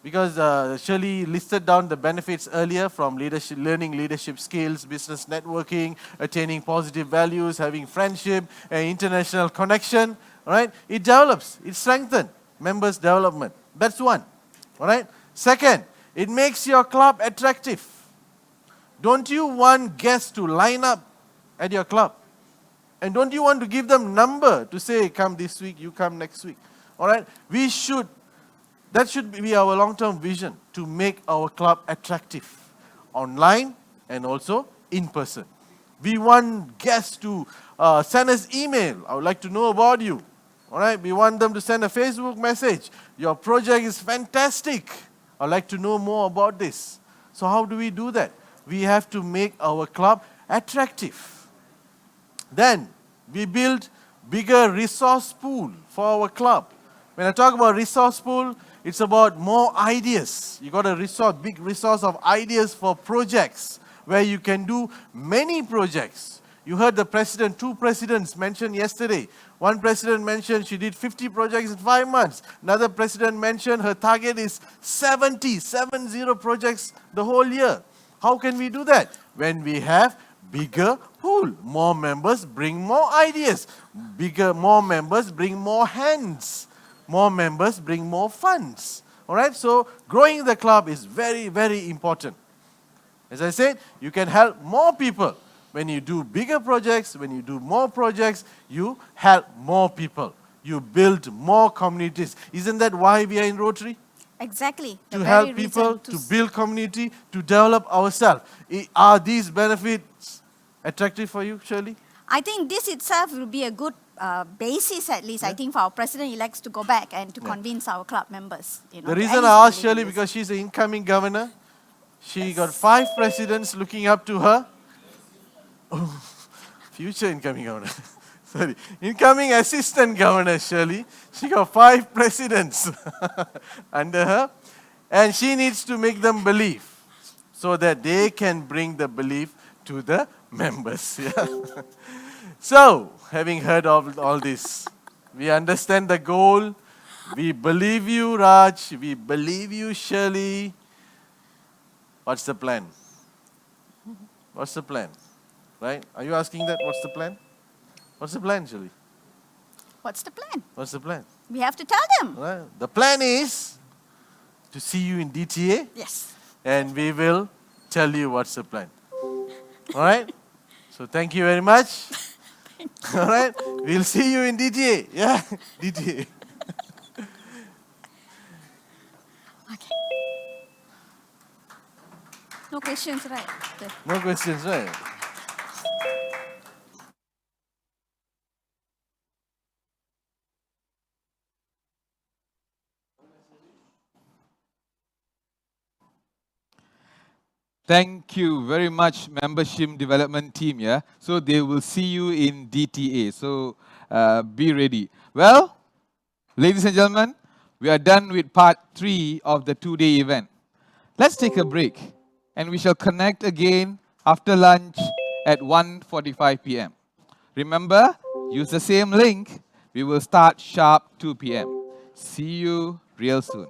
Because Shirley listed down the benefits earlier from leadership, learning leadership skills, business networking, attaining positive values, having friendship, and international connection, right? It develops, it strengthens members' development. That's one, all right? Second, it makes your club attractive. Don't you want guests to line up at your club? And don't you want to give them number to say, come this week, you come next week, all right? That should be our long-term vision, to make our club attractive, online and also in person. We want guests to send us email. I would like to know about you. All right, we want them to send a Facebook message. Your project is fantastic. I'd like to know more about this. So how do we do that? We have to make our club attractive. Then we build bigger resource pool for our club. When I talk about resource pool, it's about more ideas. You got a big resource of ideas for projects where you can do many projects. You heard the president, 2 presidents mentioned yesterday. One president mentioned she did 50 projects in 5 months. Another president mentioned her target is 70 projects the whole year. How can we do that? When we have bigger pool. More members bring more ideas. More members bring more hands. More members bring more funds. All right, so growing the club is very, very important. As I said, you can help more people. When you do bigger projects, when you do more projects, you help more people. You build more communities. Isn't that why we are in Rotary? Exactly. To help people, to build community, to develop ourselves. Are these benefits attractive for you, Shirley? I think this itself will be a good basis, at least, I think, for our president-elects to go back and to convince our club members. The reason I asked Shirley, because she's the incoming governor. She got 5 presidents looking up to her. Oh, future incoming governor. Sorry. Incoming assistant governor, Shirley. She got 5 presidents under her. And she needs to make them believe so that they can bring the belief to the members. Yeah. So, having heard of all this, we understand the goal. We believe you, Raj. We believe you, Shirley. What's the plan? What's the plan? Right? Are you asking that? What's the plan? What's the plan, Shirley? What's the plan? What's the plan? We have to tell them. Right. The plan is to see you in DTA. Yes. And we will tell you what's the plan. All right? So thank you very much. All right? We'll see you in DTA. Yeah, DTA. Okay. No questions, right? Okay. No questions, right? Thank you very much, membership development team. Yeah, so they will see you in DTA. So be ready. Well, ladies and gentlemen, we are done with part 3 of the 2-day event. Let's take a break, and we shall connect again after lunch at 1:45 p.m. Remember, use the same link. We will start sharp 2 p.m. See you real soon.